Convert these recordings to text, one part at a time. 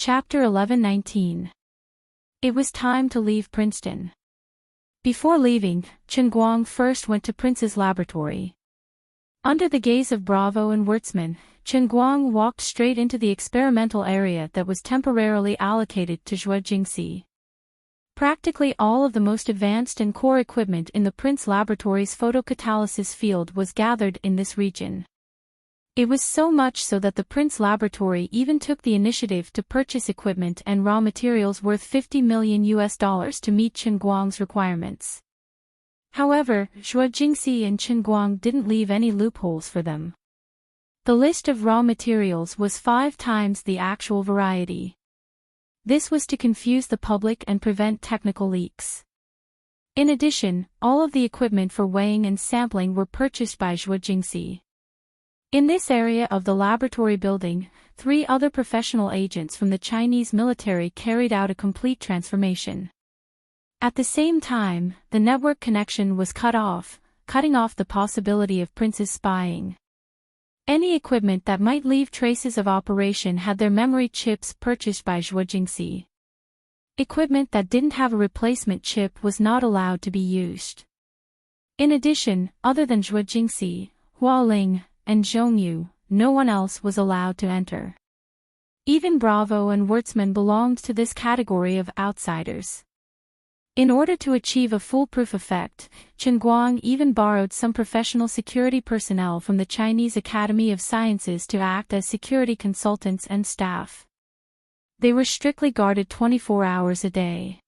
Chapter 11-19. It was time to leave Princeton. Before leaving, Chen Guang first went to Prince's laboratory. Under the gaze of Bravo and Wurtzman, Chen Guang walked straight into the experimental area that was temporarily allocated to Zhuo Jingxi. Practically all of the most advanced and core equipment in the Prince Laboratory's photocatalysis field was gathered in this region. It was so much so that the Prince Laboratory even took the initiative to purchase equipment and raw materials worth $50 million to meet Chen Guang's requirements. However, Zhuo Jingxi and Chen Guang didn't leave any loopholes for them. The list of raw materials was 5 times the actual variety. This was to confuse the public and prevent technical leaks. In addition, all of the equipment for weighing and sampling were purchased by Zhuo Jingxi. In this area of the laboratory building, 3 other professional agents from the Chinese military carried out a complete transformation. At the same time, the network connection was cut off, cutting off the possibility of Prince's spying. Any equipment that might leave traces of operation had their memory chips purchased by Zhuo Jingxi. Equipment that didn't have a replacement chip was not allowed to be used. In addition, other than Zhuo Jingxi, Hualing, and Zhongyu, no one else was allowed to enter. Even Bravo and Wurtzman belonged to this category of outsiders. In order to achieve a foolproof effect, Chen Guang even borrowed some professional security personnel from the Chinese Academy of Sciences to act as security consultants and staff. They were strictly guarded 24 hours a day.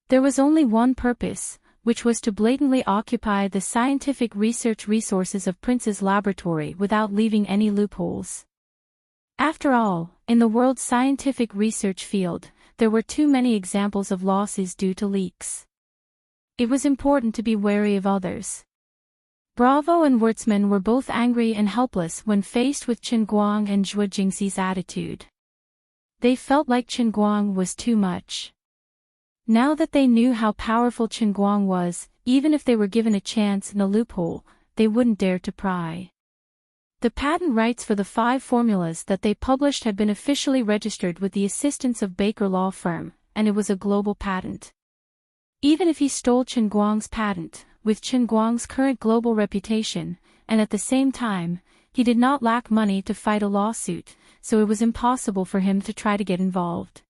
There was only one purpose, which was to blatantly occupy the scientific research resources of Prince's laboratory without leaving any loopholes. After all, in the world's scientific research field, there were too many examples of losses due to leaks. It was important to be wary of others. Bravo and Wurtzman were both angry and helpless when faced with Chen Guang and Zhuo Jingxi's attitude. They felt like Chen Guang was too much. Now that they knew how powerful Chen Guang was, even if they were given a chance in a loophole, they wouldn't dare to pry. The patent rights for the 5 formulas that they published had been officially registered with the assistance of Baker Law Firm, and it was a global patent. Even if he stole Chen Guang's patent, with Chen Guang's current global reputation, and at the same time, he did not lack money to fight a lawsuit, so it was impossible for him to try to get involved.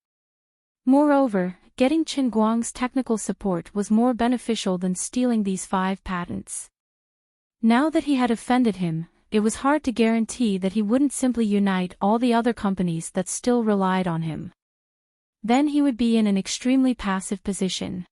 Moreover, getting Chen Guang's technical support was more beneficial than stealing these 5 patents. Now that he had offended him, it was hard to guarantee that he wouldn't simply unite all the other companies that still relied on him. Then he would be in an extremely passive position.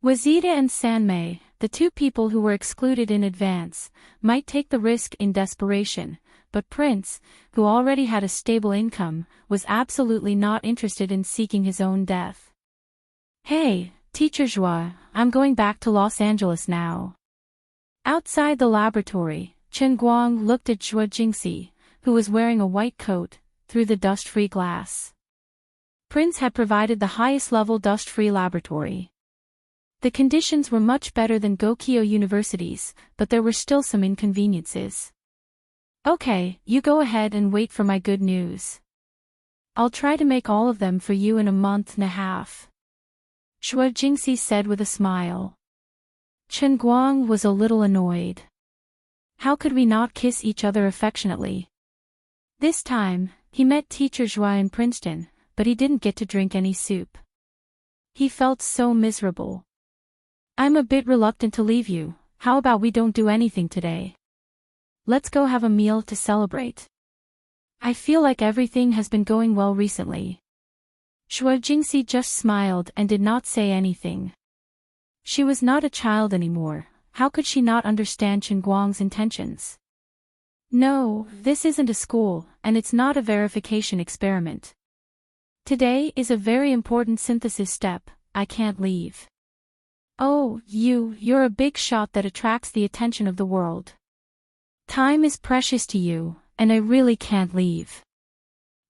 Wazida and Sanmei, the 2 people who were excluded in advance, might take the risk in desperation, but Prince, who already had a stable income, was absolutely not interested in seeking his own death. "Hey, Teacher Zhuo, I'm going back to Los Angeles now." Outside the laboratory, Chen Guang looked at Zhuo Jingxi, who was wearing a white coat, through the dust-free glass. Prince had provided the highest-level dust-free laboratory. The conditions were much better than Gokyo University's, but there were still some inconveniences. "Okay, you go ahead and wait for my good news. I'll try to make all of them for you in a month and a half," Zhuo Jingxi said with a smile. Chen Guang was a little annoyed. How could we not kiss each other affectionately? This time, he met Teacher Zhuo in Princeton, but he didn't get to drink any soup. He felt so miserable. "I'm a bit reluctant to leave you. How about we don't do anything today? Let's go have a meal to celebrate. I feel like everything has been going well recently." Zhuo Jingxi just smiled and did not say anything. She was not a child anymore. How could she not understand Chen Guang's intentions? "No, this isn't a school, and it's not a verification experiment. Today is a very important synthesis step. I can't leave." "Oh, you're a big shot that attracts the attention of the world. Time is precious to you, and I really can't leave.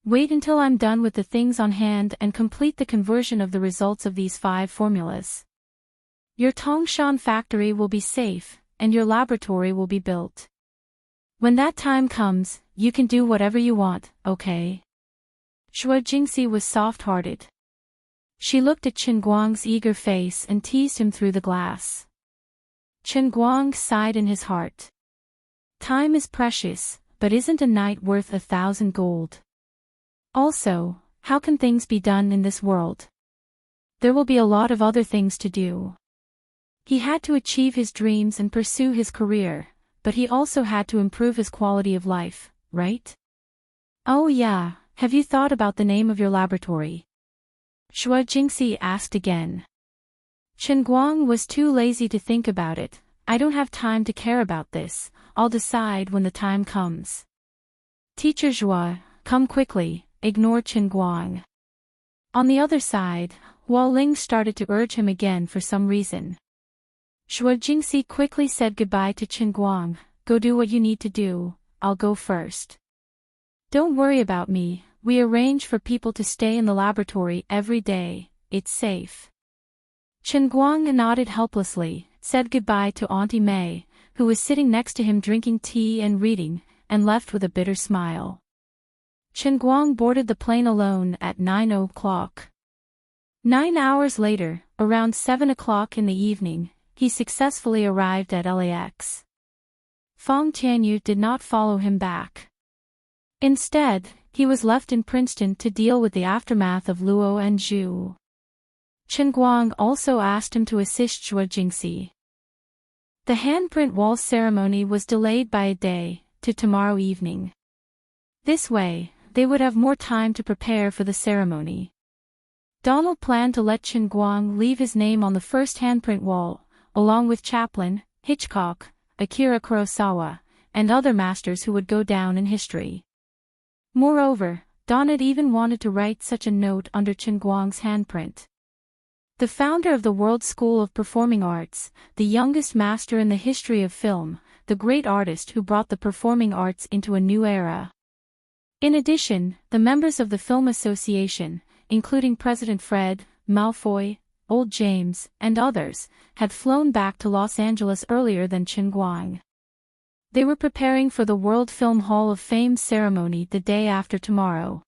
Wait until I'm done with the things on hand and complete the conversion of the results of these 5 formulas. Your Tongshan factory will be safe, and your laboratory will be built. When that time comes, you can do whatever you want, okay?" Shuo Jingxi was soft-hearted. She looked at Chen Guang's eager face and teased him through the glass. Chen Guang sighed in his heart. Time is precious, but isn't a night worth 1,000 gold? Also, how can things be done in this world? There will be a lot of other things to do. He had to achieve his dreams and pursue his career, but he also had to improve his quality of life, right? Oh yeah, have you thought about the name of your laboratory? Shuo Jingxi asked again. Chen Guang was too lazy to think about it. I don't have time to care about this, I'll decide when the time comes. Teacher Zhuo, come quickly, ignore Chen Guang. On the other side, Huo Ling started to urge him again for some reason. Shuo Jingxi quickly said goodbye to Chen Guang, go do what you need to do, I'll go first. Don't worry about me, we arrange for people to stay in the laboratory every day, it's safe. Chen Guang nodded helplessly, said goodbye to Auntie Mei, who was sitting next to him drinking tea and reading, and left with a bitter smile. Chen Guang boarded the plane alone at 9 o'clock. 9 hours later, around 7 o'clock in the evening, he successfully arrived at LAX. Feng Tianyu did not follow him back. Instead, he was left in Princeton to deal with the aftermath of Luo and Zhu. Chen Guang also asked him to assist Shuo Jingxi. The handprint wall ceremony was delayed by a day, to tomorrow evening. This way, they would have more time to prepare for the ceremony. Donald planned to let Chen Guang leave his name on the first handprint wall, along with Chaplin, Hitchcock, Akira Kurosawa, and other masters who would go down in history. Moreover, Donald even wanted to write such a note under Chen Guang's handprint. The founder of the World School of Performing Arts, the youngest master in the history of film, the great artist who brought the performing arts into a new era. In addition, the members of the Film Association, including President Fred, Malfoy, Old James, and others, had flown back to Los Angeles earlier than Chen Guang. They were preparing for the World Film Hall of Fame ceremony the day after tomorrow.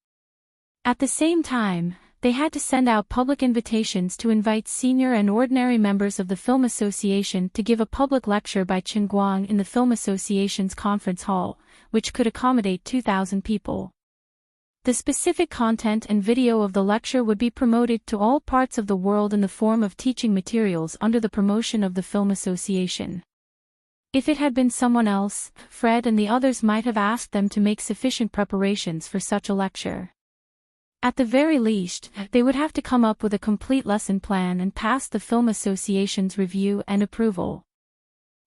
At the same time, they had to send out public invitations to invite senior and ordinary members of the Film Association to give a public lecture by Chen Guang in the Film Association's conference hall, which could accommodate 2,000 people. The specific content and video of the lecture would be promoted to all parts of the world in the form of teaching materials under the promotion of the Film Association. If it had been someone else, Fred and the others might have asked them to make sufficient preparations for such a lecture. At the very least, they would have to come up with a complete lesson plan and pass the Film Association's review and approval.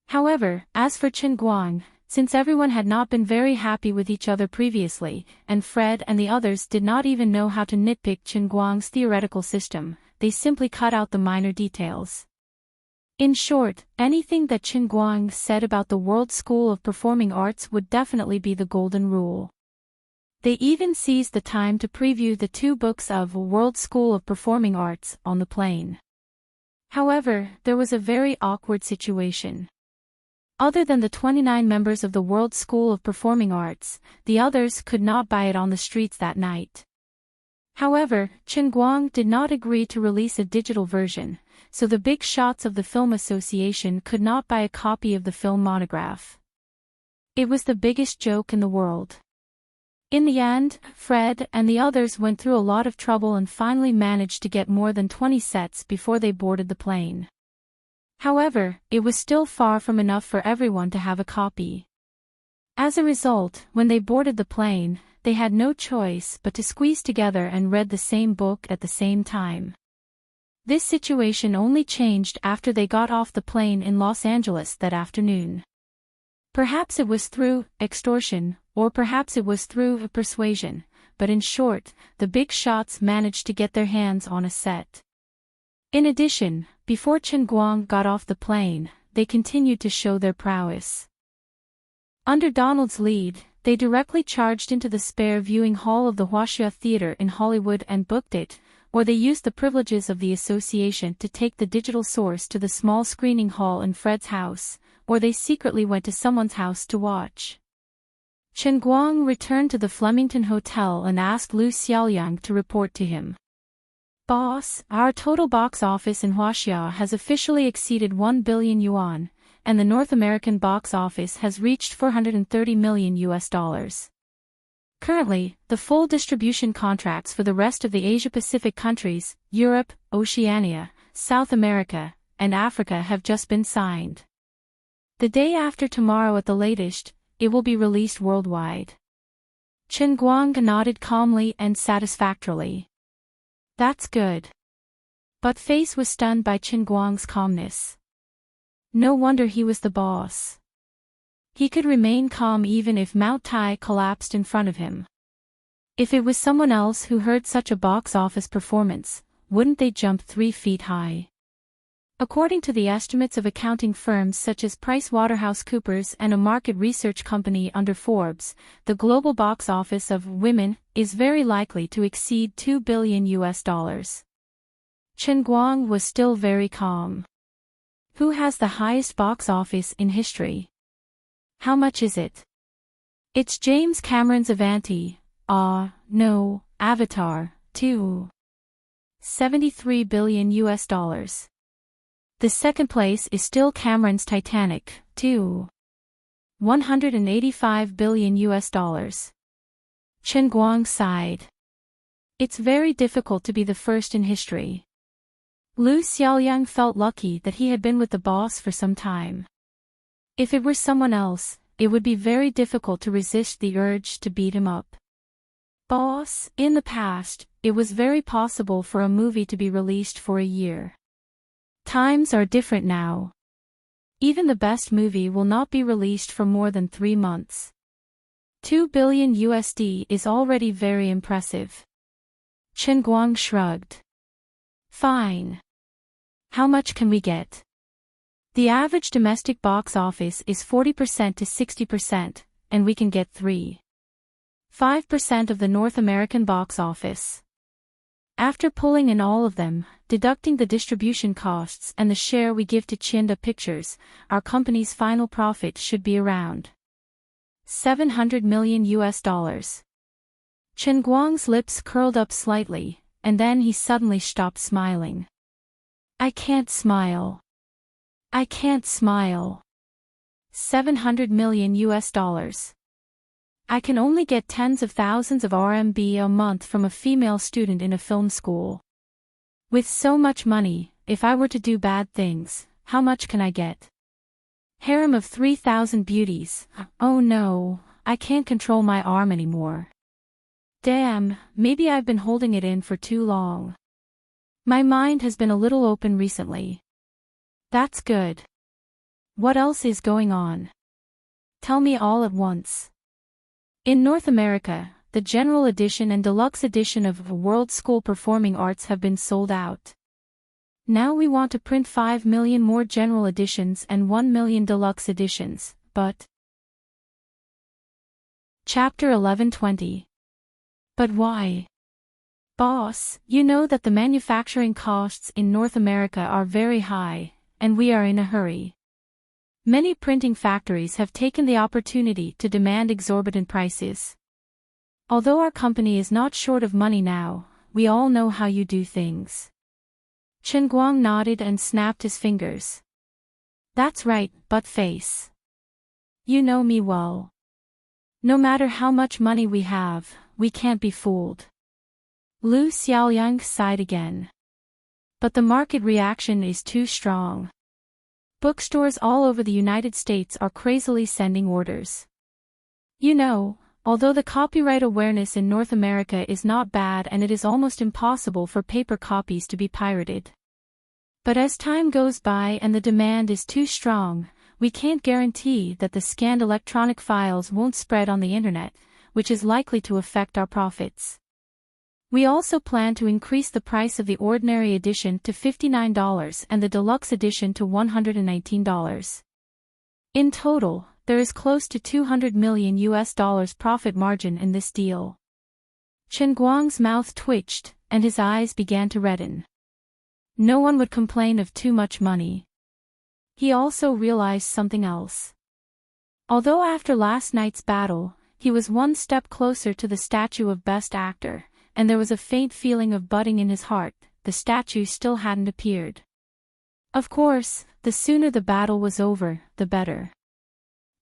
However, as for Chen Guang, since everyone had not been very happy with each other previously, and Fred and the others did not even know how to nitpick Chen Guang's theoretical system, they simply cut out the minor details. In short, anything that Chen Guang said about the World School of Performing Arts would definitely be the golden rule. They even seized the time to preview the 2 books of World School of Performing Arts on the plane. However, there was a very awkward situation. Other than the 29 members of the World School of Performing Arts, the others could not buy it on the streets that night. However, Chen Guang did not agree to release a digital version, so the big shots of the Film Association could not buy a copy of the film monograph. It was the biggest joke in the world. In the end, Fred and the others went through a lot of trouble and finally managed to get more than 20 sets before they boarded the plane. However, it was still far from enough for everyone to have a copy. As a result, when they boarded the plane, they had no choice but to squeeze together and read the same book at the same time. This situation only changed after they got off the plane in Los Angeles that afternoon. Perhaps it was through extortion, or perhaps it was through persuasion, but in short, the big shots managed to get their hands on a set. In addition, before Chen Guang got off the plane, they continued to show their prowess. Under Donald's lead, they directly charged into the spare viewing hall of the Huaxia Theater in Hollywood and booked it, or they used the privileges of the association to take the digital source to the small screening hall in Fred's house, or they secretly went to someone's house to watch. Chen Guang returned to the Flemington Hotel and asked Lu Xiaoyang to report to him. Boss, our total box office in Huaxia has officially exceeded 1 billion yuan, and the North American box office has reached $430 million. Currently, the full distribution contracts for the rest of the Asia-Pacific countries, Europe, Oceania, South America, and Africa have just been signed. The day after tomorrow at the latest, it will be released worldwide. Chen Guang nodded calmly and satisfactorily. That's good. But Face was stunned by Chen Guang's calmness. No wonder he was the boss. He could remain calm even if Mount Tai collapsed in front of him. If it was someone else who heard such a box office performance, wouldn't they jump 3 feet high? According to the estimates of accounting firms such as PricewaterhouseCoopers and a market research company under Forbes, the global box office of Women is very likely to exceed $2 billion. Chen Guang was still very calm. Who has the highest box office in history? How much is it? It's James Cameron's Avanti, no, Avatar, 2. $73 billion. The second place is still Cameron's Titanic, 2. $185 billion. Chen Guang sighed. It's very difficult to be the first in history. Lu Xiaoyang felt lucky that he had been with the boss for some time. If it were someone else, it would be very difficult to resist the urge to beat him up. Boss, in the past, it was very possible for a movie to be released for a year. Times are different now. Even the best movie will not be released for more than 3 months. $2 billion is already very impressive. Chen Guang shrugged. Fine. How much can we get? The average domestic box office is 40% to 60%, and we can get 5% of the North American box office. After pulling in all of them, deducting the distribution costs and the share we give to Chinda Pictures, our company's final profit should be around $700 million. Chen Guang's lips curled up slightly, and then he suddenly stopped smiling. I can't smile. I can't smile. $700 million. I can only get tens of thousands of RMB a month from a female student in a film school. With so much money, if I were to do bad things, how much can I get? Harem of 3,000 beauties. Oh no, I can't control my arm anymore. Damn, maybe I've been holding it in for too long. My mind has been a little open recently. That's good. What else is going on? Tell me all at once. In North America, the General Edition and Deluxe Edition of World School Performing Arts have been sold out. Now we want to print 5 million more General Editions and 1 million Deluxe Editions, but... Chapter 1120. But why? Boss, you know that the manufacturing costs in North America are very high, and we are in a hurry. Many printing factories have taken the opportunity to demand exorbitant prices. Although our company is not short of money now, we all know how you do things. Chen Guang nodded and snapped his fingers. That's right, butt face. You know me well. No matter how much money we have, we can't be fooled. Lu Xiaoyang sighed again. But the market reaction is too strong. Bookstores all over the United States are crazily sending orders. You know, although the copyright awareness in North America is not bad and it is almost impossible for paper copies to be pirated. But as time goes by and the demand is too strong, we can't guarantee that the scanned electronic files won't spread on the internet, which is likely to affect our profits. We also plan to increase the price of the ordinary edition to $59 and the deluxe edition to $119. In total, there is close to $200 million profit margin in this deal. Chen Guang's mouth twitched, and his eyes began to redden. No one would complain of too much money. He also realized something else. Although after last night's battle, he was one step closer to the statue of Best Actor, and there was a faint feeling of budding in his heart. The statue still hadn't appeared. Of course, the sooner the battle was over, the better.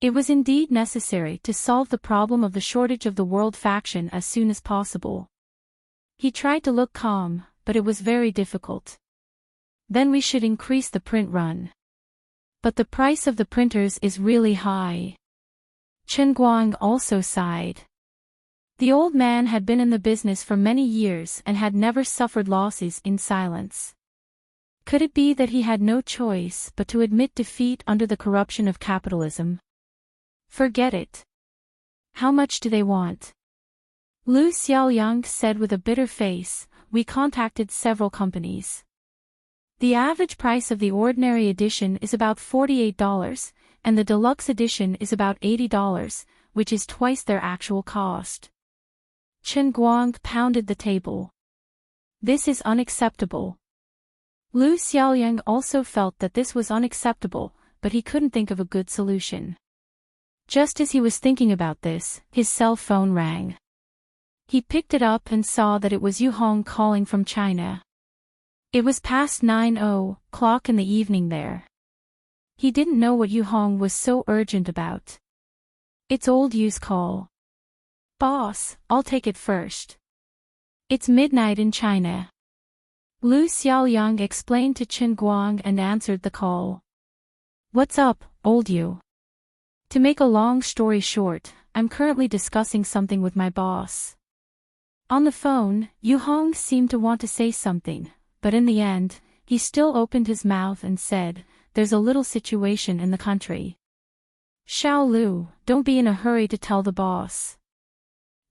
It was indeed necessary to solve the problem of the shortage of the world faction as soon as possible. He tried to look calm, but it was very difficult. Then we should increase the print run. But the price of the printers is really high. Chen Guang also sighed. The old man had been in the business for many years and had never suffered losses in silence. Could it be that he had no choice but to admit defeat under the corruption of capitalism? Forget it. How much do they want? Lu Xiaoyang said with a bitter face, we contacted several companies. The average price of the ordinary edition is about $48, and the deluxe edition is about $80, which is twice their actual cost. Chen Guang pounded the table. This is unacceptable. Lu Xiaoyang also felt that this was unacceptable, but he couldn't think of a good solution. Just as he was thinking about this, his cell phone rang. He picked it up and saw that it was Yu Hong calling from China. It was past 9:00 in the evening there. He didn't know what Yu Hong was so urgent about. It's old Yu's call. Boss, I'll take it first. It's midnight in China. Lu Xiaoyang explained to Chen Guang and answered the call. What's up, old Yu? To make a long story short, I'm currently discussing something with my boss. On the phone, Yu Hong seemed to want to say something, but in the end, he still opened his mouth and said, there's a little situation in the country. Xiao Lu, don't be in a hurry to tell the boss.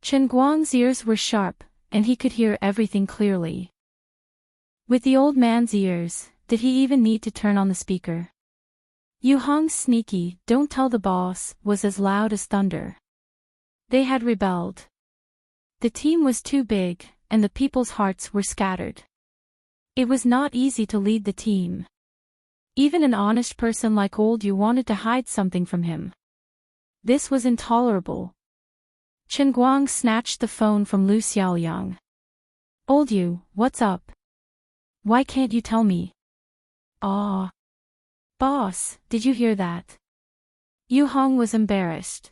Chen Guang's ears were sharp, and he could hear everything clearly. With the old man's ears, did he even need to turn on the speaker? Yu Hong's sneaky, don't tell the boss, was as loud as thunder. They had rebelled. The team was too big, and the people's hearts were scattered. It was not easy to lead the team. Even an honest person like old Yu wanted to hide something from him. This was intolerable. Chen Guang snatched the phone from Lu Xiaoyang. Old Yu, what's up? Why can't you tell me? Ah. Boss, did you hear that? Yu Hong was embarrassed.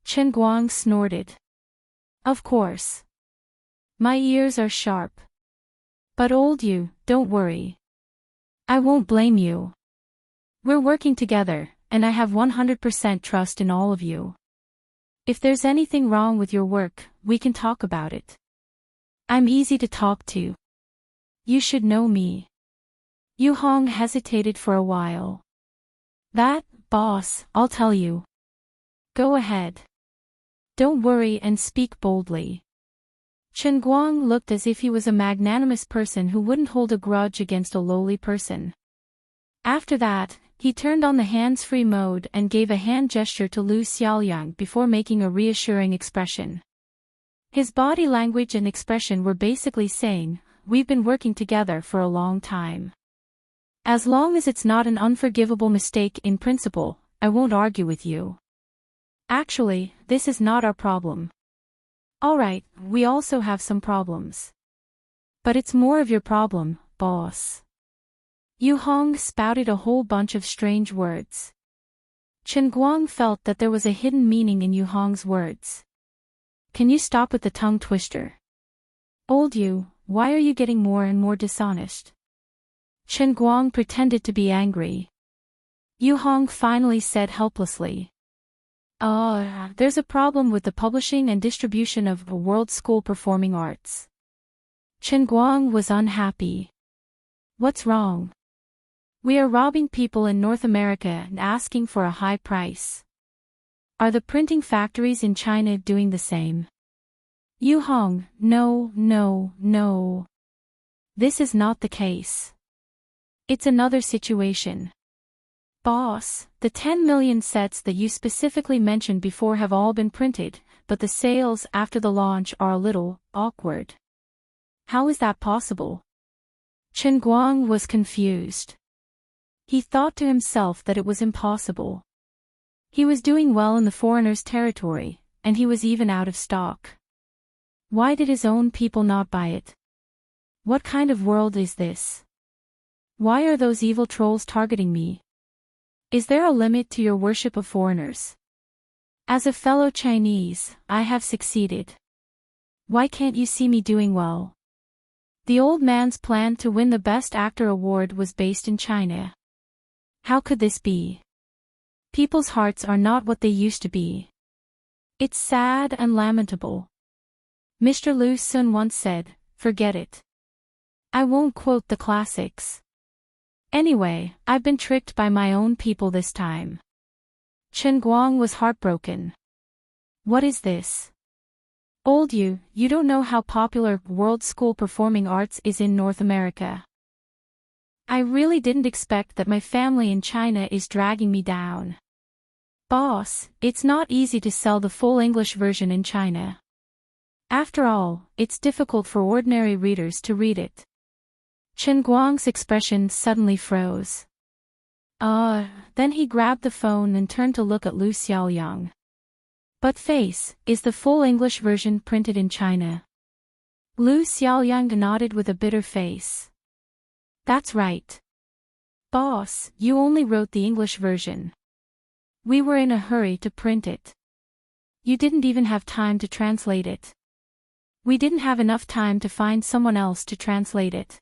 Chen Guang snorted. Of course. My ears are sharp. But old Yu, don't worry. I won't blame you. We're working together, and I have 100% trust in all of you. If there's anything wrong with your work, we can talk about it. I'm easy to talk to. You should know me. Yu Hong hesitated for a while. That, boss, I'll tell you. Go ahead. Don't worry and speak boldly. Chen Guang looked as if he was a magnanimous person who wouldn't hold a grudge against a lowly person. After that, he turned on the hands-free mode and gave a hand gesture to Lu Xiaoyang before making a reassuring expression. His body language and expression were basically saying, we've been working together for a long time. As long as it's not an unforgivable mistake in principle, I won't argue with you. Actually, this is not our problem. Alright, we also have some problems. But it's more of your problem, boss. Yu Hong spouted a whole bunch of strange words. Chen Guang felt that there was a hidden meaning in Yu Hong's words. Can you stop with the tongue twister? Old Yu, why are you getting more and more dishonest? Chen Guang pretended to be angry. Yu Hong finally said helplessly. There's a problem with the publishing and distribution of World School Performing Arts. Chen Guang was unhappy. What's wrong? We are robbing people in North America and asking for a high price. Are the printing factories in China doing the same? Yu Hong, no. This is not the case. It's another situation. Boss, the 10 million sets that you specifically mentioned before have all been printed, but the sales after the launch are a little awkward. How is that possible? Chen Guang was confused. He thought to himself that it was impossible. He was doing well in the foreigner's territory, and he was even out of stock. Why did his own people not buy it? What kind of world is this? Why are those evil trolls targeting me? Is there a limit to your worship of foreigners? As a fellow Chinese, I have succeeded. Why can't you see me doing well? The old man's plan to win the Best Actor award was based in China. How could this be? People's hearts are not what they used to be. It's sad and lamentable. Mr. Lu Sun once said, "Forget it. I won't quote the classics. Anyway, I've been tricked by my own people this time." Chen Guang was heartbroken. What is this? Old you don't know how popular World School Performing Arts is in North America. I really didn't expect that my family in China is dragging me down. Boss, it's not easy to sell the full English version in China. After all, it's difficult for ordinary readers to read it. Chen Guang's expression suddenly froze. Then he grabbed the phone and turned to look at Lu Xiaoyang. But face, is the full English version printed in China? Lu Xiaoyang nodded with a bitter face. That's right. Boss, you only wrote the English version. We were in a hurry to print it. You didn't even have time to translate it. We didn't have enough time to find someone else to translate it.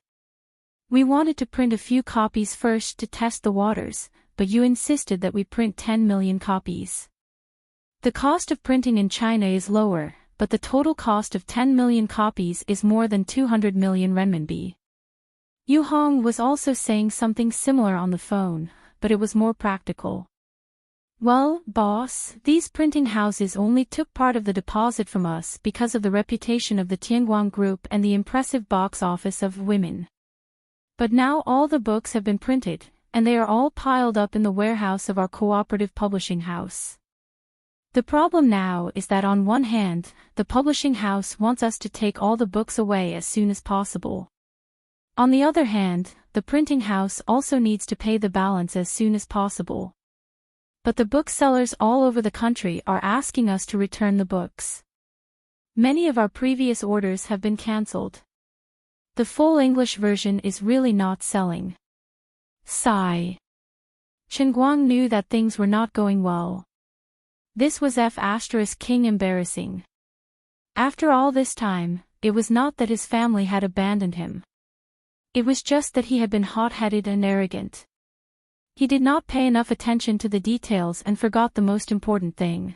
We wanted to print a few copies first to test the waters, but you insisted that we print 10 million copies. The cost of printing in China is lower, but the total cost of 10 million copies is more than 200 million renminbi. Yu Hong was also saying something similar on the phone, but it was more practical. Well, boss, these printing houses only took part of the deposit from us because of the reputation of the Tianguang Group and the impressive box office of Women. But now all the books have been printed, and they are all piled up in the warehouse of our cooperative publishing house. The problem now is that on one hand, the publishing house wants us to take all the books away as soon as possible. On the other hand, the printing house also needs to pay the balance as soon as possible. But the booksellers all over the country are asking us to return the books. Many of our previous orders have been cancelled. The full English version is really not selling. Sigh. Chen Guang knew that things were not going well. This was King embarrassing. After all this time, it was not that his family had abandoned him. It was just that he had been hot-headed and arrogant. He did not pay enough attention to the details and forgot the most important thing.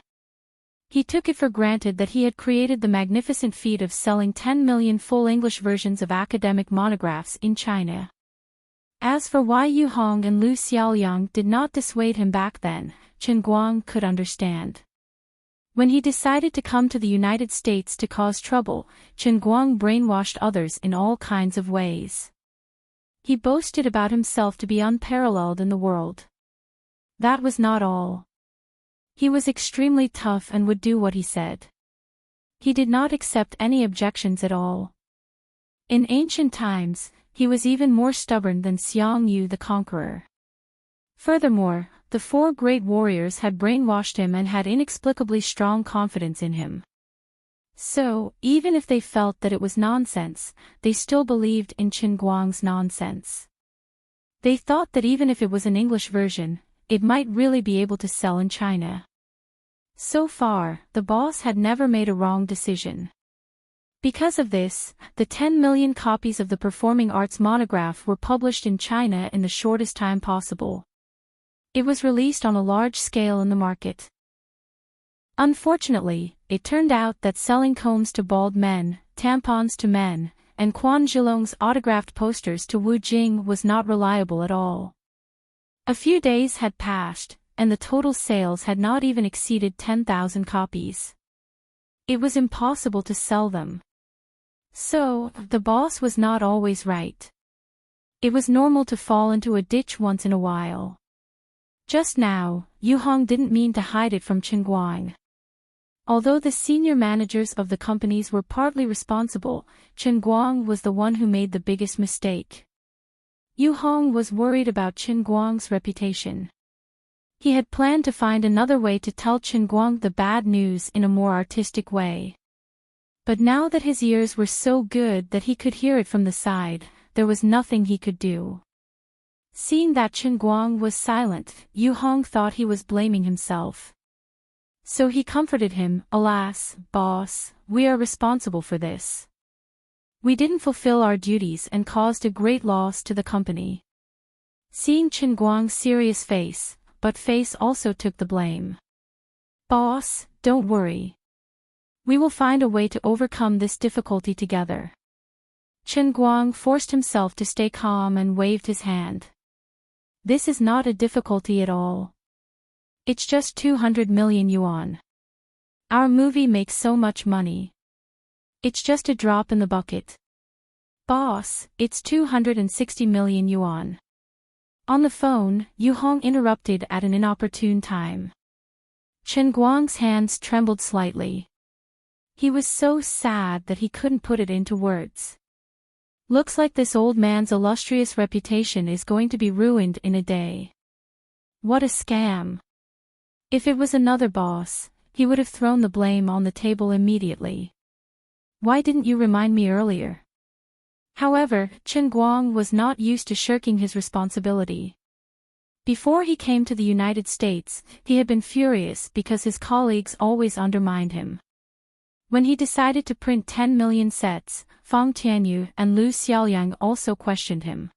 He took it for granted that he had created the magnificent feat of selling 10 million full English versions of academic monographs in China. As for why Yu Hong and Lu Xiaoyang did not dissuade him back then, Chen Guang could understand. When he decided to come to the United States to cause trouble, Chen Guang brainwashed others in all kinds of ways. He boasted about himself to be unparalleled in the world. That was not all. He was extremely tough and would do what he said. He did not accept any objections at all. In ancient times, he was even more stubborn than Xiang Yu the Conqueror. Furthermore, the four great warriors had brainwashed him and had inexplicably strong confidence in him. So, even if they felt that it was nonsense, they still believed in Chen Guang's nonsense. They thought that even if it was an English version, it might really be able to sell in China. So far, the boss had never made a wrong decision. Because of this, the 10 million copies of the performing arts monograph were published in China in the shortest time possible. It was released on a large scale in the market. Unfortunately, it turned out that selling combs to bald men, tampons to men, and Quan Zhilong's autographed posters to Wu Jing was not reliable at all. A few days had passed, and the total sales had not even exceeded 10,000 copies. It was impossible to sell them. So, the boss was not always right. It was normal to fall into a ditch once in a while. Just now, Yu Hong didn't mean to hide it from Chen Guang. Although the senior managers of the companies were partly responsible, Chen Guang was the one who made the biggest mistake. Yu Hong was worried about Chen Guang's reputation. He had planned to find another way to tell Chen Guang the bad news in a more artistic way. But now that his ears were so good that he could hear it from the side, there was nothing he could do. Seeing that Chen Guang was silent, Yu Hong thought he was blaming himself. So he comforted him, "Alas, boss, we are responsible for this. We didn't fulfill our duties and caused a great loss to the company." Seeing Chen Guang's serious face, but face also took the blame. "Boss, don't worry. We will find a way to overcome this difficulty together." Chen Guang forced himself to stay calm and waved his hand. "This is not a difficulty at all. It's just 200 million yuan. Our movie makes so much money. It's just a drop in the bucket. Boss, it's 260 million yuan. On the phone, Yu Hong interrupted at an inopportune time. Chen Guang's hands trembled slightly. He was so sad that he couldn't put it into words. Looks like this old man's illustrious reputation is going to be ruined in a day. What a scam. If it was another boss, he would have thrown the blame on the table immediately. Why didn't you remind me earlier? However, Chen Guang was not used to shirking his responsibility. Before he came to the United States, he had been furious because his colleagues always undermined him. When he decided to print 10 million sets, Fang Tianyu and Lu Xiaoyang also questioned him.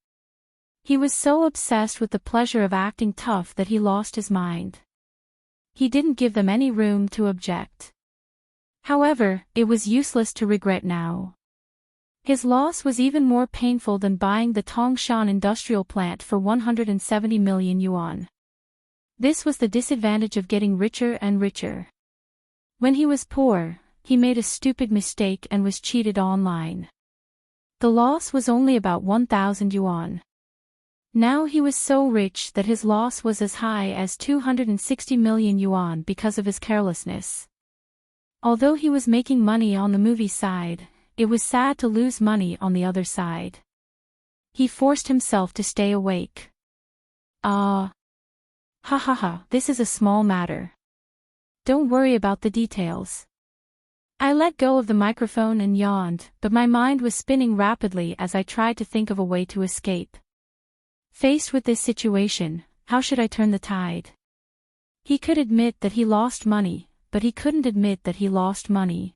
He was so obsessed with the pleasure of acting tough that he lost his mind. He didn't give them any room to object. However, it was useless to regret now. His loss was even more painful than buying the Tongshan industrial plant for 170 million yuan. This was the disadvantage of getting richer and richer. When he was poor, he made a stupid mistake and was cheated online. The loss was only about 1,000 yuan. Now he was so rich that his loss was as high as 260 million yuan because of his carelessness. Although he was making money on the movie side, it was sad to lose money on the other side. He forced himself to stay awake. Ha ha ha, this is a small matter. Don't worry about the details. I let go of the microphone and yawned, but my mind was spinning rapidly as I tried to think of a way to escape. Faced with this situation, how should I turn the tide? He could admit that he lost money, but he couldn't admit that he lost money.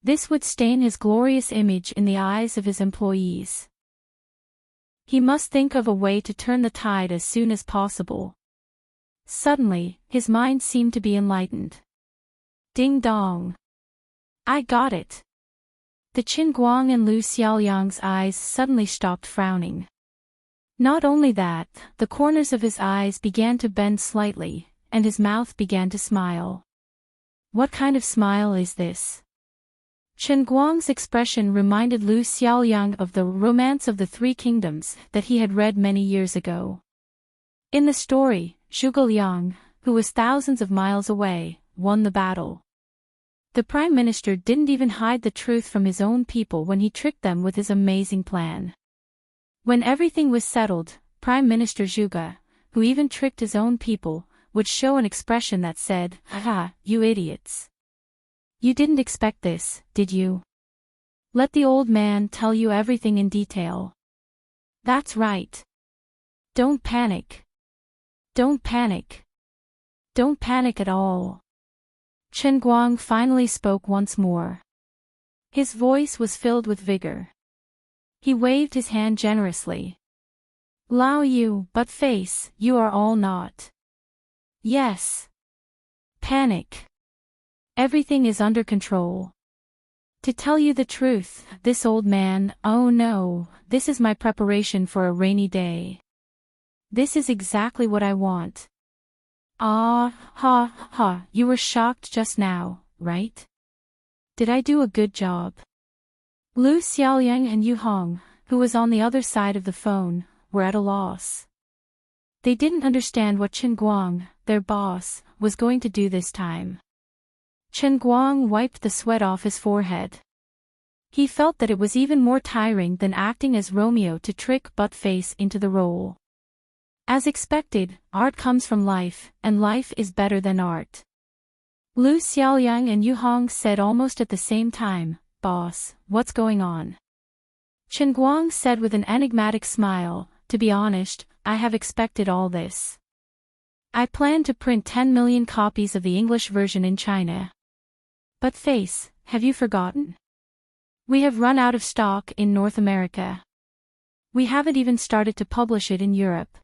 This would stain his glorious image in the eyes of his employees. He must think of a way to turn the tide as soon as possible. Suddenly, his mind seemed to be enlightened. Ding dong. I got it. The Chen Guang and Lu Xiaoyang's eyes suddenly stopped frowning. Not only that, the corners of his eyes began to bend slightly, and his mouth began to smile. What kind of smile is this? Chen Guang's expression reminded Lu Xiaoyang of the Romance of the Three Kingdoms that he had read many years ago. In the story, Zhuge Liang, who was thousands of miles away, won the battle. The Prime Minister didn't even hide the truth from his own people when he tricked them with his amazing plan. When everything was settled, Prime Minister Zhuge, who even tricked his own people, would show an expression that said, "Haha, you idiots. You didn't expect this, did you? Let the old man tell you everything in detail. That's right. Don't panic. Don't panic. Don't panic at all." Chen Guang finally spoke once more. His voice was filled with vigor. He waved his hand generously. "Lao Yu, but face, you are all not. Yes. Panic. Everything is under control. To tell you the truth, this old man, oh no, this is my preparation for a rainy day. This is exactly what I want." Ha ha, you were shocked just now, right? Did I do a good job? Lu Xiaoyang and Yu Hong, who was on the other side of the phone, were at a loss. They didn't understand what Chen Guang, their boss, was going to do this time. Chen Guang wiped the sweat off his forehead. He felt that it was even more tiring than acting as Romeo to trick Buttface into the role. As expected, art comes from life, and life is better than art. Lu Xiaoyang and Yu Hong said almost at the same time, "Boss, what's going on?" Chen Guang said with an enigmatic smile, "To be honest, I have expected all this. I plan to print 10 million copies of the English version in China. But face, have you forgotten? We have run out of stock in North America. We haven't even started to publish it in Europe.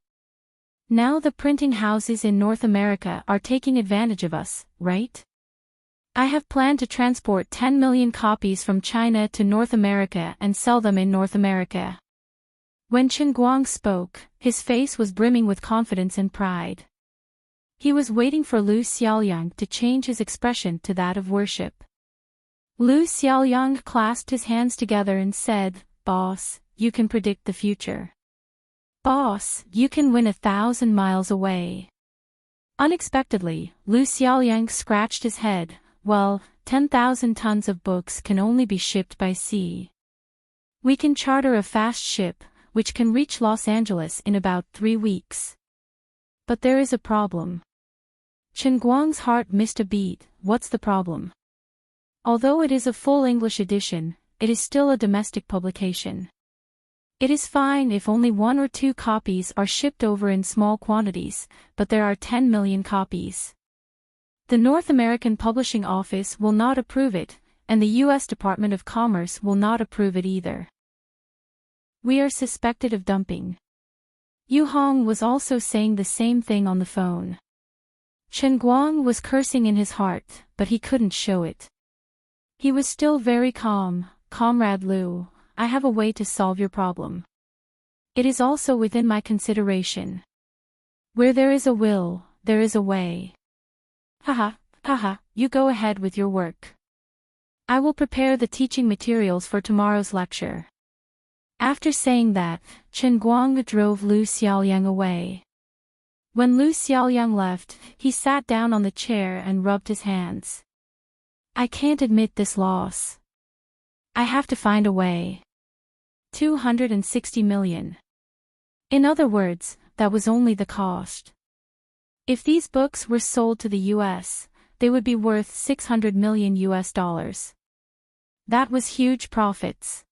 Now the printing houses in North America are taking advantage of us, right? I have planned to transport 10 million copies from China to North America and sell them in North America." When Chen Guang spoke, his face was brimming with confidence and pride. He was waiting for Lu Xiaoyang to change his expression to that of worship. Lu Xiaoyang clasped his hands together and said, "Boss, you can predict the future. Boss, you can win 1,000 miles away." Unexpectedly, Lu Xiaoyang scratched his head. "Well, 10,000 tons of books can only be shipped by sea. We can charter a fast ship, which can reach Los Angeles in about 3 weeks. But there is a problem." Chen Guang's heart missed a beat. "What's the problem?" "Although it is a full English edition, it is still a domestic publication. It is fine if only 1 or 2 copies are shipped over in small quantities, but there are 10 million copies. The North American Publishing Office will not approve it, and the U.S. Department of Commerce will not approve it either. We are suspected of dumping." Yu Hong was also saying the same thing on the phone. Chen Guang was cursing in his heart, but he couldn't show it. He was still very calm. "Comrade Lu, I have a way to solve your problem. It is also within my consideration. Where there is a will, there is a way. Haha, haha, you go ahead with your work. I will prepare the teaching materials for tomorrow's lecture." After saying that, Chen Guang drove Lu Xiaoyang away. When Lu Xiaoyang left, he sat down on the chair and rubbed his hands. "I can't admit this loss. I have to find a way. 260 million. In other words, that was only the cost. If these books were sold to the US, they would be worth $600 million US. That was huge profits.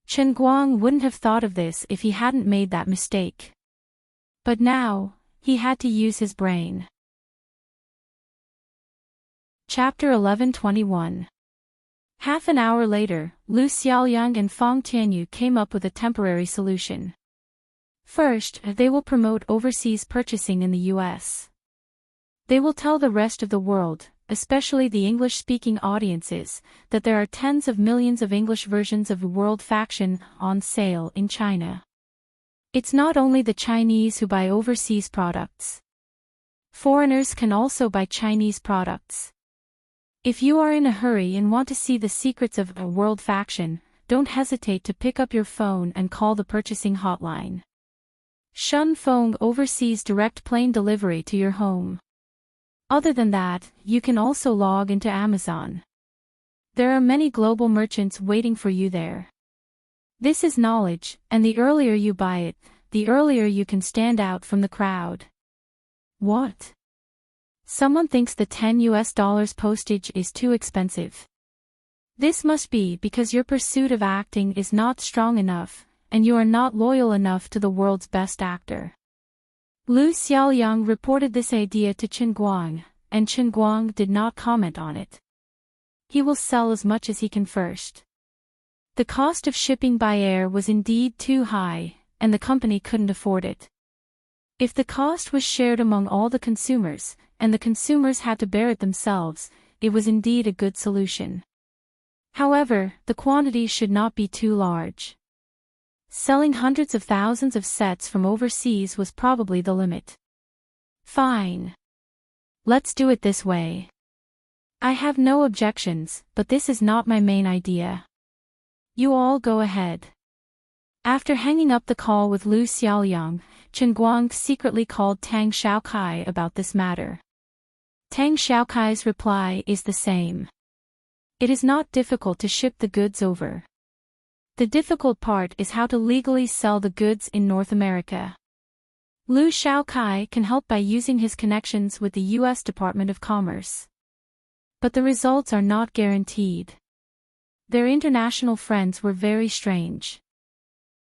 Chen Guang wouldn't have thought of this if he hadn't made that mistake. But now, he had to use his brain. Chapter 11:21. Half an hour later, Lu Xiaoyang and Fang Tianyu came up with a temporary solution. First, they will promote overseas purchasing in the US. They will tell the rest of the world, especially the English-speaking audiences, that there are tens of millions of English versions of World Faction on sale in China. It's not only the Chinese who buy overseas products. Foreigners can also buy Chinese products. If you are in a hurry and want to see the secrets of a World Faction, don't hesitate to pick up your phone and call the purchasing hotline. Shun Feng oversees direct plane delivery to your home. Other than that, you can also log into Amazon. There are many global merchants waiting for you there. This is knowledge, and the earlier you buy it, the earlier you can stand out from the crowd. What? Someone thinks the $10 postage is too expensive. This must be because your pursuit of acting is not strong enough, and you are not loyal enough to the world's best actor. Lu Xiaoyang reported this idea to Chen Guang, and Chen Guang did not comment on it. He will sell as much as he can first. The cost of shipping by air was indeed too high, and the company couldn't afford it. If the cost was shared among all the consumers, and the consumers had to bear it themselves, it was indeed a good solution. However, the quantity should not be too large. Selling hundreds of thousands of sets from overseas was probably the limit. Fine. Let's do it this way. I have no objections, but this is not my main idea. You all go ahead. After hanging up the call with Lu Xiaoyang, Chen Guang secretly called Tang Xiaokai about this matter. Tang Xiaokai's reply is the same. It is not difficult to ship the goods over. The difficult part is how to legally sell the goods in North America. Liu Shaokai can help by using his connections with the U.S. Department of Commerce. But the results are not guaranteed. Their international friends were very strange.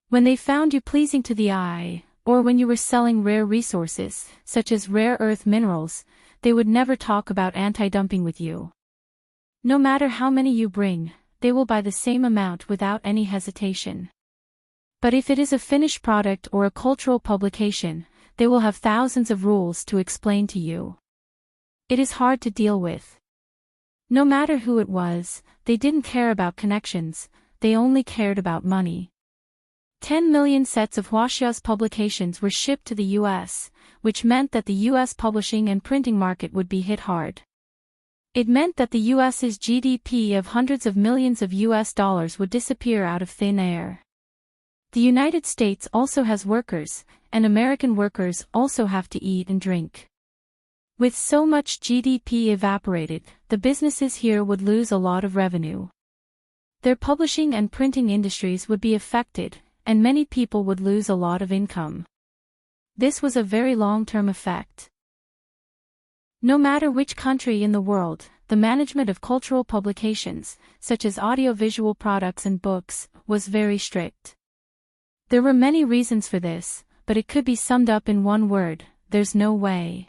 When they found you pleasing to the eye, or when you were selling rare resources, such as rare earth minerals, they would never talk about anti-dumping with you. No matter how many you bring, they will buy the same amount without any hesitation. But if it is a finished product or a cultural publication, they will have thousands of rules to explain to you. It is hard to deal with. No matter who it was, they didn't care about connections, they only cared about money. 10 million sets of Huaxia's publications were shipped to the US, which meant that the US publishing and printing market would be hit hard. It meant that the US's GDP of hundreds of millions of US dollars would disappear out of thin air. The United States also has workers, and American workers also have to eat and drink. With so much GDP evaporated, the businesses here would lose a lot of revenue. Their publishing and printing industries would be affected, and many people would lose a lot of income. This was a very long-term effect. No matter which country in the world, the management of cultural publications, such as audiovisual products and books, was very strict. There were many reasons for this, but it could be summed up in one word: there's no way.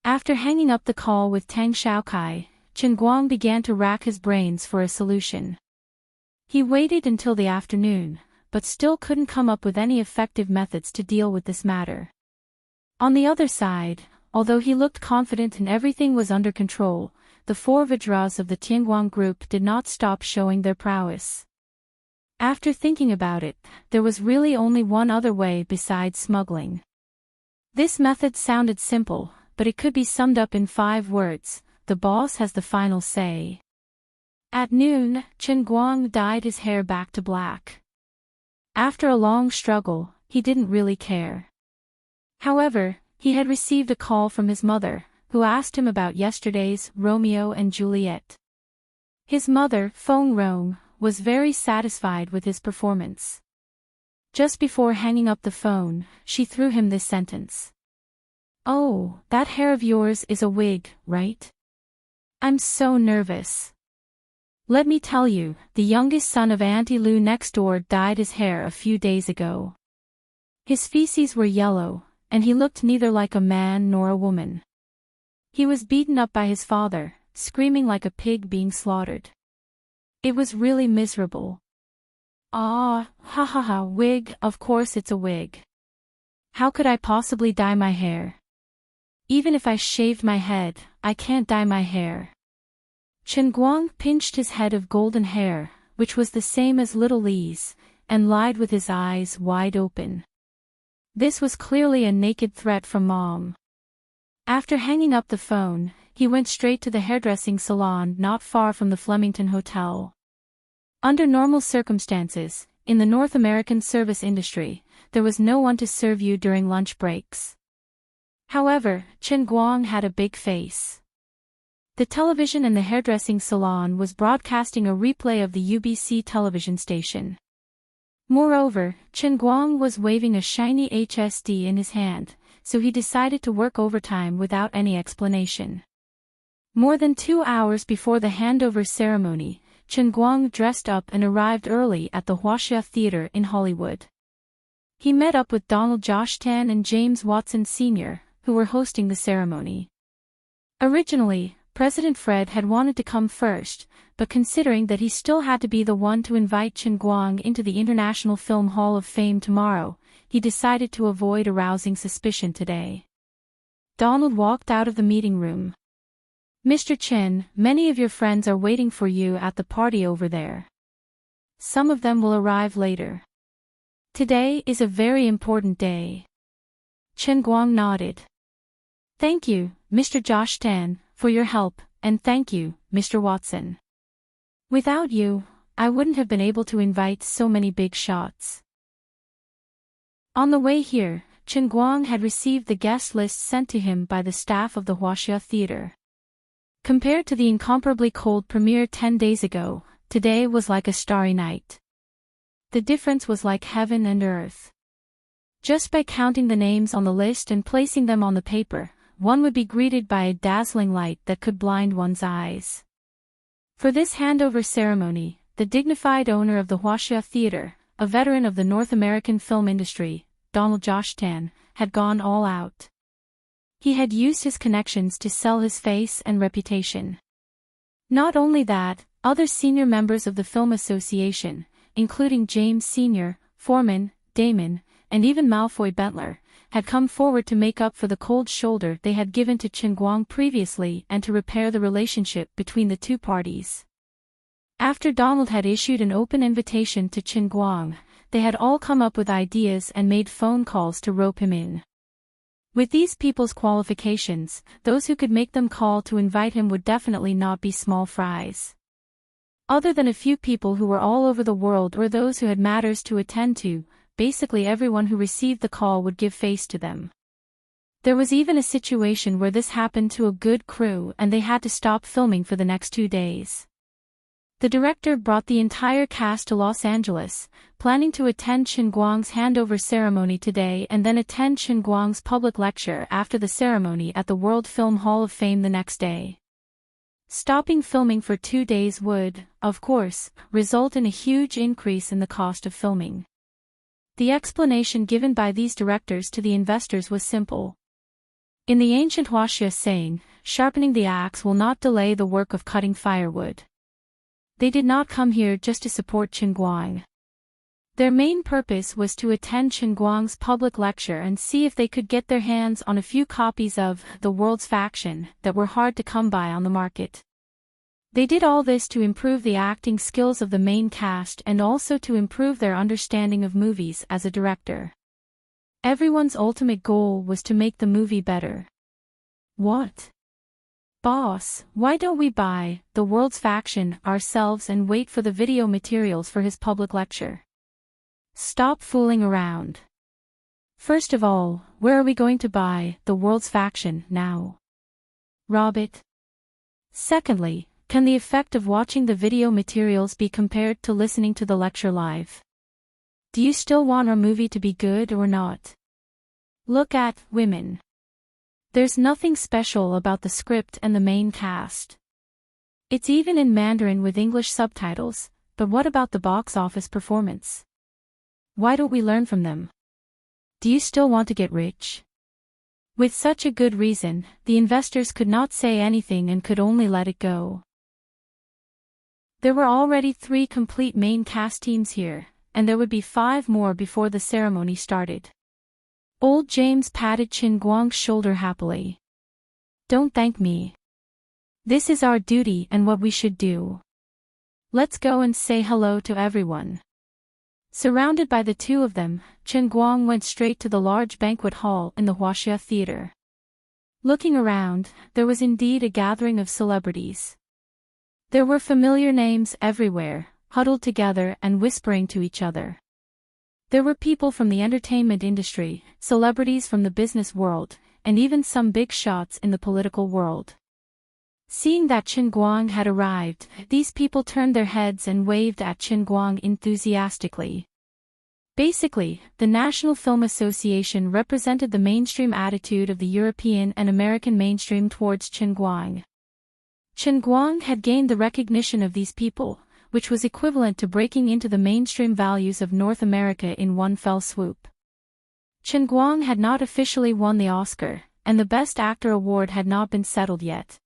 After hanging up the call with Tang Shaokai, Chen Guang began to rack his brains for a solution. He waited until the afternoon, but still couldn't come up with any effective methods to deal with this matter. On the other side, although he looked confident and everything was under control, the four Vajras of the Tianguang group did not stop showing their prowess. After thinking about it, there was really only one other way besides smuggling. This method sounded simple, but it could be summed up in 5 words: the boss has the final say. At noon, Chen Guang dyed his hair back to black. After a long struggle, he didn't really care. However, he had received a call from his mother, who asked him about yesterday's Romeo and Juliet. His mother, Feng Rong, was very satisfied with his performance. Just before hanging up the phone, she threw him this sentence. "Oh, that hair of yours is a wig, right? I'm so nervous. Let me tell you, the youngest son of Auntie Lu next door dyed his hair a few days ago. His feces were yellow, and he looked neither like a man nor a woman. He was beaten up by his father, screaming like a pig being slaughtered. It was really miserable." "Ah, ha ha ha, wig, of course it's a wig. How could I possibly dye my hair? Even if I shaved my head, I can't dye my hair." Chen Guang pinched his head of golden hair, which was the same as little Li's, and lied with his eyes wide open. This was clearly a naked threat from Mom. After hanging up the phone, he went straight to the hairdressing salon not far from the Flemington Hotel. Under normal circumstances, in the North American service industry, there was no one to serve you during lunch breaks. However, Chen Guang had a big face. The television in the hairdressing salon was broadcasting a replay of the UBC television station. Moreover, Chen Guang was waving a shiny HSD in his hand, so he decided to work overtime without any explanation. More than 2 hours before the handover ceremony, Chen Guang dressed up and arrived early at the Huaxia Theater in Hollywood. He met up with Donald Joshtan and James Watson Sr., who were hosting the ceremony. Originally, President Fred had wanted to come first, but considering that he still had to be the one to invite Chen Guang into the International Film Hall of Fame tomorrow, he decided to avoid arousing suspicion today. Donald walked out of the meeting room. "Mr. Chen, many of your friends are waiting for you at the party over there. Some of them will arrive later. Today is a very important day." Chen Guang nodded. "Thank you, Mr. Joshtan, for your help, and thank you, Mr. Watson. Without you, I wouldn't have been able to invite so many big shots." On the way here, Chen Guang had received the guest list sent to him by the staff of the Huaxia Theater. Compared to the incomparably cold premiere 10 days ago, today was like a starry night. The difference was like heaven and earth. Just by counting the names on the list and placing them on the paper, one would be greeted by a dazzling light that could blind one's eyes. For this handover ceremony, the dignified owner of the Huaxia Theater, a veteran of the North American film industry, Donald Josh Tan, had gone all out. He had used his connections to sell his face and reputation. Not only that, other senior members of the Film Association, including James Sr., Foreman, Damon, and even Malfoy Bentler, had come forward to make up for the cold shoulder they had given to Chen Guang previously and to repair the relationship between the two parties. After Donald had issued an open invitation to Chen Guang, they had all come up with ideas and made phone calls to rope him in. With these people's qualifications, those who could make them call to invite him would definitely not be small fries. Other than a few people who were all over the world or those who had matters to attend to, basically everyone who received the call would give face to them. There was even a situation where this happened to a good crew and they had to stop filming for the next 2 days. The director brought the entire cast to Los Angeles, planning to attend Chen Guang's handover ceremony today and then attend Chen Guang's public lecture after the ceremony at the World Film Hall of Fame the next day. Stopping filming for 2 days would, of course, result in a huge increase in the cost of filming. The explanation given by these directors to the investors was simple. In the ancient Huaxia saying, sharpening the axe will not delay the work of cutting firewood. They did not come here just to support Chen Guang. Their main purpose was to attend Chen Guang's public lecture and see if they could get their hands on a few copies of The World's Faction that were hard to come by on the market. They did all this to improve the acting skills of the main cast and also to improve their understanding of movies as a director. Everyone's ultimate goal was to make the movie better. What? Boss, why don't we buy The World's Faction ourselves and wait for the video materials for his public lecture? Stop fooling around. First of all, where are we going to buy The World's Faction now? Rob it. Secondly, can the effect of watching the video materials be compared to listening to the lecture live? Do you still want our movie to be good or not? Look at women. There's nothing special about the script and the main cast. It's even in Mandarin with English subtitles, but what about the box office performance? Why don't we learn from them? Do you still want to get rich? With such a good reason, the investors could not say anything and could only let it go. There were already 3 complete main cast teams here, and there would be 5 more before the ceremony started. Old James patted Chen Guang's shoulder happily. Don't thank me. This is our duty and what we should do. Let's go and say hello to everyone. Surrounded by the 2 of them, Chen Guang went straight to the large banquet hall in the Huaxia Theater. Looking around, there was indeed a gathering of celebrities. There were familiar names everywhere, huddled together and whispering to each other. There were people from the entertainment industry, celebrities from the business world, and even some big shots in the political world. Seeing that Chen Guang had arrived, these people turned their heads and waved at Chen Guang enthusiastically. Basically, the National Film Association represented the mainstream attitude of the European and American mainstream towards Chen Guang. Chen Guang had gained the recognition of these people, which was equivalent to breaking into the mainstream values of North America in one fell swoop. Chen Guang had not officially won the Oscar, and the Best Actor award had not been settled yet.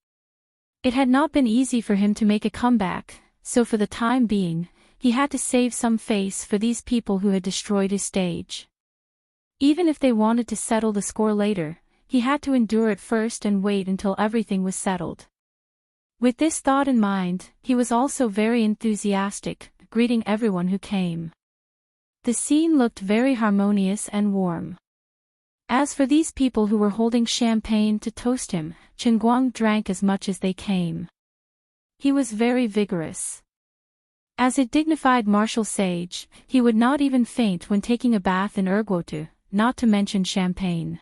It had not been easy for him to make a comeback, so for the time being, he had to save some face for these people who had destroyed his stage. Even if they wanted to settle the score later, he had to endure it first and wait until everything was settled. With this thought in mind, he was also very enthusiastic, greeting everyone who came. The scene looked very harmonious and warm. As for these people who were holding champagne to toast him, Chen Guang drank as much as they came. He was very vigorous. As a dignified martial sage, he would not even faint when taking a bath in ergotu, not to mention champagne.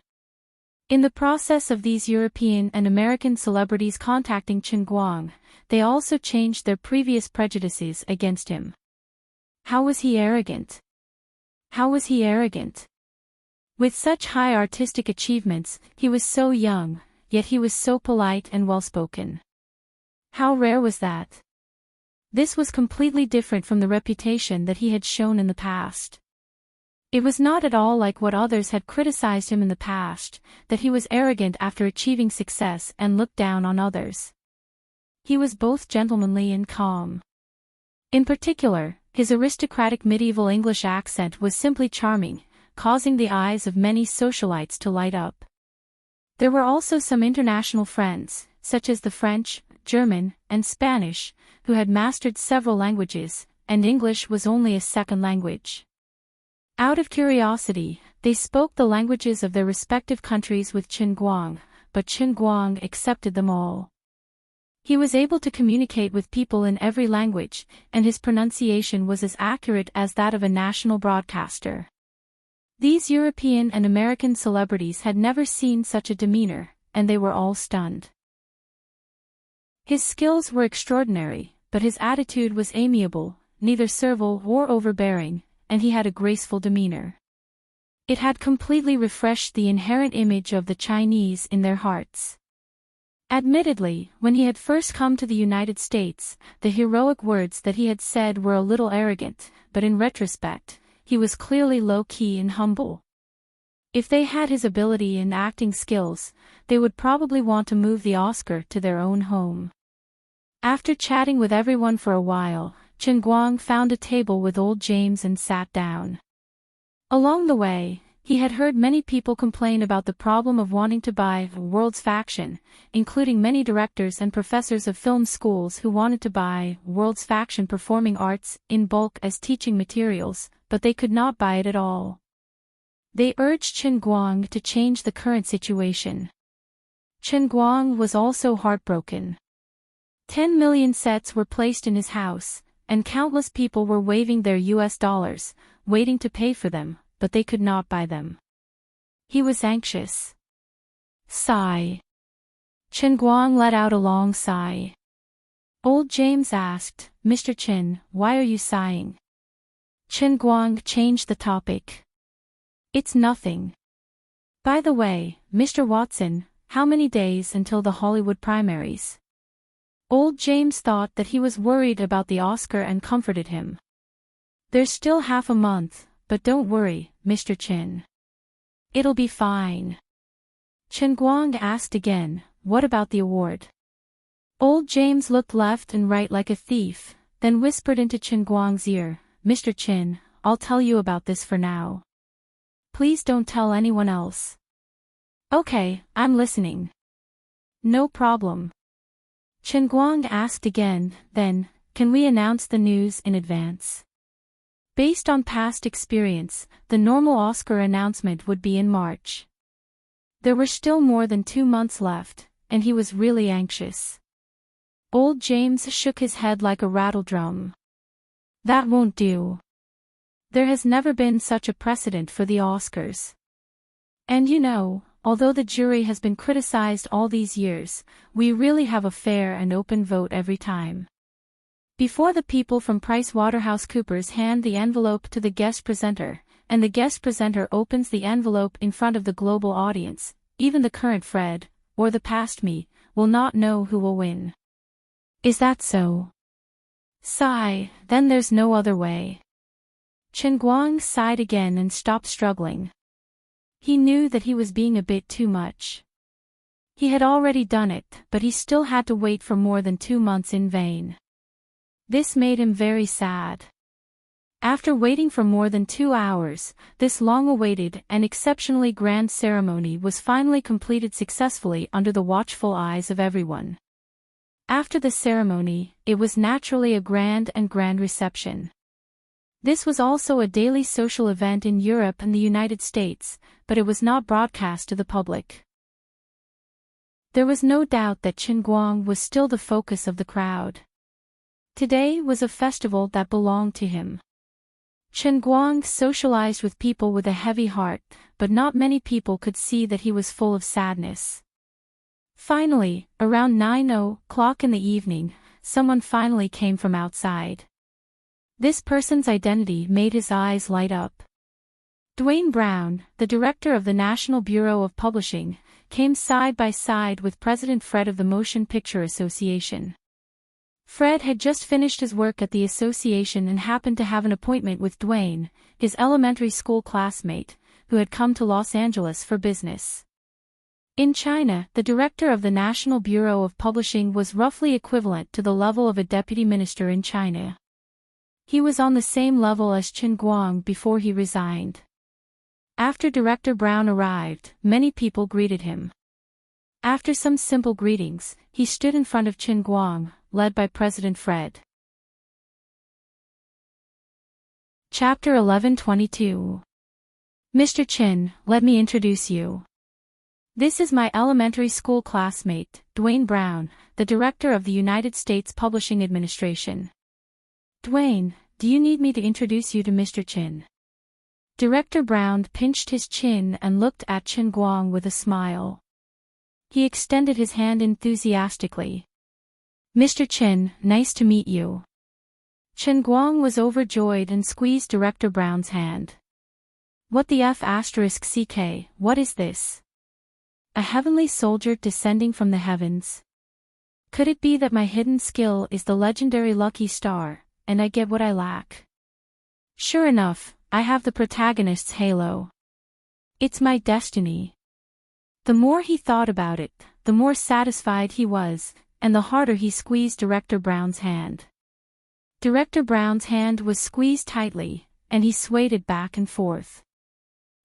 In the process of these European and American celebrities contacting Chen Guang, they also changed their previous prejudices against him. How was he arrogant? How was he arrogant? With such high artistic achievements, he was so young, yet he was so polite and well-spoken. How rare was that? This was completely different from the reputation that he had shown in the past. It was not at all like what others had criticized him in the past, that he was arrogant after achieving success and looked down on others. He was both gentlemanly and calm. In particular, his aristocratic medieval English accent was simply charming, causing the eyes of many socialites to light up. There were also some international friends, such as the French, German, and Spanish, who had mastered several languages, and English was only a second language. Out of curiosity, they spoke the languages of their respective countries with Qin Guang, but Qin Guang accepted them all. He was able to communicate with people in every language, and his pronunciation was as accurate as that of a national broadcaster. These European and American celebrities had never seen such a demeanor, and they were all stunned. His skills were extraordinary, but his attitude was amiable, neither servile or overbearing, and he had a graceful demeanor. It had completely refreshed the inherent image of the Chinese in their hearts. Admittedly, when he had first come to the United States, the heroic words that he had said were a little arrogant, but in retrospect, he was clearly low-key and humble. If they had his ability and acting skills, they would probably want to move the Oscar to their own home. After chatting with everyone for a while, Qin Guang found a table with old James and sat down. Along the way, he had heard many people complain about the problem of wanting to buy the world's faction, including many directors and professors of film schools who wanted to buy world's faction performing arts in bulk as teaching materials, but they could not buy it at all. They urged Qin Guang to change the current situation. Qin Guang was also heartbroken. 10 million sets were placed in his house, and countless people were waving their US dollars, waiting to pay for them, but they could not buy them. He was anxious. Sigh. Qin Guang let out a long sigh. Old James asked, "Mr. Qin, why are you sighing?" Qin Guang changed the topic. "It's nothing. By the way, Mr. Watson, how many days until the Hollywood primaries?" Old James thought that he was worried about the Oscar and comforted him. "There's still half a month, but don't worry, Mr. Qin. It'll be fine." Qin Guang asked again, "What about the award?" Old James looked left and right like a thief, then whispered into Qin Guang's ear, "Mr. Qin, I'll tell you about this for now. Please don't tell anyone else." "Okay, I'm listening." "No problem." Qin Guang asked again, then, "Can we announce the news in advance?" Based on past experience, the normal Oscar announcement would be in March. There were still more than 2 months left, and he was really anxious. Old James shook his head like a rattledrum. "That won't do. There has never been such a precedent for the Oscars. And you know, although the jury has been criticized all these years, we really have a fair and open vote every time." Before the people from PricewaterhouseCoopers hand the envelope to the guest presenter, and the guest presenter opens the envelope in front of the global audience, even the current Fred, or the past me, will not know who will win. Is that so? Sigh, then there's no other way. Qin Guang sighed again and stopped struggling. He knew that he was being a bit too much. He had already done it, but he still had to wait for more than 2 months in vain. This made him very sad. After waiting for more than 2 hours, this long-awaited and exceptionally grand ceremony was finally completed successfully under the watchful eyes of everyone. After the ceremony, it was naturally a grand reception. This was also a daily social event in Europe and the United States, but it was not broadcast to the public. There was no doubt that Qin Guang was still the focus of the crowd. Today was a festival that belonged to him. Qin Guang socialized with people with a heavy heart, but not many people could see that he was full of sadness. Finally, around 9:00 in the evening, someone finally came from outside. This person's identity made his eyes light up. Dwayne Brown, the director of the National Bureau of Publishing, came side by side with President Fred of the Motion Picture Association. Fred had just finished his work at the association and happened to have an appointment with Dwayne, his elementary school classmate, who had come to Los Angeles for business. In China, the director of the National Bureau of Publishing was roughly equivalent to the level of a deputy minister in China. He was on the same level as Chen Guang before he resigned. After Director Brown arrived, many people greeted him. After some simple greetings, he stood in front of Chen Guang, led by President Fred. Chapter 11:22. Mr. Chen, let me introduce you. This is my elementary school classmate, Dwayne Brown, the director of the United States Publishing Administration. Dwayne, do you need me to introduce you to Mr. Chen? Director Brown pinched his chin and looked at Chen Guang with a smile. He extended his hand enthusiastically. Mr. Chen, nice to meet you. Chen Guang was overjoyed and squeezed Director Brown's hand. What the F***CK, what is this? A heavenly soldier descending from the heavens? Could it be that my hidden skill is the legendary lucky star, and I get what I lack? Sure enough, I have the protagonist's halo. It's my destiny. The more he thought about it, the more satisfied he was, and the harder he squeezed Director Brown's hand. Director Brown's hand was squeezed tightly, and he swayed it back and forth.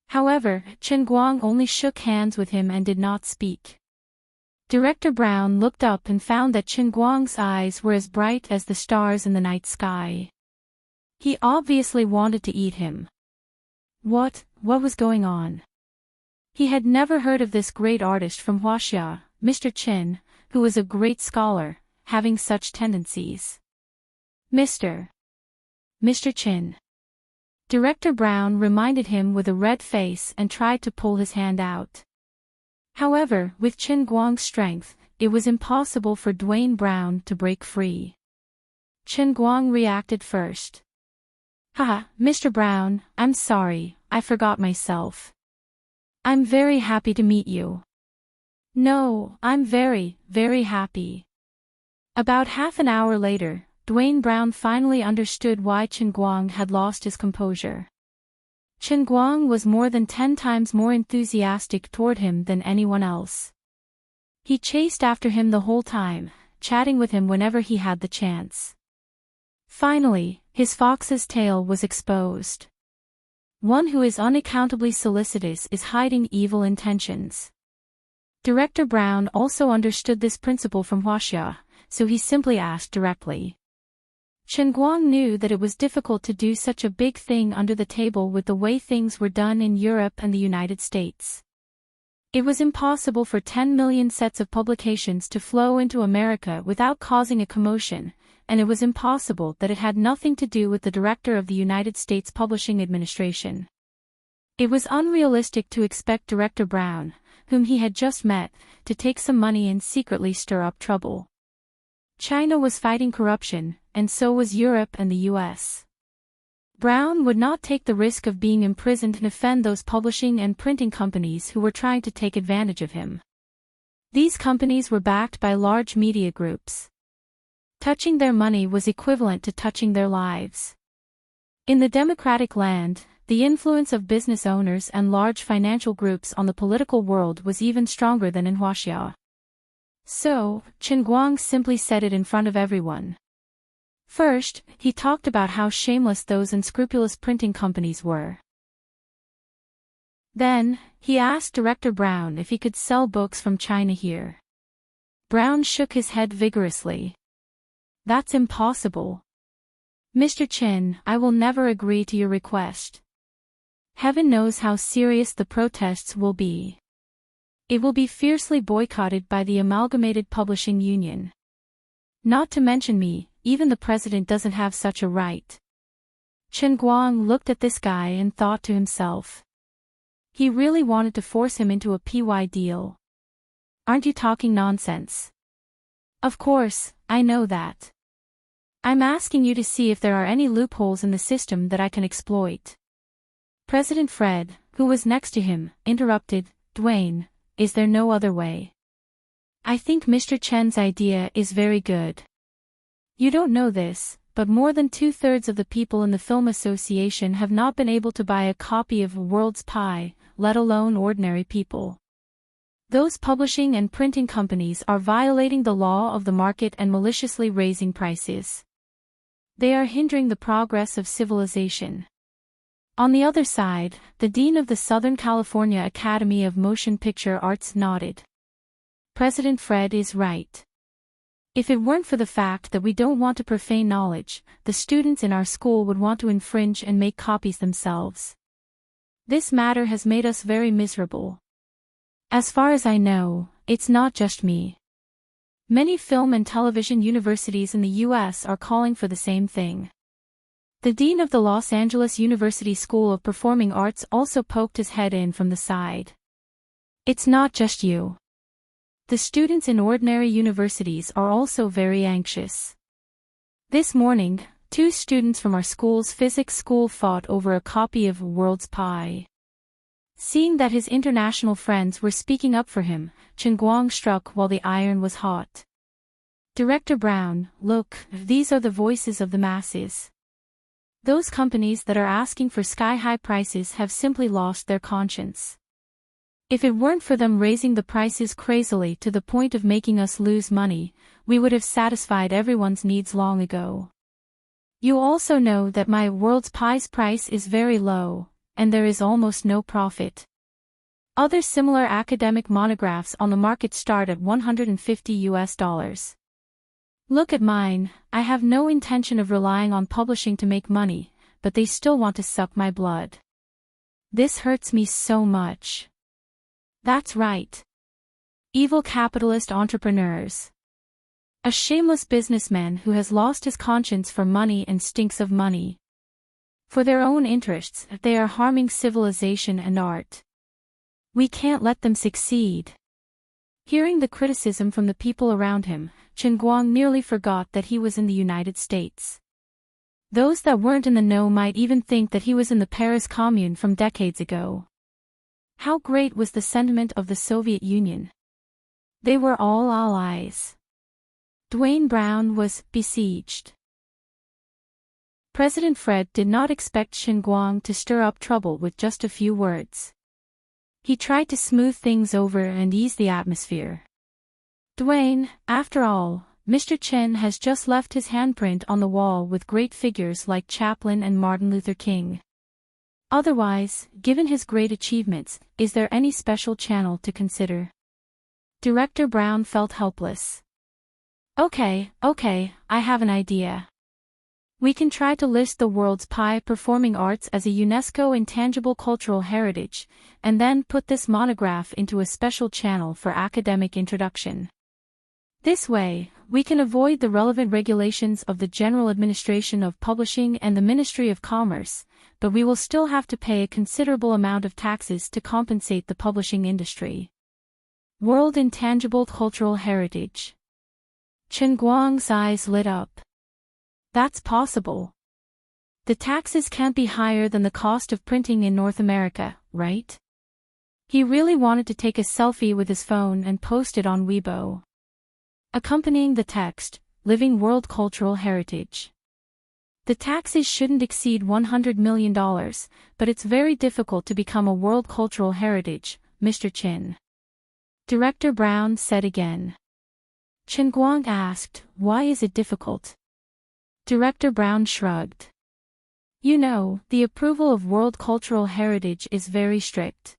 However, Chen Guang only shook hands with him and did not speak. Director Brown looked up and found that Chen Guang's eyes were as bright as the stars in the night sky. He obviously wanted to eat him. What was going on? He had never heard of this great artist from Huaxia, Mr. Chen, who was a great scholar, having such tendencies. Mr. Chen. Director Brown reminded him with a red face and tried to pull his hand out. However, with Chen Guang's strength, it was impossible for Dwayne Brown to break free. Chen Guang reacted first. Haha, Mr. Brown, I'm sorry, I forgot myself. I'm very happy to meet you. No, I'm very, very happy. About half an hour later, Dwayne Brown finally understood why Chen Guang had lost his composure. Chen Guang was more than 10 times more enthusiastic toward him than anyone else. He chased after him the whole time, chatting with him whenever he had the chance. Finally, his fox's tail was exposed. One who is unaccountably solicitous is hiding evil intentions. Director Brown also understood this principle from Huaxia, so he simply asked directly. Chen Guang knew that it was difficult to do such a big thing under the table with the way things were done in Europe and the United States. It was impossible for 10 million sets of publications to flow into America without causing a commotion, and it was impossible that it had nothing to do with the director of the United States Publishing Administration. It was unrealistic to expect Director Brown, whom he had just met, to take some money and secretly stir up trouble. China was fighting corruption, and so was Europe and the US. Brown would not take the risk of being imprisoned and offend those publishing and printing companies who were trying to take advantage of him. These companies were backed by large media groups. Touching their money was equivalent to touching their lives. In the democratic land, the influence of business owners and large financial groups on the political world was even stronger than in Huaxia. So, Chen Guang simply said it in front of everyone. First, he talked about how shameless those unscrupulous printing companies were. Then, he asked Director Brown if he could sell books from China here. Brown shook his head vigorously. That's impossible. Mr. Chen, I will never agree to your request. Heaven knows how serious the protests will be. It will be fiercely boycotted by the Amalgamated Publishing Union. Not to mention me, even the president doesn't have such a right. Chen Guang looked at this guy and thought to himself. He really wanted to force him into a PY deal. Aren't you talking nonsense? Of course, I know that. I'm asking you to see if there are any loopholes in the system that I can exploit. President Fred, who was next to him, interrupted, "Dwayne, is there no other way? I think Mr. Chen's idea is very good. You don't know this, but more than 2/3 of the people in the Film Association have not been able to buy a copy of World's Pie, let alone ordinary people. Those publishing and printing companies are violating the law of the market and maliciously raising prices. They are hindering the progress of civilization." On the other side, the dean of the Southern California Academy of Motion Picture Arts nodded. President Fred is right. If it weren't for the fact that we don't want to profane knowledge, the students in our school would want to infringe and make copies themselves. This matter has made us very miserable. As far as I know, it's not just me. Many film and television universities in the U.S. are calling for the same thing. The dean of the Los Angeles University School of Performing Arts also poked his head in from the side. It's not just you. The students in ordinary universities are also very anxious. This morning, 2 students from our school's physics school fought over a copy of World's Pie. Seeing that his international friends were speaking up for him, Chen Guang struck while the iron was hot. Director Brown, look, these are the voices of the masses. Those companies that are asking for sky-high prices have simply lost their conscience. If it weren't for them raising the prices crazily to the point of making us lose money, we would have satisfied everyone's needs long ago. You also know that my World's Pie's price is very low, and there is almost no profit. Other similar academic monographs on the market start at $150. Look at mine, I have no intention of relying on publishing to make money, but they still want to suck my blood. This hurts me so much. That's right. Evil capitalist entrepreneurs. A shameless businessman who has lost his conscience for money and stinks of money. For their own interests, they are harming civilization and art. We can't let them succeed. Hearing the criticism from the people around him, Chen Guang nearly forgot that he was in the United States. Those that weren't in the know might even think that he was in the Paris Commune from decades ago. How great was the sentiment of the Soviet Union? They were all allies. Dwayne Brown was besieged. President Fred did not expect Chen Guang to stir up trouble with just a few words. He tried to smooth things over and ease the atmosphere. Dwayne, after all, Mr. Chen has just left his handprint on the wall with great figures like Chaplin and Martin Luther King. Otherwise, given his great achievements, is there any special channel to consider? Director Brown felt helpless. Okay, I have an idea. We can try to list the World's Pie Performing Arts as a UNESCO Intangible Cultural Heritage, and then put this monograph into a special channel for academic introduction. This way, we can avoid the relevant regulations of the General Administration of Publishing and the Ministry of Commerce, but we will still have to pay a considerable amount of taxes to compensate the publishing industry. World Intangible Cultural Heritage. Chen Guang's eyes lit up. That's possible. The taxes can't be higher than the cost of printing in North America, right? He really wanted to take a selfie with his phone and post it on Weibo. Accompanying the text, Living World Cultural Heritage. The taxes shouldn't exceed $100 million, but it's very difficult to become a World Cultural Heritage, Mr. Chen. Director Brown said again. Chen Guang asked, why is it difficult? Director Brown shrugged. You know, the approval of World Cultural Heritage is very strict.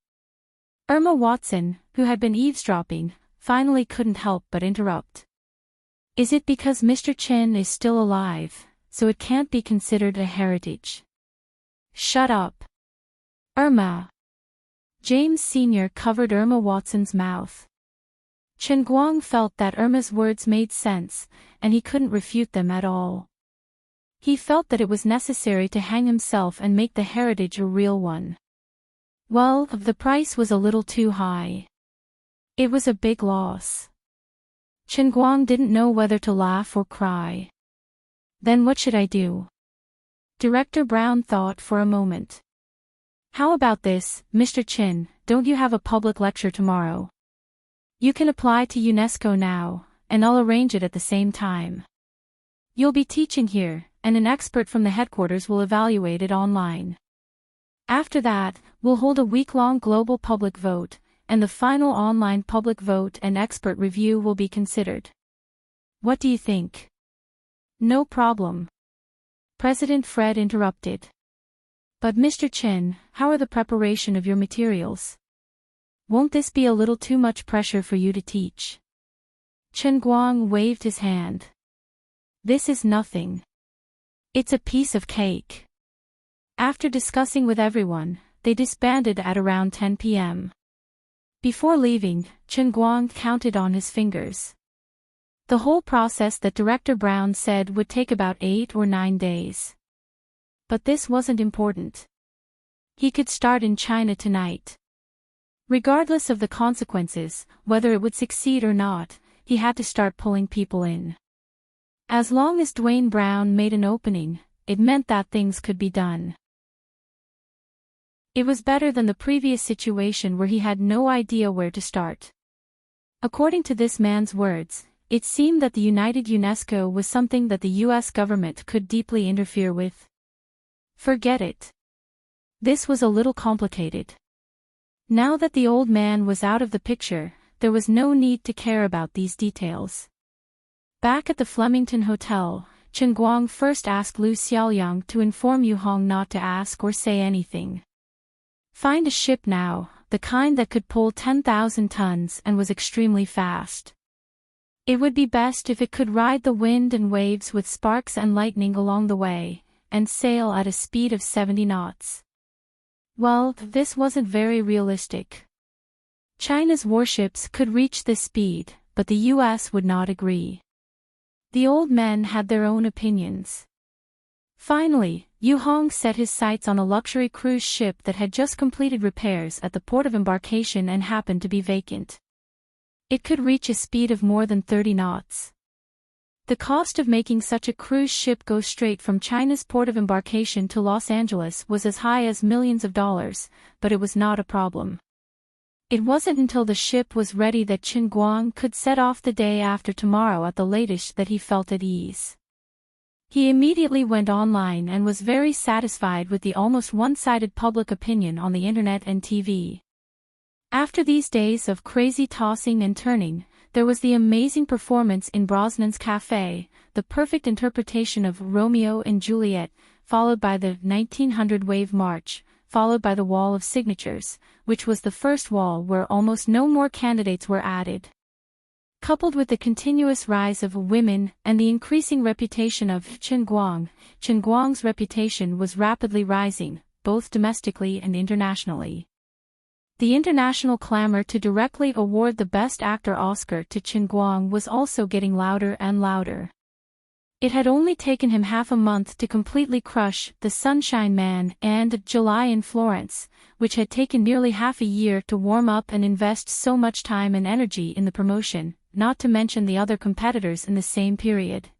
Irma Watson, who had been eavesdropping, finally couldn't help but interrupt. Is it because Mr. Chen is still alive, so it can't be considered a heritage? Shut up. Irma. James Sr. covered Irma Watson's mouth. Chen Guang felt that Irma's words made sense, and he couldn't refute them at all. He felt that it was necessary to hang himself and make the heritage a real one. Well, the price was a little too high. It was a big loss. Chen Guang didn't know whether to laugh or cry. Then what should I do? Director Brown thought for a moment. How about this, Mr. Chin, don't you have a public lecture tomorrow? You can apply to UNESCO now, and I'll arrange it at the same time. You'll be teaching here, and an expert from the headquarters will evaluate it online. After that, we'll hold a week-long global public vote, and the final online public vote and expert review will be considered. What do you think? No problem. President Fred interrupted. But Mr. Chen, how are the preparation of your materials? Won't this be a little too much pressure for you to teach? Chen Guang waved his hand. This is nothing. It's a piece of cake. After discussing with everyone, they disbanded at around 10 p.m. Before leaving, Chen Guang counted on his fingers. The whole process that Director Brown said would take about 8 or 9 days. But this wasn't important. He could start in China tonight. Regardless of the consequences, whether it would succeed or not, he had to start pulling people in. As long as Dwayne Brown made an opening, it meant that things could be done. It was better than the previous situation where he had no idea where to start. According to this man's words, it seemed that the United UNESCO was something that the US government could deeply interfere with. Forget it. This was a little complicated. Now that the old man was out of the picture, there was no need to care about these details. Back at the Flemington Hotel, Chen Guang first asked Lu Xiaoliang to inform Yu Hong not to ask or say anything. Find a ship now, the kind that could pull 10,000 tons and was extremely fast. It would be best if it could ride the wind and waves with sparks and lightning along the way, and sail at a speed of 70 knots. Well, this wasn't very realistic. China's warships could reach this speed, but the US would not agree. The old men had their own opinions. Finally, Yu Hong set his sights on a luxury cruise ship that had just completed repairs at the port of embarkation and happened to be vacant. It could reach a speed of more than 30 knots. The cost of making such a cruise ship go straight from China's port of embarkation to Los Angeles was as high as millions of dollars, but it was not a problem. It wasn't until the ship was ready that Chen Guang could set off the day after tomorrow at the latest that he felt at ease. He immediately went online and was very satisfied with the almost one-sided public opinion on the internet and TV. After these days of crazy tossing and turning, there was the amazing performance in Brosnan's Cafe, the perfect interpretation of Romeo and Juliet, followed by the 1900 Wave March, followed by the Wall of Signatures, which was the first wall where almost no more candidates were added. Coupled with the continuous rise of women and the increasing reputation of Chen Guang's reputation was rapidly rising, both domestically and internationally. The international clamor to directly award the Best Actor Oscar to Chen Guang was also getting louder and louder. It had only taken him half a month to completely crush The Sunshine Man and July in Florence, which had taken nearly half a year to warm up and invest so much time and energy in the promotion, not to mention the other competitors in the same period.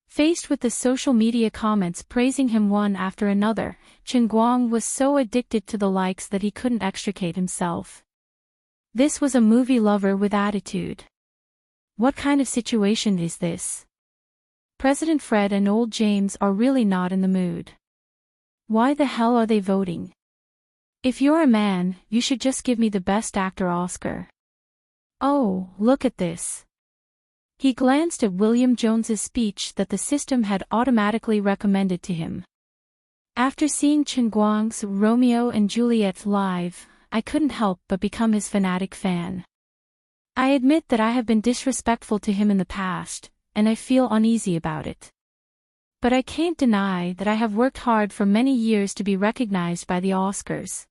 Faced with the social media comments praising him one after another, Chen Guang was so addicted to the likes that he couldn't extricate himself. This was a movie lover with attitude. What kind of situation is this? President Fred and old James are really not in the mood. Why the hell are they voting? If you're a man, you should just give me the Best Actor Oscar. Oh, look at this. He glanced at William Jones's speech that the system had automatically recommended to him. After seeing Chen Guang's Romeo and Juliet live, I couldn't help but become his fanatic fan. I admit that I have been disrespectful to him in the past, and I feel uneasy about it. But I can't deny that I have worked hard for many years to be recognized by the Oscars.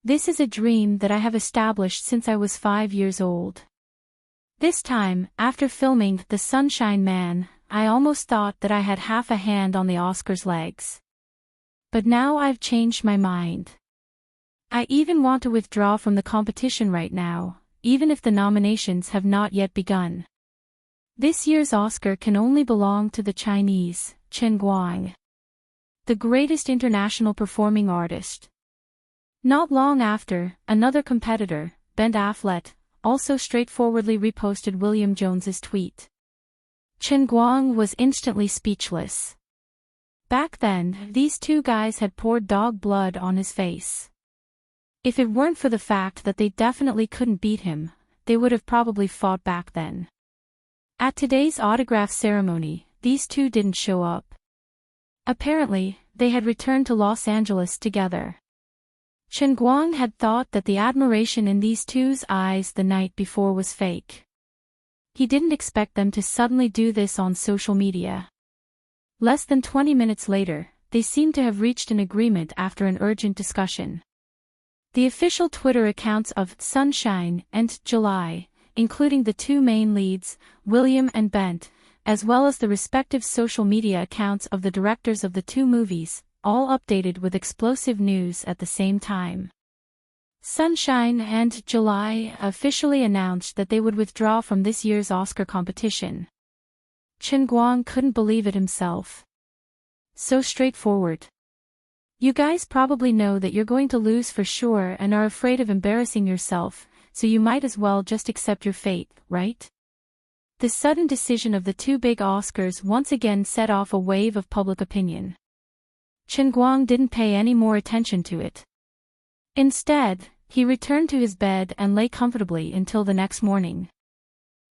This is a dream that I have established since I was 5 years old. This time, after filming The Sunshine Man, I almost thought that I had half a hand on the Oscars' legs. But now I've changed my mind. I even want to withdraw from the competition right now, even if the nominations have not yet begun. This year's Oscar can only belong to the Chinese, Chen Guang. the greatest international performing artist. Not long after, another competitor, Ben Affleck, also straightforwardly reposted William Jones's tweet. Chen Guang was instantly speechless. Back then, these two guys had poured dog blood on his face. If it weren't for the fact that they definitely couldn't beat him, they would have probably fought back then. At today's autograph ceremony, these two didn't show up. Apparently, they had returned to Los Angeles together. Chen Guang had thought that the admiration in these two's eyes the night before was fake. He didn't expect them to suddenly do this on social media. Less than 20 minutes later, they seemed to have reached an agreement after an urgent discussion. The official Twitter accounts of Sunshine and July, including the two main leads, William and Bent, as well as the respective social media accounts of the directors of the two movies, all updated with explosive news at the same time. Sunshine and July officially announced that they would withdraw from this year's Oscar competition. Chen Guang couldn't believe it himself. So straightforward. You guys probably know that you're going to lose for sure and are afraid of embarrassing yourself, so you might as well just accept your fate, right? The sudden decision of the two big Oscars once again set off a wave of public opinion. Chen Guang didn't pay any more attention to it. Instead, he returned to his bed and lay comfortably until the next morning.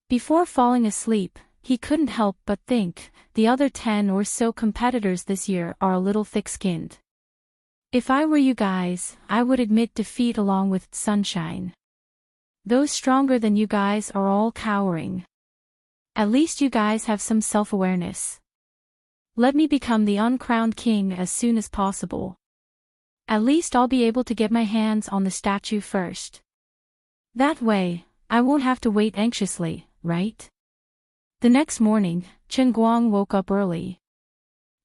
Before falling asleep, he couldn't help but think, the other 10 or so competitors this year are a little thick-skinned. If I were you guys, I would admit defeat along with Sunshine. Those stronger than you guys are all cowering. At least you guys have some self-awareness. Let me become the uncrowned king as soon as possible. At least I'll be able to get my hands on the statue first. That way, I won't have to wait anxiously, right? The next morning, Chen Guang woke up early.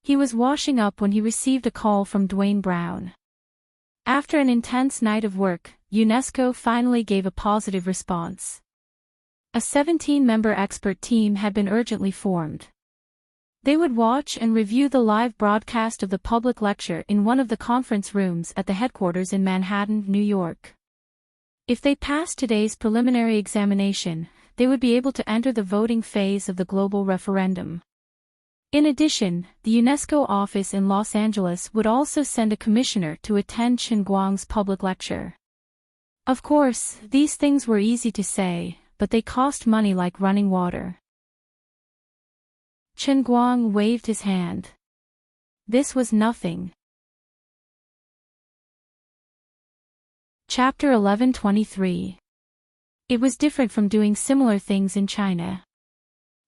He was washing up when he received a call from Dwayne Brown. After an intense night of work, UNESCO finally gave a positive response. A 17-member expert team had been urgently formed. They would watch and review the live broadcast of the public lecture in one of the conference rooms at the headquarters in Manhattan, New York. If they passed today's preliminary examination, they would be able to enter the voting phase of the global referendum. In addition, the UNESCO office in Los Angeles would also send a commissioner to attend Chen Guang's public lecture. Of course, these things were easy to say, but they cost money like running water. Chen Guang waved his hand. This was nothing. Chapter 1123. It was different from doing similar things in China.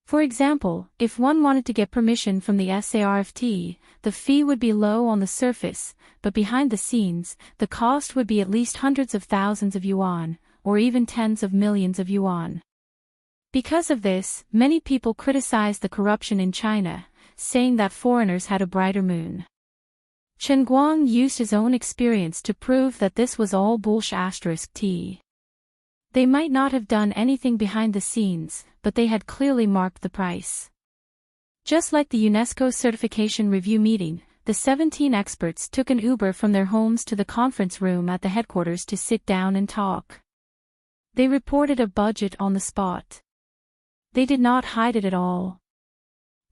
For example, if one wanted to get permission from the SARFT, the fee would be low on the surface, but behind the scenes, the cost would be at least hundreds of thousands of yuan, or even tens of millions of yuan. Because of this, many people criticized the corruption in China, saying that foreigners had a brighter moon. Chen Guang used his own experience to prove that this was all bullshit. They might not have done anything behind the scenes, but they had clearly marked the price. Just like the UNESCO certification review meeting, the 17 experts took an Uber from their homes to the conference room at the headquarters to sit down and talk. They reported a budget on the spot. They did not hide it at all.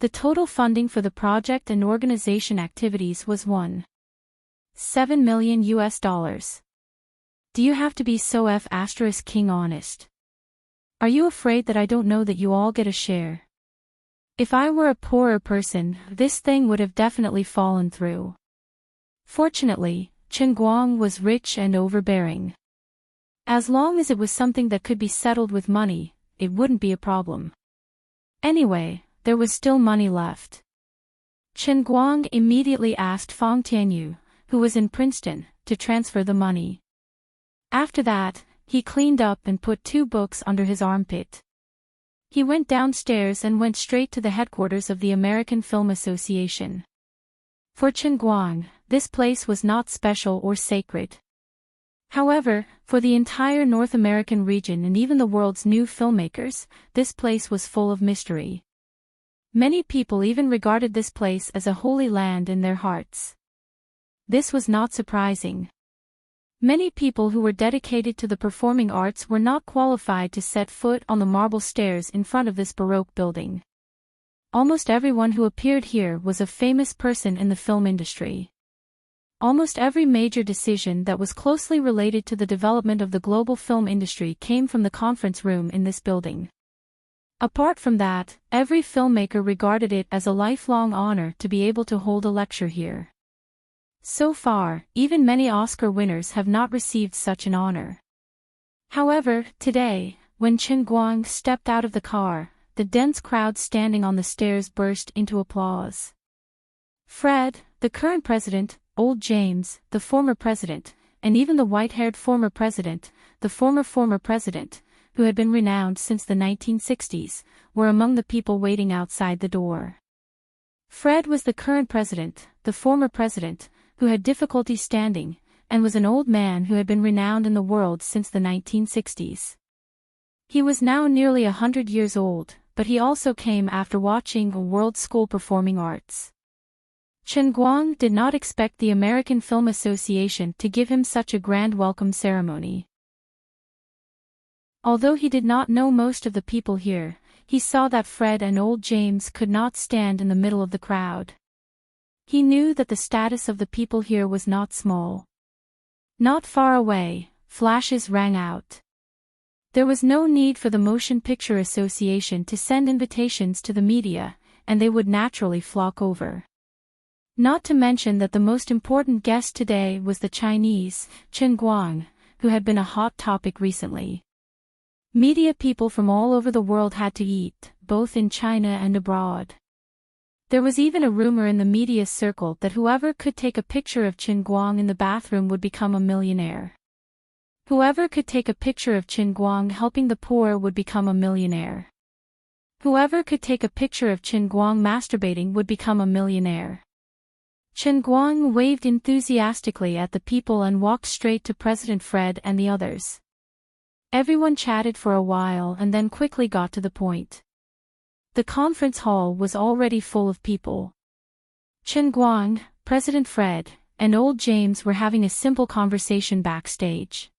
The total funding for the project and organization activities was $1.7 million. Do you have to be so *king honest? Are you afraid that I don't know that you all get a share? If I were a poorer person, this thing would have definitely fallen through. Fortunately, Chen Guang was rich and overbearing. As long as it was something that could be settled with money, it wouldn't be a problem. Anyway, there was still money left. Chen Guang immediately asked Fang Tianyu, who was in Princeton, to transfer the money. After that, he cleaned up and put 2 books under his armpit. He went downstairs and went straight to the headquarters of the American Film Association. For Chen Guang, this place was not special or sacred. However, for the entire North American region and even the world's new filmmakers, this place was full of mystery. Many people even regarded this place as a holy land in their hearts. this was not surprising. Many people who were dedicated to the performing arts were not qualified to set foot on the marble stairs in front of this Baroque building. Almost everyone who appeared here was a famous person in the film industry. Almost every major decision that was closely related to the development of the global film industry came from the conference room in this building. Apart from that, every filmmaker regarded it as a lifelong honor to be able to hold a lecture here. So far, even many Oscar winners have not received such an honor. However, today, when Chen Guang stepped out of the car, the dense crowd standing on the stairs burst into applause. Fred, the current president, old James, the former president, and even the white-haired former president, the former president, who had been renowned since the 1960s, were among the people waiting outside the door. Fred was the current president, the former president, who had difficulty standing, and was an old man who had been renowned in the world since the 1960s. He was now nearly 100 years old, but he also came after watching a World School Performing Arts. Chen Guang did not expect the American Film Association to give him such a grand welcome ceremony. Although he did not know most of the people here, he saw that Fred and old James could not stand in the middle of the crowd. He knew that the status of the people here was not small. Not far away, flashes rang out. There was no need for the Motion Picture Association to send invitations to the media, and they would naturally flock over. Not to mention that the most important guest today was the Chinese, Chen Guang, who had been a hot topic recently. Media people from all over the world had to eat, both in China and abroad. There was even a rumor in the media circle that whoever could take a picture of Chen Guang in the bathroom would become a millionaire. Whoever could take a picture of Chen Guang helping the poor would become a millionaire. Whoever could take a picture of Chen Guang masturbating would become a millionaire. Chen Guang waved enthusiastically at the people and walked straight to President Fred and the others. Everyone chatted for a while and then quickly got to the point. The conference hall was already full of people. Chen Guang, President Fred, and old James were having a simple conversation backstage.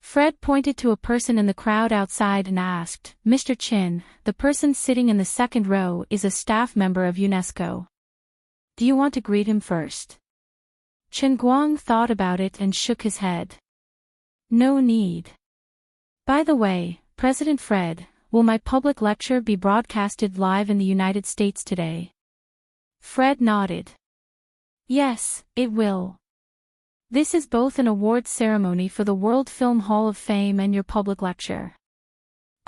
Fred pointed to a person in the crowd outside and asked, "Mr. Chen, the person sitting in the second row is a staff member of UNESCO. Do you want to greet him first?" Chen Guang thought about it and shook his head. "No need. By the way, President Fred, will my public lecture be broadcasted live in the United States today?" Fred nodded. "Yes, it will. This is both an awards ceremony for the World Film Hall of Fame and your public lecture.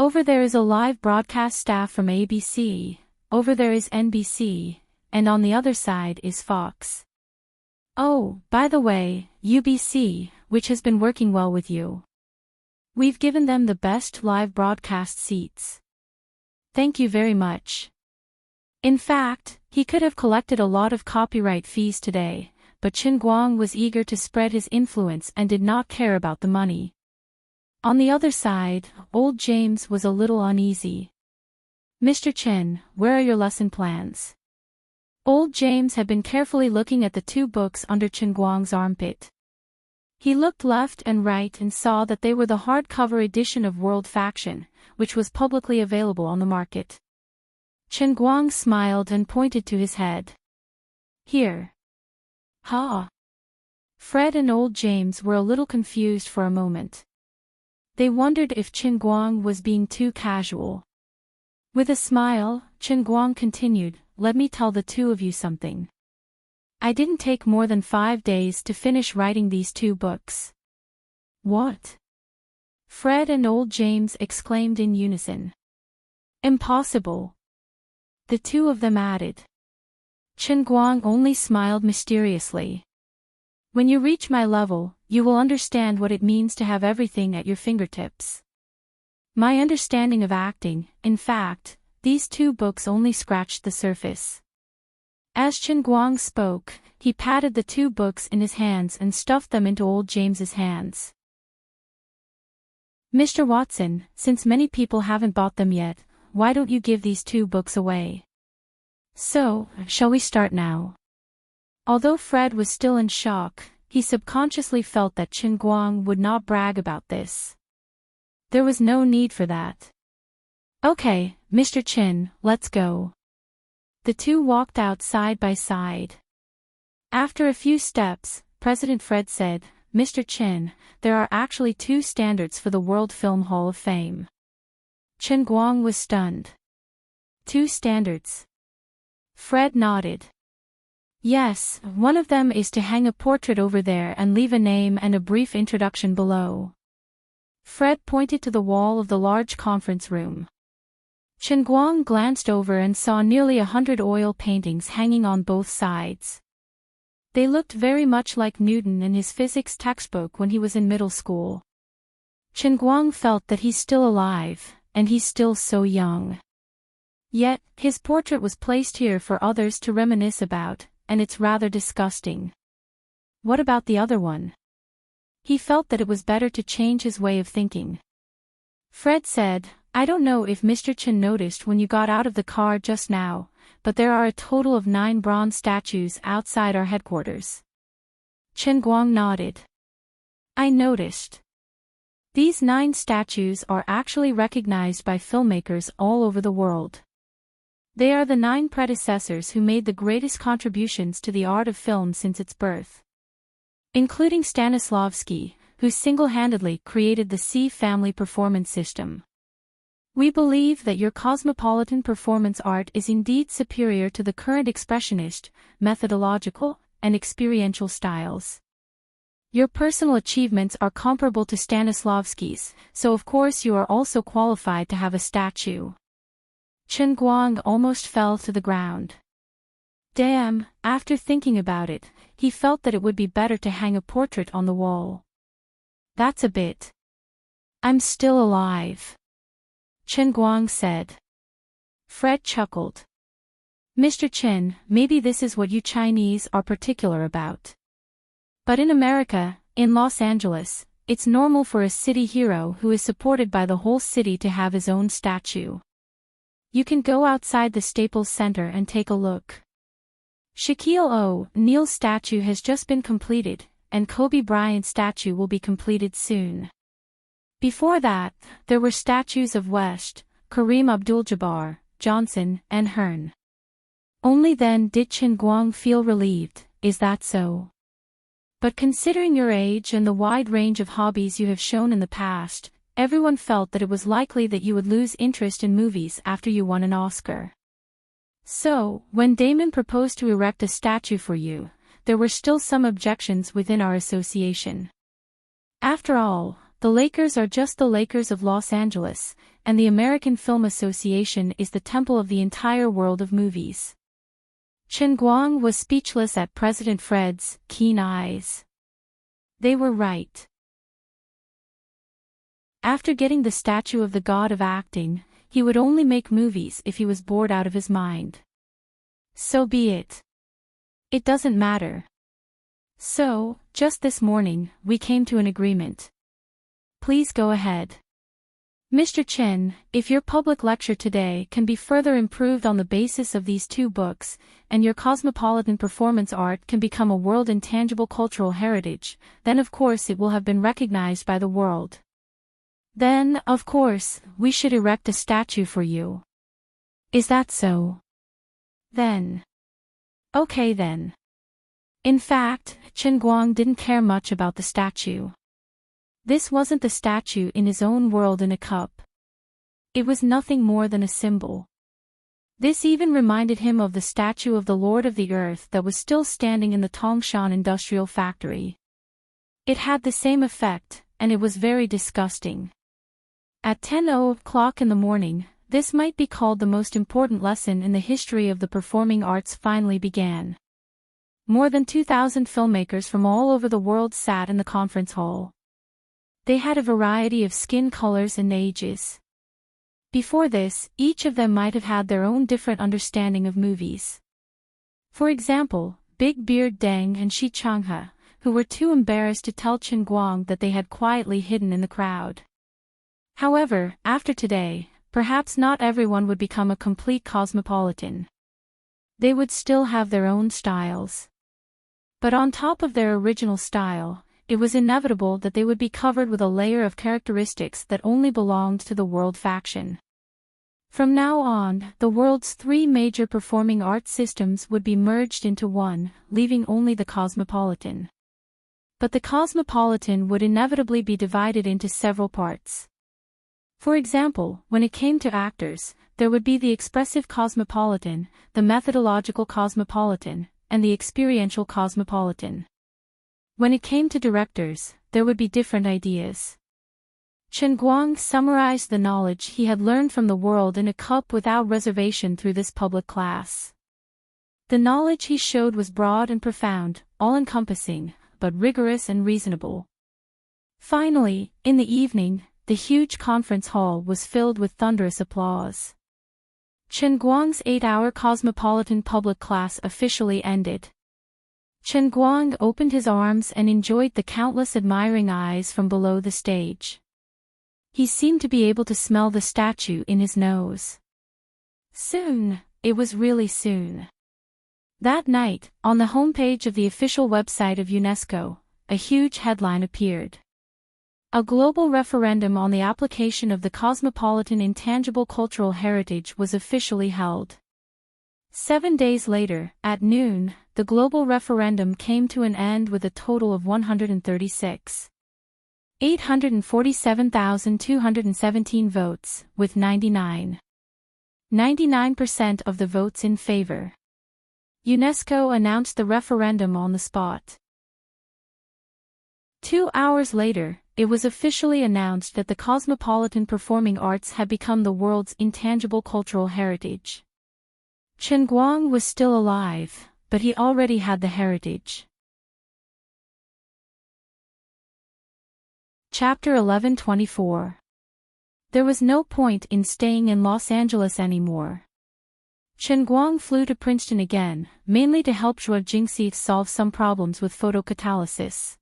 Over there is a live broadcast staff from ABC, over there is NBC, and on the other side is Fox. Oh, by the way, UBC, which has been working well with you. We've given them the best live broadcast seats. Thank you very much." In fact, he could have collected a lot of copyright fees today, but Chen Guang was eager to spread his influence and did not care about the money. On the other side, old James was a little uneasy. "Mr. Chen, where are your lesson plans?" Old James had been carefully looking at the two books under Chen Guang's armpit. He looked left and right and saw that they were the hardcover edition of World Faction, which was publicly available on the market. Chen Guang smiled and pointed to his head. "Here." "Ha." Fred and old James were a little confused for a moment. They wondered if Chen Guang was being too casual. With a smile, Chen Guang continued, "Let me tell the two of you something. I didn't take more than 5 days to finish writing these 2 books." "What?" Fred and old James exclaimed in unison. "Impossible." The two of them added. Chen Guang only smiled mysteriously. "When you reach my level, you will understand what it means to have everything at your fingertips. My understanding of acting, in fact, these 2 books only scratched the surface." As Chen Guang spoke, he patted the 2 books in his hands and stuffed them into old James's hands. "Mr. Watson, since many people haven't bought them yet, why don't you give these 2 books away? So, shall we start now?" Although Fred was still in shock, he subconsciously felt that Chen Guang would not brag about this. There was no need for that. Okay, Mr. Chen, let's go. The two walked out side by side. After a few steps, President Fred said, Mr. Chen, there are actually 2 standards for the World Film Hall of Fame. Chen Guang was stunned. 2 standards. Fred nodded. Yes, one of them is to hang a portrait over there and leave a name and a brief introduction below. Fred pointed to the wall of the large conference room. Chen Guang glanced over and saw nearly 100 oil paintings hanging on both sides. They looked very much like Newton in his physics textbook when he was in middle school. Chen Guang felt that he's still alive, and he's still so young. Yet, his portrait was placed here for others to reminisce about, and it's rather disgusting. What about the other one? He felt that it was better to change his way of thinking. Fred said, I don't know if Mr. Chen noticed when you got out of the car just now, but there are a total of 9 bronze statues outside our headquarters. Chen Guang nodded. I noticed. These 9 statues are actually recognized by filmmakers all over the world. They are the 9 predecessors who made the greatest contributions to the art of film since its birth. Including Stanislavski, who single-handedly created the C family performance system. We believe that your cosmopolitan performance art is indeed superior to the current expressionist, methodological, and experiential styles. Your personal achievements are comparable to Stanislavski's, so of course you are also qualified to have a statue. Chen Guang almost fell to the ground. Damn, after thinking about it, he felt that it would be better to hang a portrait on the wall. That's a bit. I'm still alive. Chen Guang said. Fred chuckled. Mr. Chen, maybe this is what you Chinese are particular about. But in America, in Los Angeles, it's normal for a city hero who is supported by the whole city to have his own statue. You can go outside the Staples Center and take a look. Shaquille O'Neal's statue has just been completed, and Kobe Bryant's statue will be completed soon. Before that, there were statues of West, Kareem Abdul-Jabbar, Johnson, and Hearn. Only then did Chen Guang feel relieved, is that so? But considering your age and the wide range of hobbies you have shown in the past, everyone felt that it was likely that you would lose interest in movies after you won an Oscar. So, when Damon proposed to erect a statue for you, there were still some objections within our association. After all, the Lakers are just the Lakers of Los Angeles, and the American Film Association is the temple of the entire world of movies. Chen Guang was speechless at President Fred's keen eyes. They were right. After getting the statue of the god of acting, he would only make movies if he was bored out of his mind. So be it. It doesn't matter. So, just this morning, we came to an agreement. Please go ahead. Mr. Chen, if your public lecture today can be further improved on the basis of these 2 books, and your cosmopolitan performance art can become a world intangible cultural heritage, then of course it will have been recognized by the world. Then, of course, we should erect a statue for you. Is that so? Then. Okay then. In fact, Chen Guang didn't care much about the statue. This wasn't the statue in his own world in a cup. It was nothing more than a symbol. This even reminded him of the statue of the Lord of the Earth that was still standing in the Tongshan industrial factory. It had the same effect, and it was very disgusting. At 10:00 in the morning, this might be called the most important lesson in the history of the performing arts finally began. More than 2,000 filmmakers from all over the world sat in the conference hall. They had a variety of skin colors and ages. Before this, each of them might have had their own different understanding of movies. For example, Big Beard Deng and Shi Changhe, who were too embarrassed to tell Chen Guang that they had quietly hidden in the crowd. However, after today, perhaps not everyone would become a complete cosmopolitan. They would still have their own styles. But on top of their original style, it was inevitable that they would be covered with a layer of characteristics that only belonged to the World faction. From now on, the world's three major performing arts systems would be merged into one, leaving only the Cosmopolitan. But the Cosmopolitan would inevitably be divided into several parts. For example, when it came to actors, there would be the expressive Cosmopolitan, the methodological Cosmopolitan, and the experiential Cosmopolitan. When it came to directors, there would be different ideas. Chen Guang summarized the knowledge he had learned from the world in a cup without reservation through this public class. The knowledge he showed was broad and profound, all-encompassing, but rigorous and reasonable. Finally, in the evening, the huge conference hall was filled with thunderous applause. Chen Guang's 8-hour Cosmopolitan public class officially ended. Chen Guang opened his arms and enjoyed the countless admiring eyes from below the stage. He seemed to be able to smell the statue in his nose. Soon, it was really soon. That night, on the homepage of the official website of UNESCO, a huge headline appeared. A global referendum on the application of the Cosmopolitan Intangible Cultural Heritage was officially held. 7 days later, at noon, the global referendum came to an end with a total of 136,847,217 votes, with 99% of the votes in favor. UNESCO announced the referendum on the spot. 2 hours later, it was officially announced that the Cosmopolitan Performing Arts had become the world's intangible cultural heritage. Chen Guang was still alive, but he already had the heritage. Chapter 11:24. There was no point in staying in Los Angeles anymore. Chen Guang flew to Princeton again, mainly to help Zhuo Jingxi solve some problems with photocatalysis.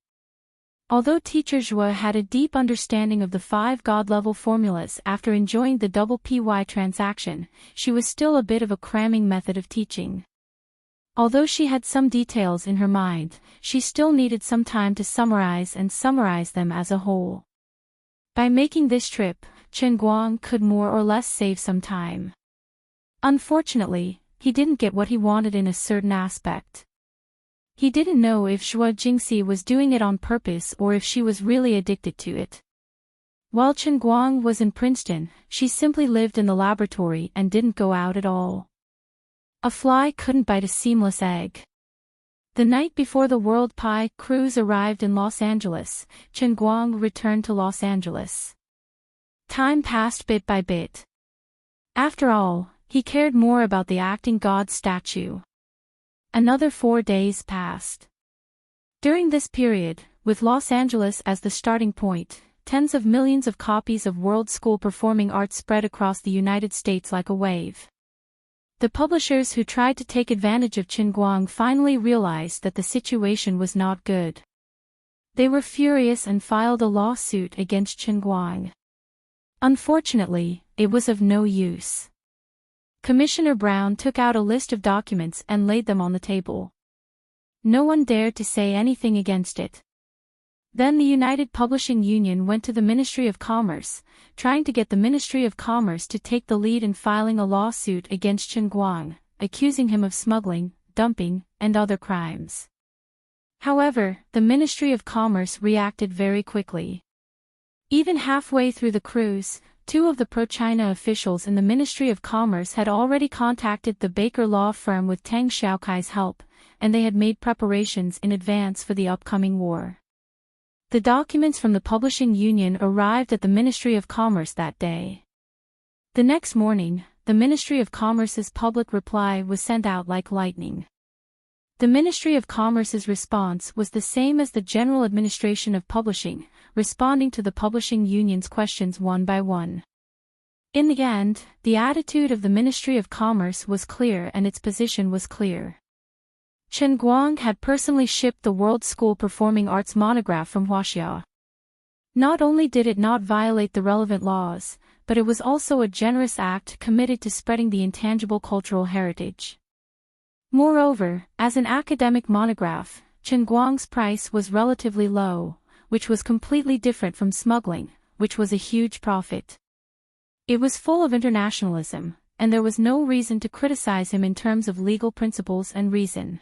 Although teacher Zhuo had a deep understanding of the 5 God-level formulas after enjoying the double PY transaction, she was still a bit of a cramming method of teaching. Although she had some details in her mind, she still needed some time to summarize them as a whole. By making this trip, Chen Guang could more or less save some time. Unfortunately, he didn't get what he wanted in a certain aspect. He didn't know if Zhuo Jingxi was doing it on purpose or if she was really addicted to it. While Chen Guang was in Princeton, she simply lived in the laboratory and didn't go out at all. A fly couldn't bite a seamless egg. The night before the World Pie cruise arrived in Los Angeles, Chen Guang returned to Los Angeles. Time passed bit by bit. After all, he cared more about the acting god statue. Another 4 days passed. During this period, with Los Angeles as the starting point, tens of millions of copies of World School Performing Arts spread across the United States like a wave. The publishers who tried to take advantage of Chen Guang finally realized that the situation was not good. They were furious and filed a lawsuit against Chen Guang. Unfortunately, it was of no use. Commissioner Brown took out a list of documents and laid them on the table. No one dared to say anything against it. Then the United Publishing Union went to the Ministry of Commerce, trying to get the Ministry of Commerce to take the lead in filing a lawsuit against Chen Guang, accusing him of smuggling, dumping, and other crimes. However, the Ministry of Commerce reacted very quickly. Even halfway through the cruise, 2 of the pro-China officials in the Ministry of Commerce had already contacted the Baker law firm with Tang Xiaokai's help, and they had made preparations in advance for the upcoming war. The documents from the Publishing Union arrived at the Ministry of Commerce that day. The next morning, the Ministry of Commerce's public reply was sent out like lightning. The Ministry of Commerce's response was the same as the General Administration of Publishing, responding to the Publishing Union's questions one by one. In the end, the attitude of the Ministry of Commerce was clear and its position was clear. Chen Guang had personally shipped the World School Performing Arts monograph from Huaxia. Not only did it not violate the relevant laws, but it was also a generous act committed to spreading the intangible cultural heritage. Moreover, as an academic monograph, Chen Guang's price was relatively low, which was completely different from smuggling, which was a huge profit. It was full of internationalism, and there was no reason to criticize him in terms of legal principles and reason.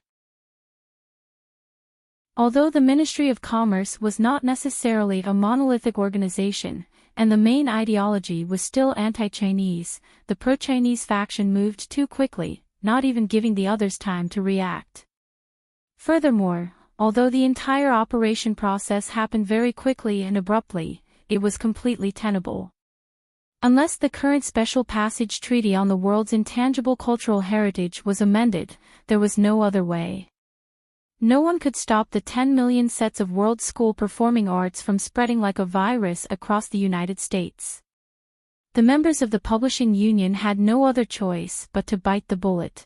Although the Ministry of Commerce was not necessarily a monolithic organization, and the main ideology was still anti-Chinese, the pro-Chinese faction moved too quickly, not even giving the others time to react. Furthermore, although the entire operation process happened very quickly and abruptly, it was completely tenable. Unless the current Special Passage Treaty on the world's intangible cultural heritage was amended, there was no other way. No one could stop the 10 million sets of World School Performing Arts from spreading like a virus across the United States. The members of the publishing union had no other choice but to bite the bullet.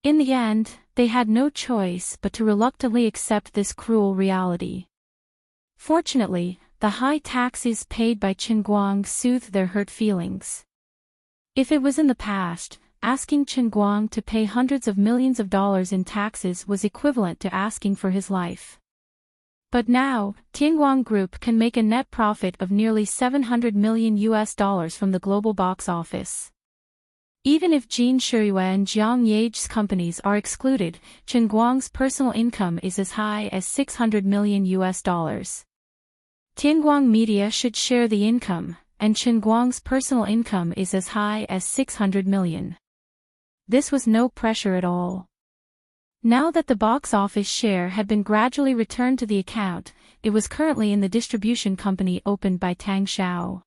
In the end, they had no choice but to reluctantly accept this cruel reality. Fortunately, the high taxes paid by Chen Guang soothed their hurt feelings. If it was in the past, asking Chen Guang to pay hundreds of millions of dollars in taxes was equivalent to asking for his life. But now, Tianguang Group can make a net profit of nearly $700 million from the global box office. Even if Jin Shiyue and Jiang Yage's companies are excluded, Chen Guang's personal income is as high as $600 million. Tianguang Media should share the income, and Chen Guang's personal income is as high as $600 million. This was no pressure at all. Now that the box office share had been gradually returned to the account, it was currently in the distribution company opened by Tang Xiao.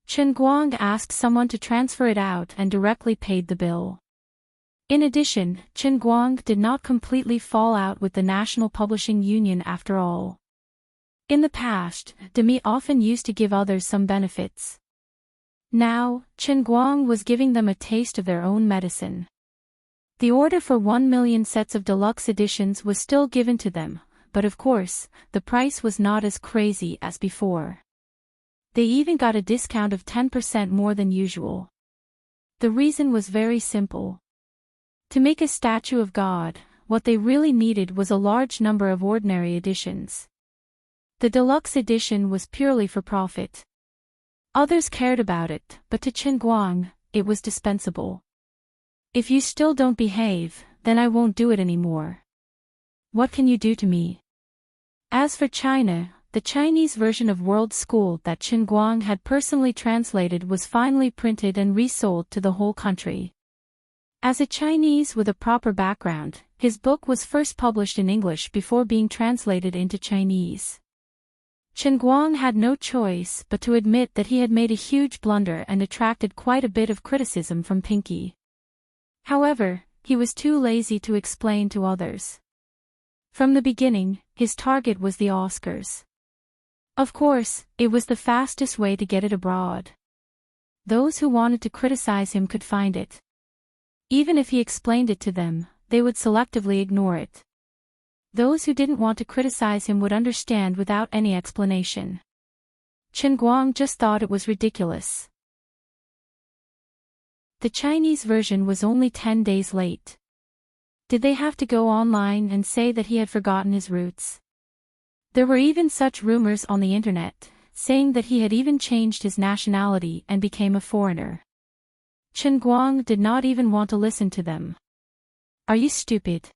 Chen Guang asked someone to transfer it out and directly paid the bill. In addition, Chen Guang did not completely fall out with the National Publishing Union after all. In the past, Dreamy often used to give others some benefits. Now, Chen Guang was giving them a taste of their own medicine. The order for 1 million sets of deluxe editions was still given to them, but of course, the price was not as crazy as before. They even got a discount of 10% more than usual. The reason was very simple. To make a statue of God, what they really needed was a large number of ordinary editions. The deluxe edition was purely for profit. Others cared about it, but to Chen Guang, it was dispensable. If you still don't behave, then I won't do it anymore. What can you do to me? As for China, the Chinese version of World School that Chen Guang had personally translated was finally printed and resold to the whole country. As a Chinese with a proper background, his book was first published in English before being translated into Chinese. Chen Guang had no choice but to admit that he had made a huge blunder and attracted quite a bit of criticism from Pinky. However, he was too lazy to explain to others. From the beginning, his target was the Oscars. Of course, it was the fastest way to get it abroad. Those who wanted to criticize him could find it. Even if he explained it to them, they would selectively ignore it. Those who didn't want to criticize him would understand without any explanation. Chen Guang just thought it was ridiculous. The Chinese version was only 10 days late. Did they have to go online and say that he had forgotten his roots? There were even such rumors on the internet, saying that he had even changed his nationality and became a foreigner. Chen Guang did not even want to listen to them. Are you stupid?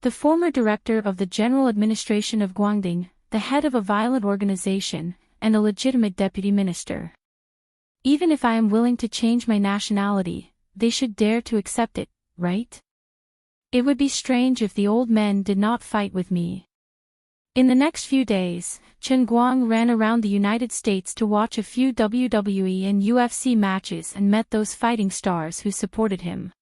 The former director of the General Administration of Guangdong, the head of a violent organization, and a legitimate deputy minister. Even if I am willing to change my nationality, they should dare to accept it, right? It would be strange if the old men did not fight with me. In the next few days, Chen Guang ran around the United States to watch a few WWE and UFC matches and met those fighting stars who supported him.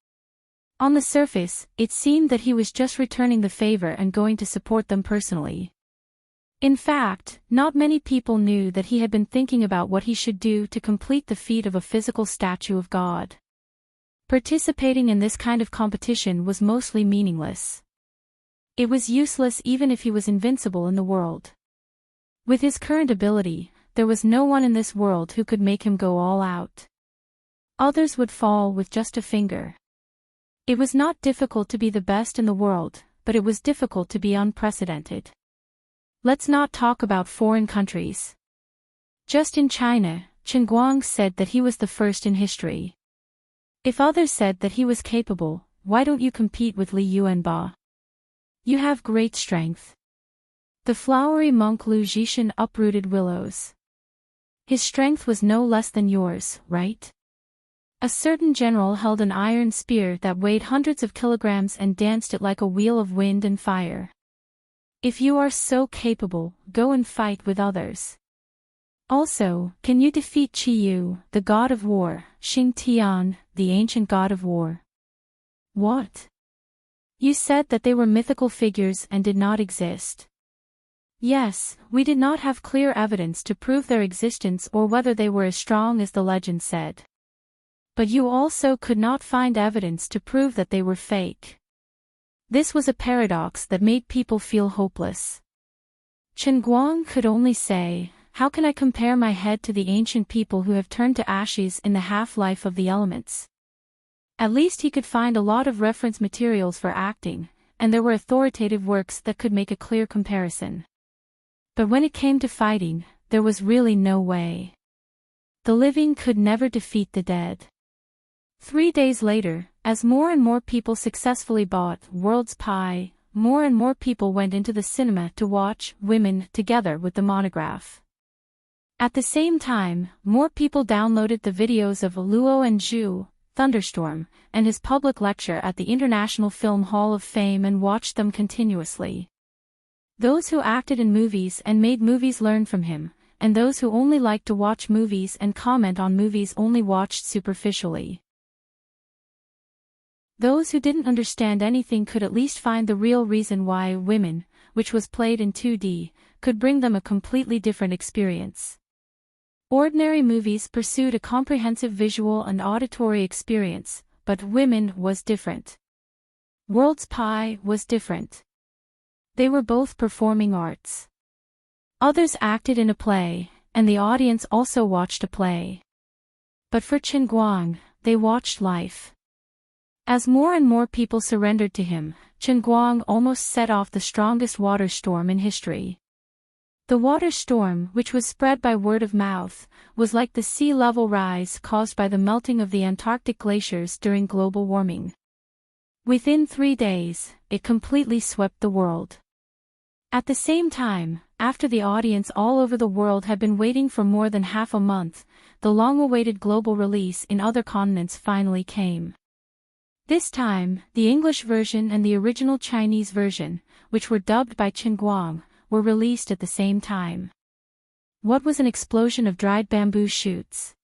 On the surface, it seemed that he was just returning the favor and going to support them personally. In fact, not many people knew that he had been thinking about what he should do to complete the feat of a physical statue of God. Participating in this kind of competition was mostly meaningless. It was useless even if he was invincible in the world. With his current ability, there was no one in this world who could make him go all out. Others would fall with just a finger. It was not difficult to be the best in the world, but it was difficult to be unprecedented. Let's not talk about foreign countries. Just in China, Chen Guang said that he was the first in history. If others said that he was capable, why don't you compete with Li Yuanba? You have great strength. The flowery monk Lu Jishan uprooted willows. His strength was no less than yours, right? A certain general held an iron spear that weighed hundreds of kilograms and danced it like a wheel of wind and fire. If you are so capable, go and fight with others. Also, can you defeat Qi Yu, the god of war, Xing Tian, the ancient god of war? What? You said that they were mythical figures and did not exist. Yes, we did not have clear evidence to prove their existence or whether they were as strong as the legend said. But you also could not find evidence to prove that they were fake. This was a paradox that made people feel hopeless. Chen Guang could only say, how can I compare my head to the ancient people who have turned to ashes in the half-life of the elements? At least he could find a lot of reference materials for acting, and there were authoritative works that could make a clear comparison. But when it came to fighting, there was really no way. The living could never defeat the dead. 3 days later, as more and more people successfully bought World's Pie, more and more people went into the cinema to watch Women together with the monograph. At the same time, more people downloaded the videos of Luo and Zhu, Thunderstorm, and his public lecture at the International Film Hall of Fame and watched them continuously. Those who acted in movies and made movies learned from him, and those who only liked to watch movies and comment on movies only watched superficially. Those who didn't understand anything could at least find the real reason why Women, which was played in 2D, could bring them a completely different experience. Ordinary movies pursued a comprehensive visual and auditory experience, but Women was different. World's Pie was different. They were both performing arts. Others acted in a play, and the audience also watched a play. But for Chen Guang, they watched life. As more and more people surrendered to him, Chen Guang almost set off the strongest water storm in history. The water storm, which was spread by word of mouth, was like the sea level rise caused by the melting of the Antarctic glaciers during global warming. Within 3 days, it completely swept the world. At the same time, after the audience all over the world had been waiting for more than half a month, the long-awaited global release in other continents finally came. This time, the English version and the original Chinese version, which were dubbed by Chen Guang, were released at the same time. What was an explosion of dried bamboo shoots?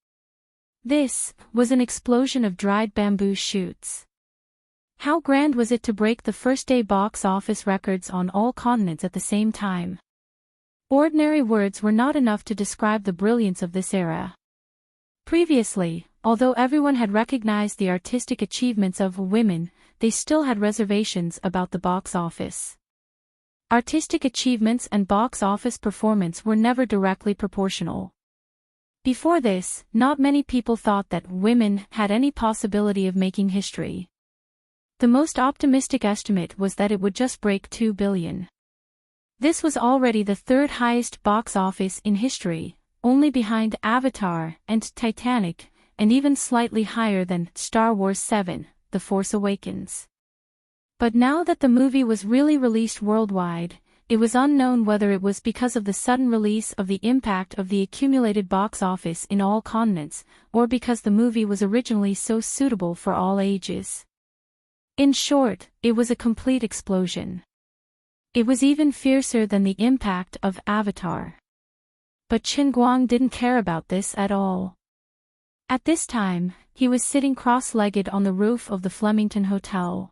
This was an explosion of dried bamboo shoots. How grand was it to break the first-day box office records on all continents at the same time? Ordinary words were not enough to describe the brilliance of this era. Previously, although everyone had recognized the artistic achievements of Women, they still had reservations about the box office. Artistic achievements and box office performance were never directly proportional. Before this, not many people thought that Women had any possibility of making history. The most optimistic estimate was that it would just break 2 billion. This was already the third highest box office in history, only behind Avatar and Titanic, and even slightly higher than Star Wars 7, The Force Awakens. But now that the movie was really released worldwide, it was unknown whether it was because of the sudden release of the impact of the accumulated box office in all continents, or because the movie was originally so suitable for all ages. In short, it was a complete explosion. It was even fiercer than the impact of Avatar. But Chen Guang didn't care about this at all. At this time, he was sitting cross-legged on the roof of the Flemington Hotel.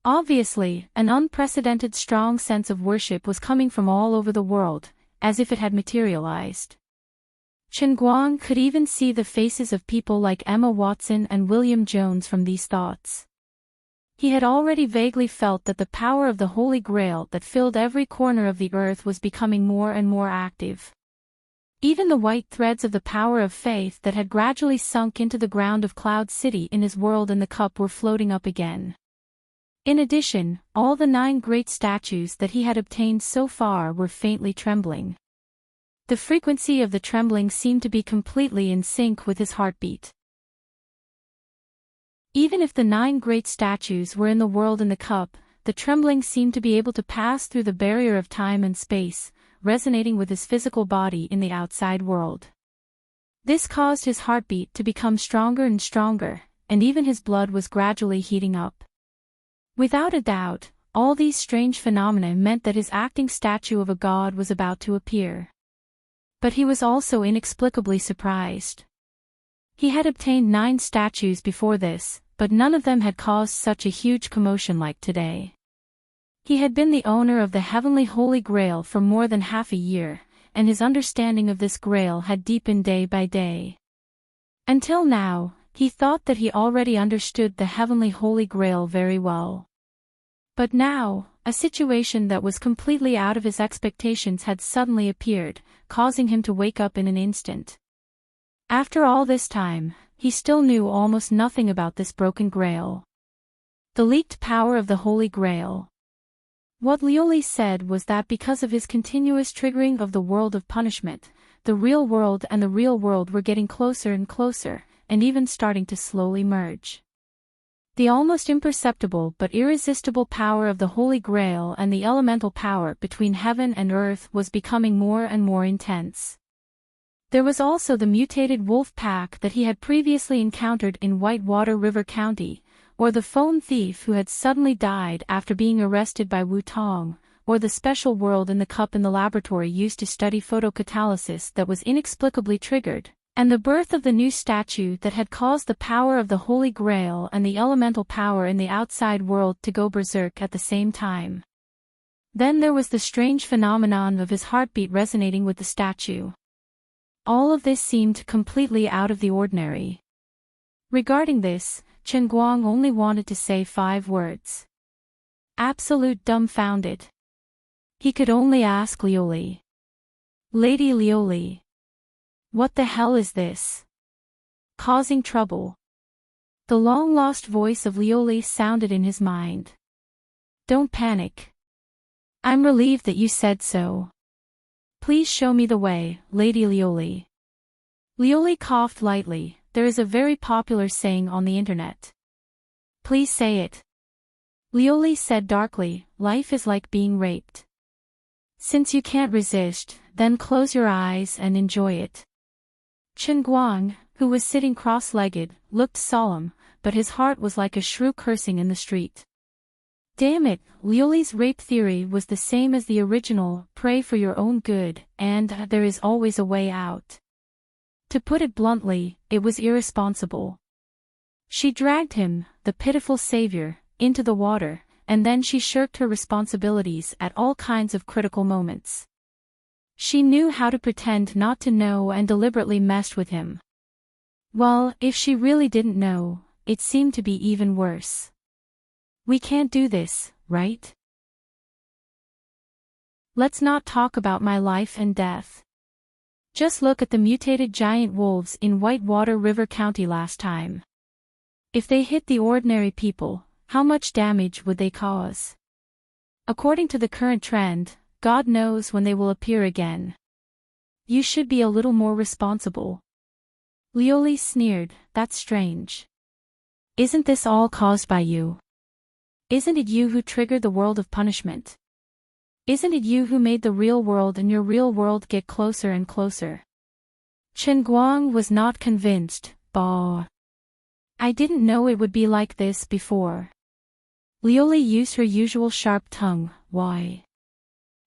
Obviously, an unprecedented strong sense of worship was coming from all over the world, as if it had materialized. Chen Guang could even see the faces of people like Emma Watson and William Jones from these thoughts. He had already vaguely felt that the power of the Holy Grail that filled every corner of the earth was becoming more and more active. Even the white threads of the power of faith that had gradually sunk into the ground of Cloud City in his world and the cup were floating up again. In addition, all the 9 great statues that he had obtained so far were faintly trembling. The frequency of the trembling seemed to be completely in sync with his heartbeat. Even if the 9 great statues were in the world in the cup, the trembling seemed to be able to pass through the barrier of time and space, resonating with his physical body in the outside world. This caused his heartbeat to become stronger and stronger, and even his blood was gradually heating up. Without a doubt, all these strange phenomena meant that his acting statue of a god was about to appear. But he was also inexplicably surprised. He had obtained 9 statues before this, but none of them had caused such a huge commotion like today. He had been the owner of the heavenly Holy Grail for more than half a year, and his understanding of this Grail had deepened day by day. Until now, he thought that he already understood the heavenly Holy Grail very well. But now, a situation that was completely out of his expectations had suddenly appeared, causing him to wake up in an instant. After all this time, he still knew almost nothing about this broken Grail. The leaked power of the Holy Grail. What Lioli said was that because of his continuous triggering of the world of punishment, the real world and the real world were getting closer and closer, and even starting to slowly merge. The almost imperceptible but irresistible power of the Holy Grail and the elemental power between heaven and earth was becoming more and more intense. There was also the mutated wolf pack that he had previously encountered in Whitewater River County, or the phone thief who had suddenly died after being arrested by Wu Tong, or the special world in the cup in the laboratory used to study photocatalysis that was inexplicably triggered, and the birth of the new statue that had caused the power of the Holy Grail and the elemental power in the outside world to go berserk at the same time. Then there was the strange phenomenon of his heartbeat resonating with the statue. All of this seemed completely out of the ordinary. Regarding this, Chen Guang only wanted to say 5 words. Absolute dumbfounded. He could only ask Lioli. Lady Lioli. What the hell is this? Causing trouble. The long-lost voice of Lioli sounded in his mind. Don't panic. I'm relieved that you said so. Please show me the way, Lady Lioli. Lioli coughed lightly. There is a very popular saying on the internet. Please say it. Lioli said darkly, life is like being raped. Since you can't resist, then close your eyes and enjoy it. Chen Guang, who was sitting cross-legged, looked solemn, but his heart was like a shrew cursing in the street. Damn it, Lioli's rape theory was the same as the original, pray for your own good, and there is always a way out. To put it bluntly, it was irresponsible. She dragged him, the pitiful savior, into the water, and then she shirked her responsibilities at all kinds of critical moments. She knew how to pretend not to know and deliberately messed with him. Well, if she really didn't know, it seemed to be even worse. We can't do this, right? Let's not talk about my life and death. Just look at the mutated giant wolves in Whitewater River County last time. If they hit the ordinary people, how much damage would they cause? According to the current trend, God knows when they will appear again. You should be a little more responsible. Lioli sneered, that's strange. Isn't this all caused by you? Isn't it you who triggered the world of punishment? Isn't it you who made the real world and your real world get closer and closer? Chen Guang was not convinced, bah. I didn't know it would be like this before. Lioli used her usual sharp tongue, why?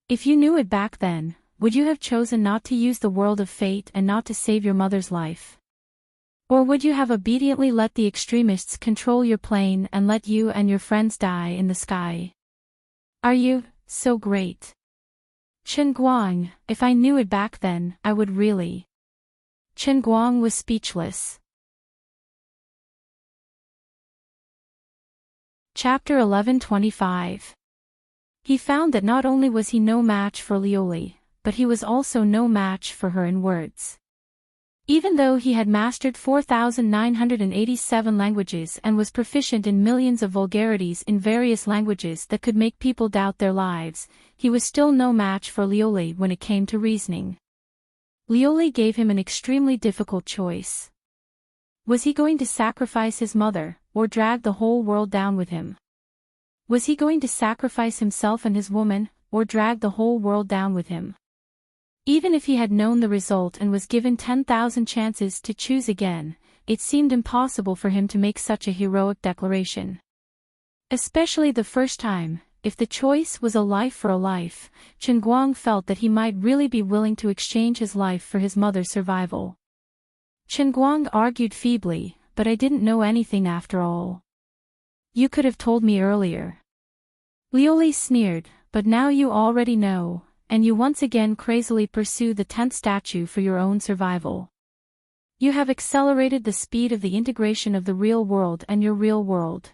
If you knew it back then, would you have chosen not to use the world of fate and not to save your mother's life? Or would you have obediently let the extremists control your plane and let you and your friends die in the sky? Are you so great? Chen Guang, if I knew it back then, I would really. Chen Guang was speechless. Chapter 11:25. He found that not only was he no match for Lioli, but he was also no match for her in words. Even though he had mastered 4,987 languages and was proficient in millions of vulgarities in various languages that could make people doubt their lives, he was still no match for Lioli when it came to reasoning. Lioli gave him an extremely difficult choice. Was he going to sacrifice his mother, or drag the whole world down with him? Was he going to sacrifice himself and his woman, or drag the whole world down with him? Even if he had known the result and was given 10,000 chances to choose again, it seemed impossible for him to make such a heroic declaration. Especially the first time, if the choice was a life for a life, Chen Guang felt that he might really be willing to exchange his life for his mother's survival. Chen Guang argued feebly, "But I didn't know anything after all. You could have told me earlier." Lioli sneered, "But now you already know, and you once again crazily pursue the 10th statue for your own survival. You have accelerated the speed of the integration of the real world and your real world."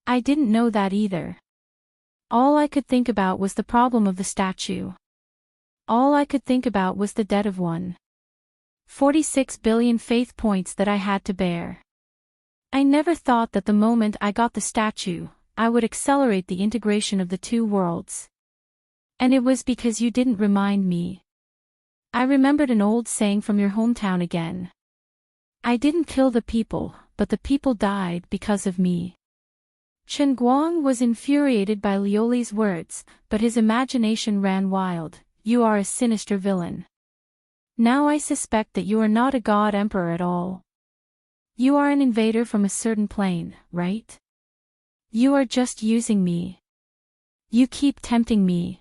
"I didn't know that either. All I could think about was the problem of the statue. All I could think about was the debt of 1.46 billion faith points that I had to bear. I never thought that the moment I got the statue, I would accelerate the integration of the two worlds. And it was because you didn't remind me. I remembered an old saying from your hometown again. I didn't kill the people, but the people died because of me." Chen Guang was infuriated by Lioli's words, but his imagination ran wild. "You are a sinister villain. Now I suspect that you are not a god emperor at all. You are an invader from a certain plane, right? You are just using me. You keep tempting me.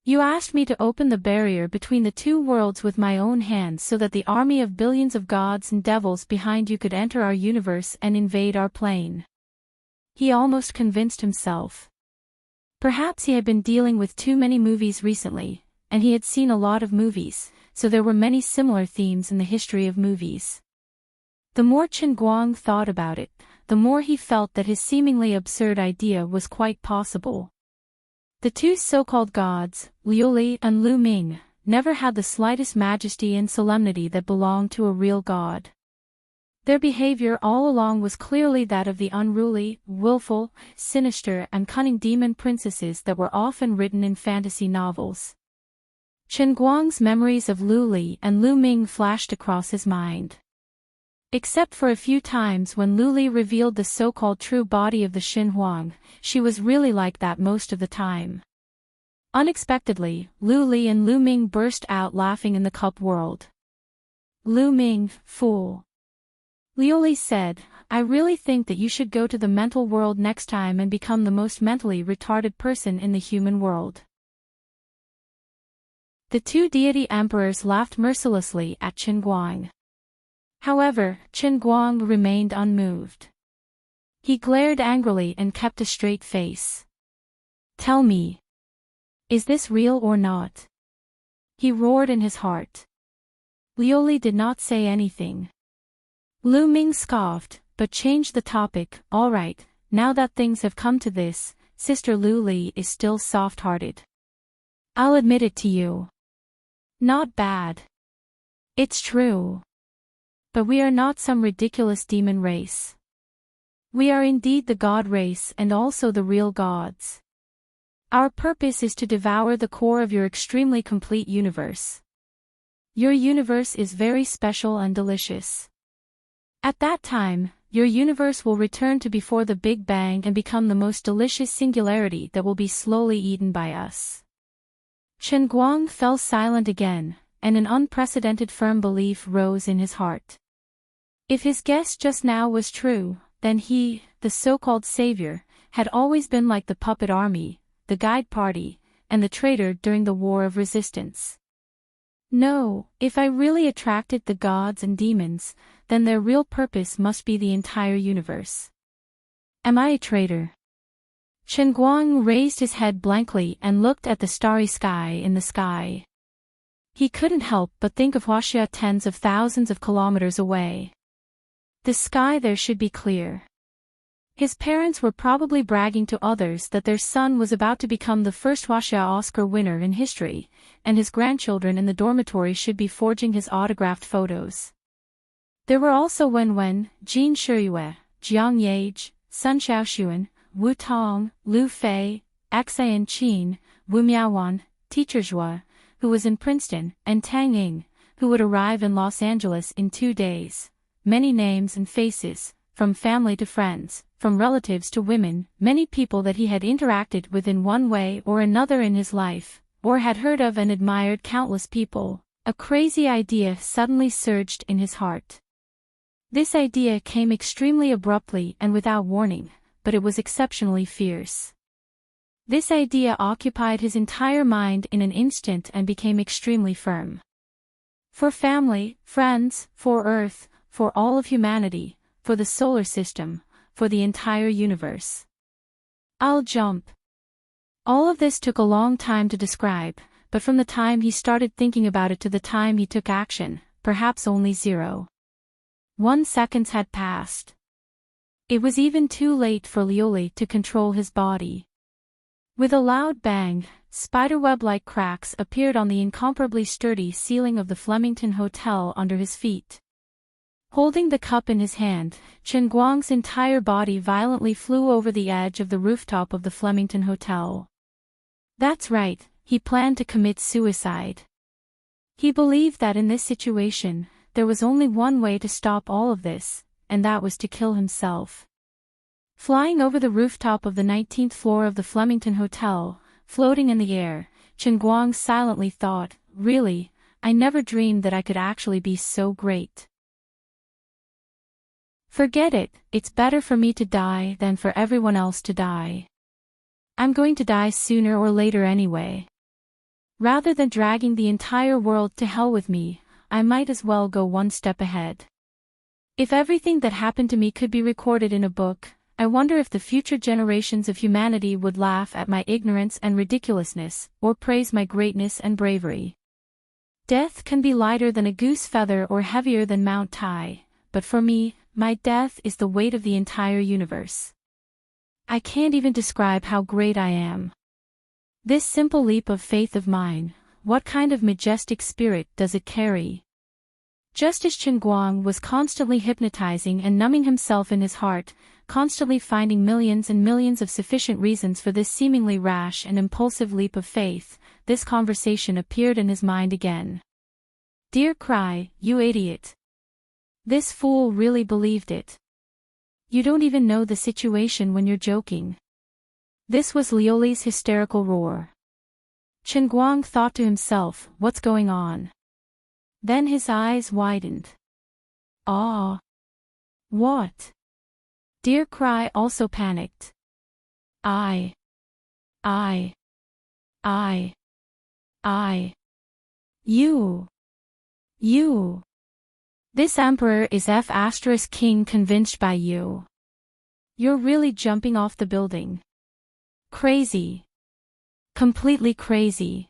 You asked me to open the barrier between the two worlds with my own hands so that the army of billions of gods and devils behind you could enter our universe and invade our plane." He almost convinced himself. Perhaps he had been dealing with too many movies recently, and he had seen a lot of movies, so there were many similar themes in the history of movies. The more Chen Guang thought about it, the more he felt that his seemingly absurd idea was quite possible. The two so-called gods, Lioli and Lu Ming, never had the slightest majesty and solemnity that belonged to a real god. Their behavior all along was clearly that of the unruly, willful, sinister and cunning demon princesses that were often written in fantasy novels. Chen Guang's memories of Lu Li and Lu Ming flashed across his mind. Except for a few times when Lu Li revealed the so-called true body of the Xin Huang, she was really like that most of the time. Unexpectedly, Lu Li and Lu Ming burst out laughing in the cup world. "Lu Ming, fool," Lioli said, "I really think that you should go to the mental world next time and become the most mentally retarded person in the human world." The two deity emperors laughed mercilessly at Chen Guang. However, Chen Guang remained unmoved. He glared angrily and kept a straight face. "Tell me. Is this real or not?" he roared in his heart. Lioli did not say anything. Lu Ming scoffed, but changed the topic. "All right, now that things have come to this, Sister Lu Li is still soft-hearted. I'll admit it to you. Not bad. It's true. But we are not some ridiculous demon race. We are indeed the god race and also the real gods. Our purpose is to devour the core of your extremely complete universe. Your universe is very special and delicious. At that time, your universe will return to before the Big Bang and become the most delicious singularity that will be slowly eaten by us." Chen Guang fell silent again, and an unprecedented firm belief rose in his heart. If his guess just now was true, then he, the so-called savior, had always been like the puppet army, the guide party, and the traitor during the war of resistance. No, if I really attracted the gods and demons, then their real purpose must be the entire universe. Am I a traitor? Chen Guang raised his head blankly and looked at the starry sky in the sky. He couldn't help but think of Huaxia tens of thousands of kilometers away. The sky there should be clear. His parents were probably bragging to others that their son was about to become the first Wuxia Oscar winner in history, and his grandchildren in the dormitory should be forging his autographed photos. There were also Wen Wen, Jin Shiyue, Jiang Yage, Sun Xiaoxuan, Wu Tong, Lu Fei, Xayan Qin, Wu Miaowan, Teacher Zhua, who was in Princeton, and Tang Ying, who would arrive in Los Angeles in 2 days. Many names and faces, from family to friends, from relatives to women, many people that he had interacted with in one way or another in his life, or had heard of and admired countless people. A crazy idea suddenly surged in his heart. This idea came extremely abruptly and without warning, but it was exceptionally fierce. This idea occupied his entire mind in an instant and became extremely firm. For family, friends, for Earth, for all of humanity, for the solar system, for the entire universe. I'll jump. All of this took a long time to describe, but from the time he started thinking about it to the time he took action, perhaps only 0.1 seconds had passed. It was even too late for Lioli to control his body. With a loud bang, spiderweb-like cracks appeared on the incomparably sturdy ceiling of the Flemington Hotel under his feet. Holding the cup in his hand, Chen Guang's entire body violently flew over the edge of the rooftop of the Flemington Hotel. That's right, he planned to commit suicide. He believed that in this situation, there was only one way to stop all of this, and that was to kill himself. Flying over the rooftop of the 19th floor of the Flemington Hotel, floating in the air, Chen Guang silently thought, really, I never dreamed that I could actually be so great. Forget it, it's better for me to die than for everyone else to die. I'm going to die sooner or later anyway. Rather than dragging the entire world to hell with me, I might as well go one step ahead. If everything that happened to me could be recorded in a book, I wonder if the future generations of humanity would laugh at my ignorance and ridiculousness, or praise my greatness and bravery. Death can be lighter than a goose feather or heavier than Mount Tai, but for me, my death is the weight of the entire universe. I can't even describe how great I am. This simple leap of faith of mine, what kind of majestic spirit does it carry? Just as Chen Guang was constantly hypnotizing and numbing himself in his heart, constantly finding millions and millions of sufficient reasons for this seemingly rash and impulsive leap of faith, this conversation appeared in his mind again. Dear Cry, you idiot. This fool really believed it. You don't even know the situation when you're joking. This was Lioli's hysterical roar. Chen Guang thought to himself, what's going on? Then his eyes widened. Ah! What? Dear Cry also panicked. You. This emperor is F** king convinced by you. You're really jumping off the building. Crazy. Completely crazy.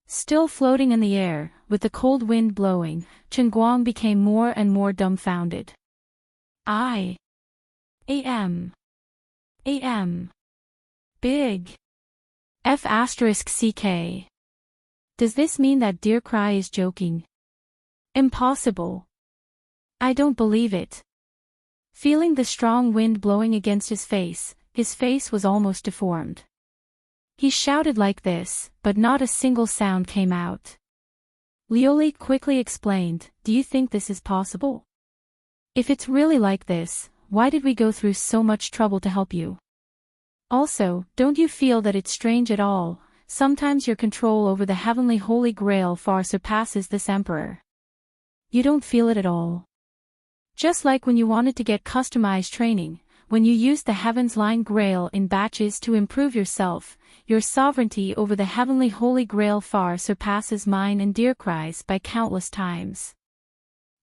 Still floating in the air, with the cold wind blowing, Chen Guang became more and more dumbfounded. Am. Big. F***ck. Does this mean that Dear Cry is joking? Impossible. I don't believe it. Feeling the strong wind blowing against his face was almost deformed. He shouted like this, but not a single sound came out. Lioli quickly explained, do you think this is possible? If it's really like this, why did we go through so much trouble to help you? Also, don't you feel that it's strange at all? Sometimes your control over the heavenly Holy Grail far surpasses this emperor. You don't feel it at all. Just like when you wanted to get customized training, when you used the Heaven's Line Grail in batches to improve yourself, your sovereignty over the heavenly Holy Grail far surpasses mine and Dear Cry's by countless times.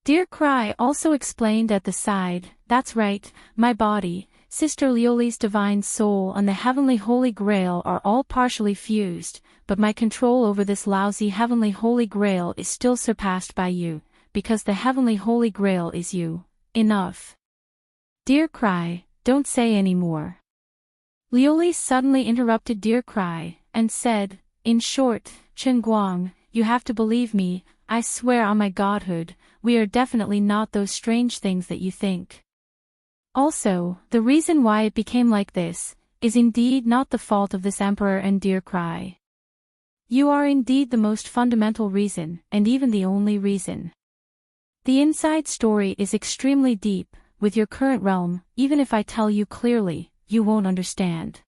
Dear Cry also explained at the side, that's right, my body, Sister Lioli's divine soul and the heavenly Holy Grail are all partially fused, but my control over this lousy heavenly Holy Grail is still surpassed by you, because the heavenly Holy Grail is you. Enough. Dear Cry, don't say any more. Lioli suddenly interrupted Dear Cry, and said, in short, Chen Guang, you have to believe me, I swear on my godhood, we are definitely not those strange things that you think. Also, the reason why it became like this, is indeed not the fault of this emperor and Dear Cry. You are indeed the most fundamental reason, and even the only reason. The inside story is extremely deep, with your current realm, even if I tell you clearly, you won't understand.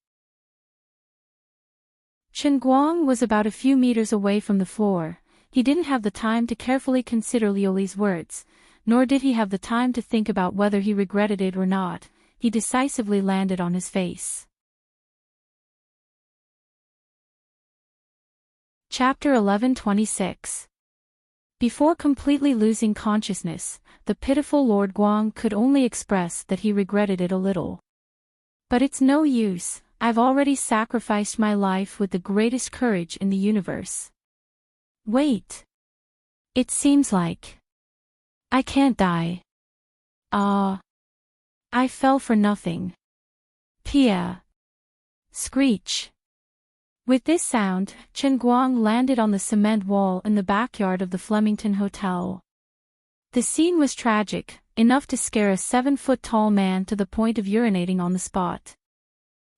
Chen Guang was about a few meters away from the floor. He didn't have the time to carefully consider Lioli's words, nor did he have the time to think about whether he regretted it or not. He decisively landed on his face. Chapter 11:26. Before completely losing consciousness, the pitiful Lord Guang could only express that he regretted it a little. But it's no use, I've already sacrificed my life with the greatest courage in the universe. Wait. It seems like I can't die. I fell for nothing. Pia. Screech. With this sound, Chen Guang landed on the cement wall in the backyard of the Flemington Hotel. The scene was tragic, enough to scare a 7-foot-tall man to the point of urinating on the spot.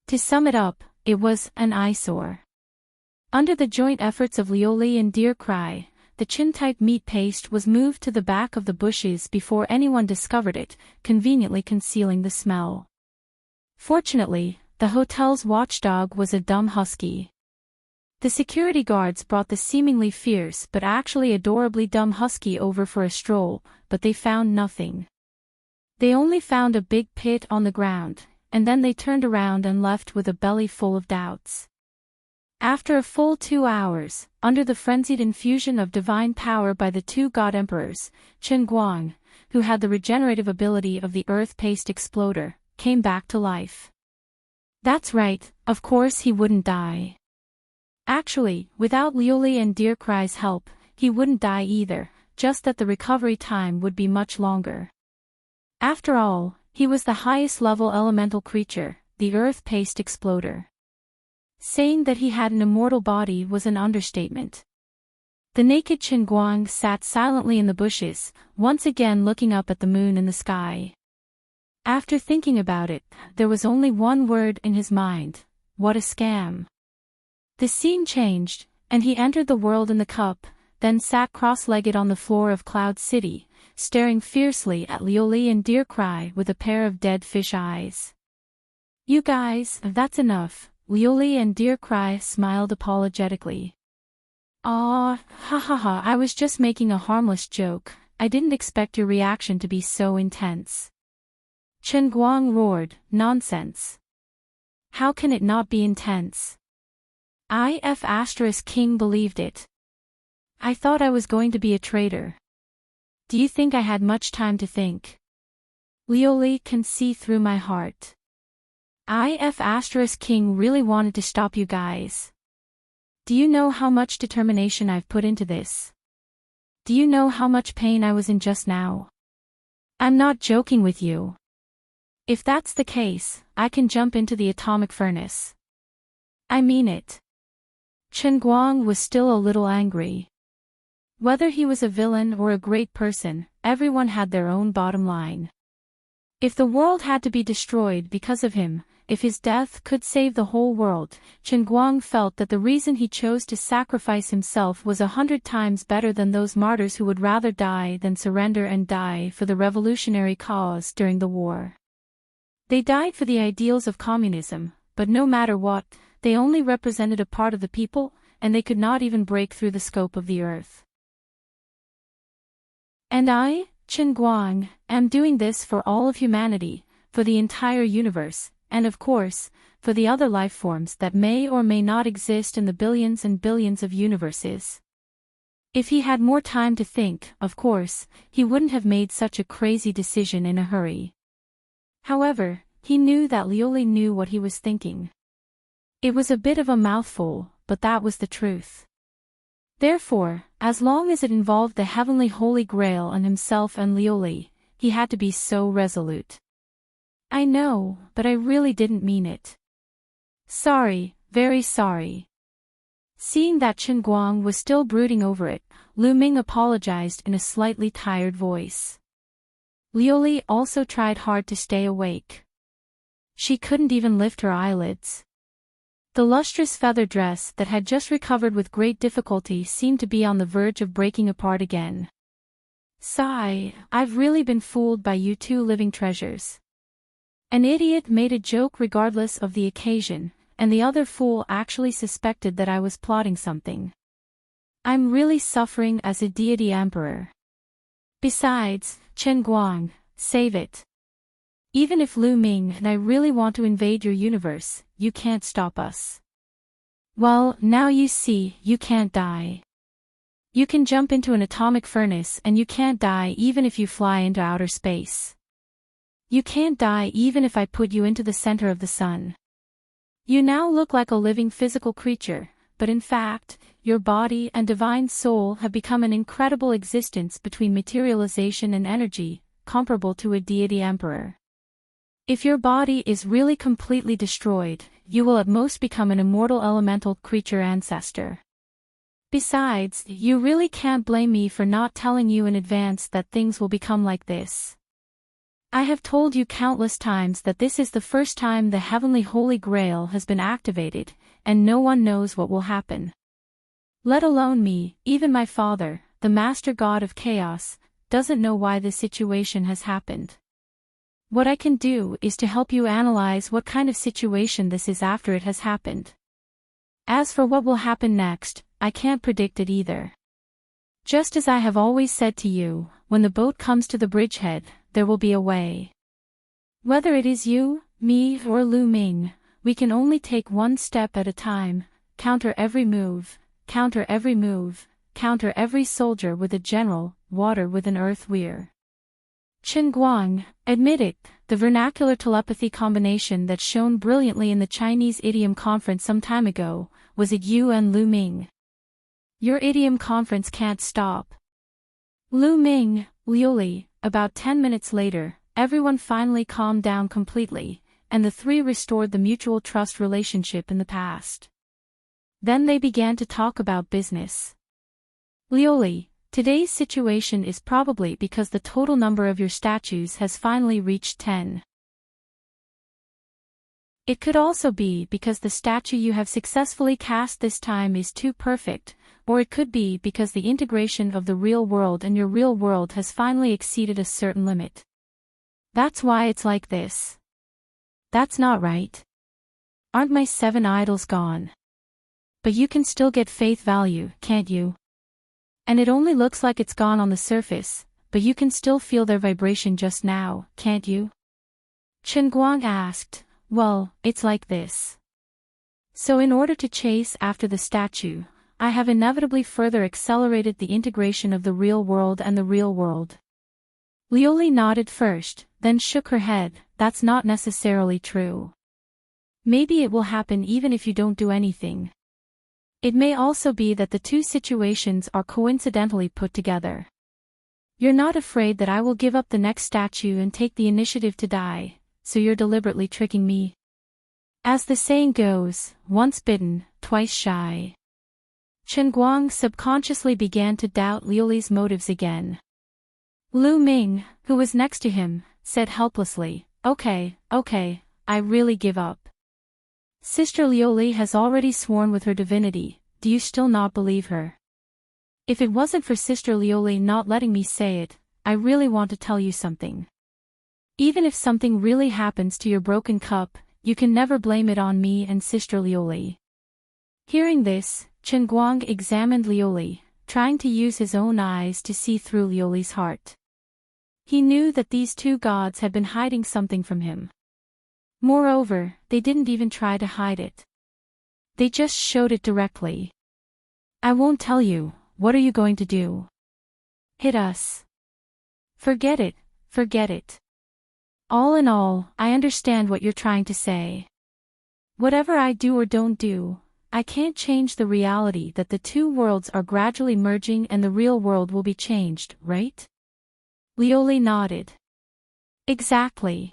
To sum it up, it was an eyesore. Under the joint efforts of Lioli and Dear Cry, the chin-type meat paste was moved to the back of the bushes before anyone discovered it, conveniently concealing the smell. Fortunately, the hotel's watchdog was a dumb husky. The security guards brought the seemingly fierce but actually adorably dumb husky over for a stroll, but they found nothing. They only found a big pit on the ground, and then they turned around and left with a belly full of doubts. After a full 2 hours, under the frenzied infusion of divine power by the two god emperors, Chen Guang, who had the regenerative ability of the earth paste exploder, came back to life. That's right, of course he wouldn't die. Actually, without Lioli and Dear Cry's help, he wouldn't die either, just that the recovery time would be much longer. After all, he was the highest level elemental creature, the earth paste exploder. Saying that he had an immortal body was an understatement. The naked Chen Guang sat silently in the bushes, once again looking up at the moon in the sky. After thinking about it, there was only one word in his mind: what a scam. The scene changed, and he entered the world in the cup, then sat cross-legged on the floor of Cloud City, staring fiercely at Lioli and Dear Cry with a pair of dead fish eyes. You guys, that's enough, Lioli and Dear Cry smiled apologetically. Ha ha ha, I was just making a harmless joke, I didn't expect your reaction to be so intense. Chen Guang roared, nonsense. How can it not be intense? King believed it. I thought I was going to be a traitor. Do you think I had much time to think? Lioli can see through my heart. King really wanted to stop you guys. Do you know how much determination I've put into this? Do you know how much pain I was in just now? I'm not joking with you. If that's the case, I can jump into the atomic furnace. I mean it. Chen Guang was still a little angry. Whether he was a villain or a great person, everyone had their own bottom line. If the world had to be destroyed because of him, if his death could save the whole world, Chen Guang felt that the reason he chose to sacrifice himself was 100 times better than those martyrs who would rather die than surrender and die for the revolutionary cause during the war. They died for the ideals of communism, but no matter what, they only represented a part of the people, and they could not even break through the scope of the earth. And I, Chen Guang, am doing this for all of humanity, for the entire universe, and of course, for the other life forms that may or may not exist in the billions and billions of universes. If he had more time to think, of course, he wouldn't have made such a crazy decision in a hurry. However, he knew that Lioli knew what he was thinking. It was a bit of a mouthful, but that was the truth. Therefore, as long as it involved the heavenly Holy Grail and himself and Lioli, he had to be so resolute. I know, but I really didn't mean it. Sorry, very sorry. Seeing that Chen Guang was still brooding over it, Lu Ming apologized in a slightly tired voice. Liuli also tried hard to stay awake. She couldn't even lift her eyelids. The lustrous feather dress that had just recovered with great difficulty seemed to be on the verge of breaking apart again. Sigh, I've really been fooled by you two living treasures. An idiot made a joke regardless of the occasion, and the other fool actually suspected that I was plotting something. I'm really suffering as a deity emperor. Besides, Chen Guang, save it. Even if Lu Ming and I really want to invade your universe, you can't stop us. Well, now you see, you can't die. You can jump into an atomic furnace and you can't die even if you fly into outer space. You can't die even if I put you into the center of the sun. You now look like a living physical creature, but in fact, your body and divine soul have become an incredible existence between materialization and energy, comparable to a deity emperor. If your body is really completely destroyed, you will at most become an immortal elemental creature ancestor. Besides, you really can't blame me for not telling you in advance that things will become like this. I have told you countless times that this is the first time the Heavenly Holy Grail has been activated, and no one knows what will happen. Let alone me, even my father, the Master God of Chaos, doesn't know why this situation has happened. What I can do is to help you analyze what kind of situation this is after it has happened. As for what will happen next, I can't predict it either. Just as I have always said to you, when the boat comes to the bridgehead, there will be a way. Whether it is you, me, or Lu Ming, we can only take one step at a time, counter every move, counter every move, counter every soldier with a general, water with an earth weir. Chen Guang, admit it, the vernacular telepathy combination that shone brilliantly in the Chinese idiom conference some time ago, was it you and Lu Ming? Your idiom conference can't stop. Lu Ming, Liuli, about 10 minutes later, everyone finally calmed down completely, and the three restored the mutual trust relationship in the past. Then they began to talk about business. Liuli, today's situation is probably because the total number of your statues has finally reached 10. It could also be because the statue you have successfully cast this time is too perfect, or it could be because the integration of the real world and your real world has finally exceeded a certain limit. That's why it's like this. That's not right. Aren't my 7 idols gone? But you can still get faith value, can't you? And it only looks like it's gone on the surface, but you can still feel their vibration just now, can't you? Chen Guang asked. Well, it's like this. So in order to chase after the statue, I have inevitably further accelerated the integration of the real world and the real world. Liuli nodded first, then shook her head. That's not necessarily true. Maybe it will happen even if you don't do anything. It may also be that the two situations are coincidentally put together. You're not afraid that I will give up the next statue and take the initiative to die, so you're deliberately tricking me. As the saying goes, once bitten, twice shy. Chen Guang subconsciously began to doubt Liuli's motives again. Lu Ming, who was next to him, said helplessly, Okay, I really give up. Sister Liuli has already sworn with her divinity, do you still not believe her? If it wasn't for Sister Liuli not letting me say it, I really want to tell you something. Even if something really happens to your broken cup, you can never blame it on me and Sister Liuli. Hearing this, Chen Guang examined Liuli, trying to use his own eyes to see through Liuli's heart. He knew that these two gods had been hiding something from him. Moreover, they didn't even try to hide it. They just showed it directly. I won't tell you, what are you going to do? Hit us? Forget it, forget it. All in all, I understand what you're trying to say. Whatever I do or don't do, I can't change the reality that the two worlds are gradually merging and the real world will be changed, right? Liuli nodded. Exactly.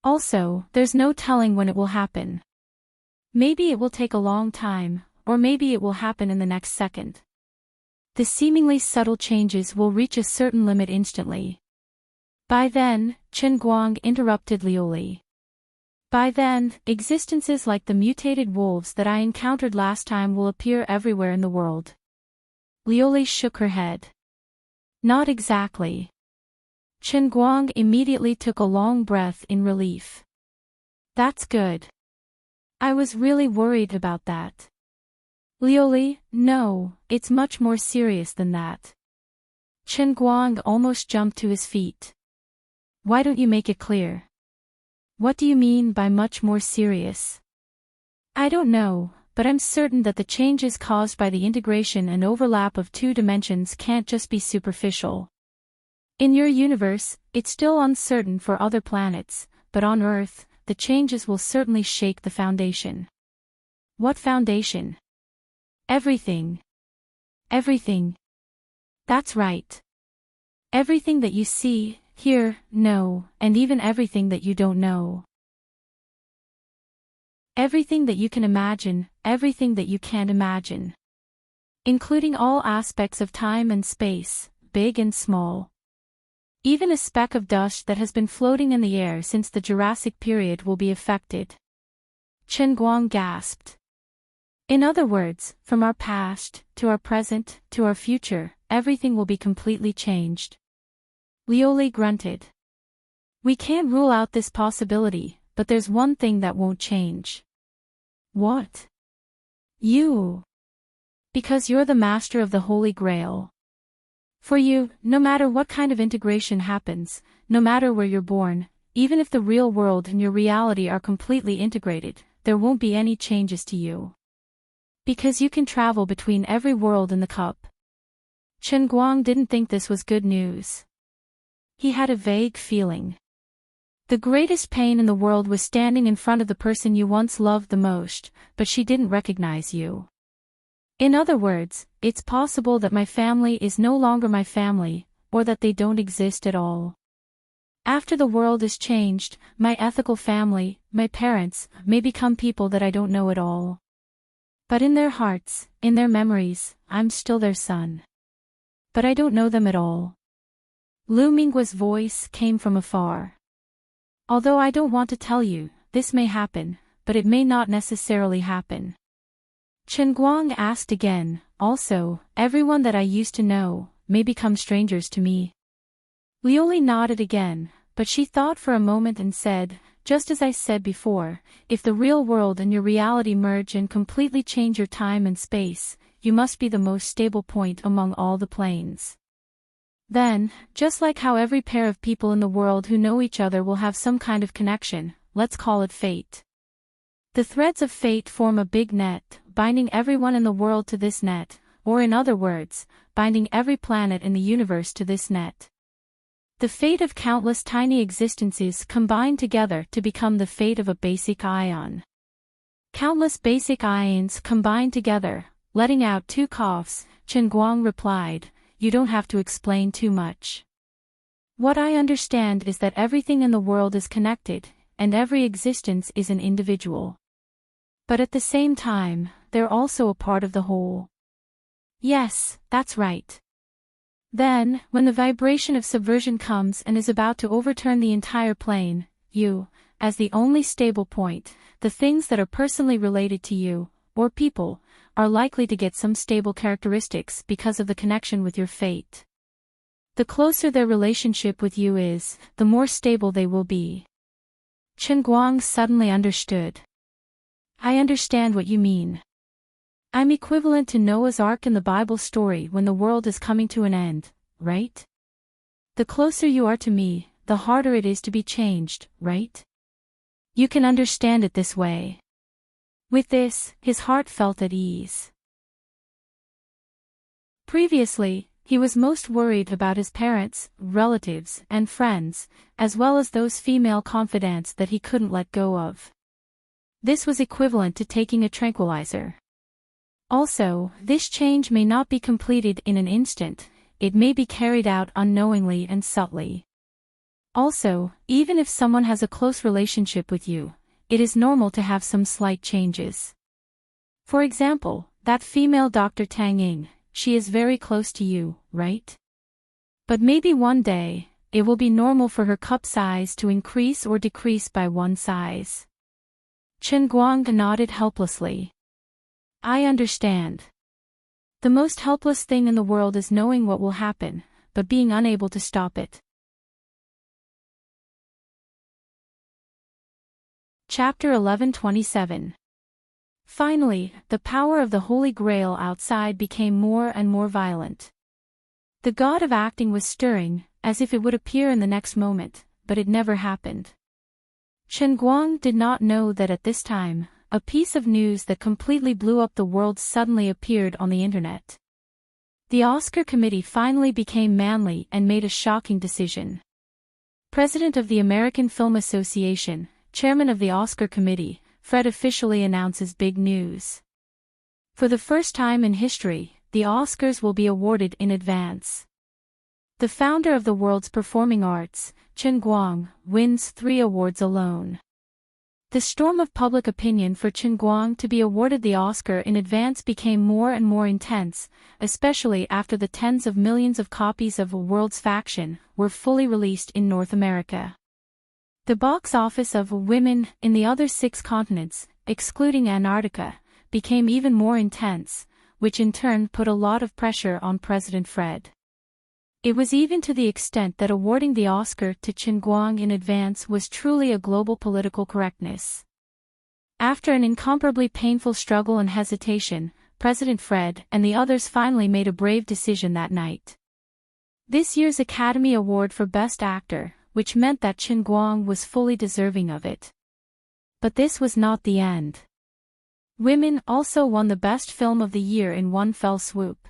Also, there's no telling when it will happen. Maybe it will take a long time, or maybe it will happen in the next second. The seemingly subtle changes will reach a certain limit instantly. By then, Chen Guang interrupted Liuli. By then, existences like the mutated wolves that I encountered last time will appear everywhere in the world. Liuli shook her head. Not exactly. Chen Guang immediately took a long breath in relief. That's good. I was really worried about that. Liuli, no, it's much more serious than that. Chen Guang almost jumped to his feet. Why don't you make it clear? What do you mean by much more serious? I don't know, but I'm certain that the changes caused by the integration and overlap of two dimensions can't just be superficial. In your universe, it's still uncertain for other planets, but on Earth, the changes will certainly shake the foundation. What foundation? Everything. Everything. That's right. Everything that you see, hear, know, and even everything that you don't know. Everything that you can imagine, everything that you can't imagine. Including all aspects of time and space, big and small. Even a speck of dust that has been floating in the air since the Jurassic period will be affected. Chen Guang gasped. In other words, from our past, to our present, to our future, everything will be completely changed. Liuli grunted. We can't rule out this possibility, but there's one thing that won't change. What? You. Because you're the master of the Holy Grail. For you, no matter what kind of integration happens, no matter where you're born, even if the real world and your reality are completely integrated, there won't be any changes to you. Because you can travel between every world in the cup. Chen Guang didn't think this was good news. He had a vague feeling. The greatest pain in the world was standing in front of the person you once loved the most, but she didn't recognize you. In other words, it's possible that my family is no longer my family, or that they don't exist at all. After the world is changed, my ethical family, my parents, may become people that I don't know at all. But in their hearts, in their memories, I'm still their son. But I don't know them at all. Lu Mingguo's voice came from afar. Although I don't want to tell you, this may happen, but it may not necessarily happen. Chen Guang asked again, also, everyone that I used to know, may become strangers to me. Liuli nodded again, but she thought for a moment and said, just as I said before, if the real world and your reality merge and completely change your time and space, you must be the most stable point among all the planes. Then, just like how every pair of people in the world who know each other will have some kind of connection, let's call it fate. The threads of fate form a big net, binding everyone in the world to this net, or in other words, binding every planet in the universe to this net. The fate of countless tiny existences combine together to become the fate of a basic ion. Countless basic ions combine together, letting out two coughs. Chen Guang replied, you don't have to explain too much. What I understand is that everything in the world is connected, and every existence is an individual. But at the same time, they're also a part of the whole. Yes, that's right. Then, when the vibration of subversion comes and is about to overturn the entire plane, you, as the only stable point, the things that are personally related to you, or people, are likely to get some stable characteristics because of the connection with your fate. The closer their relationship with you is, the more stable they will be. Chen Guang suddenly understood. I understand what you mean. I'm equivalent to Noah's Ark in the Bible story when the world is coming to an end, right? The closer you are to me, the harder it is to be changed, right? You can understand it this way. With this, his heart felt at ease. Previously, he was most worried about his parents, relatives, and friends, as well as those female confidants that he couldn't let go of. This was equivalent to taking a tranquilizer. Also, this change may not be completed in an instant, it may be carried out unknowingly and subtly. Also, even if someone has a close relationship with you, it is normal to have some slight changes. For example, that female Dr. Tang Ying, she is very close to you, right? But maybe one day, it will be normal for her cup size to increase or decrease by one size. Chen Guang nodded helplessly. I understand. The most helpless thing in the world is knowing what will happen, but being unable to stop it. Chapter 11:27. Finally, the power of the Holy Grail outside became more and more violent. The god of acting was stirring, as if it would appear in the next moment, but it never happened. Chen Guang did not know that at this time, a piece of news that completely blew up the world suddenly appeared on the internet. The Oscar committee finally became manly and made a shocking decision. President of the American Film Association, chairman of the Oscar committee, Fred officially announces big news. For the first time in history, the Oscars will be awarded in advance. The founder of the world's performing arts, Chen Guang, wins 3 awards alone. The storm of public opinion for Chen Guang to be awarded the Oscar in advance became more and more intense, especially after the tens of millions of copies of A World's Faction were fully released in North America. The box office of Women in the other 6 continents, excluding Antarctica, became even more intense, which in turn put a lot of pressure on President Fred. It was even to the extent that awarding the Oscar to Chen Guang in advance was truly a global political correctness. After an incomparably painful struggle and hesitation, President Fred and the others finally made a brave decision that night. This year's Academy Award for Best Actor, which meant that Chen Guang was fully deserving of it. But this was not the end. Women also won the Best Film of the Year in one fell swoop.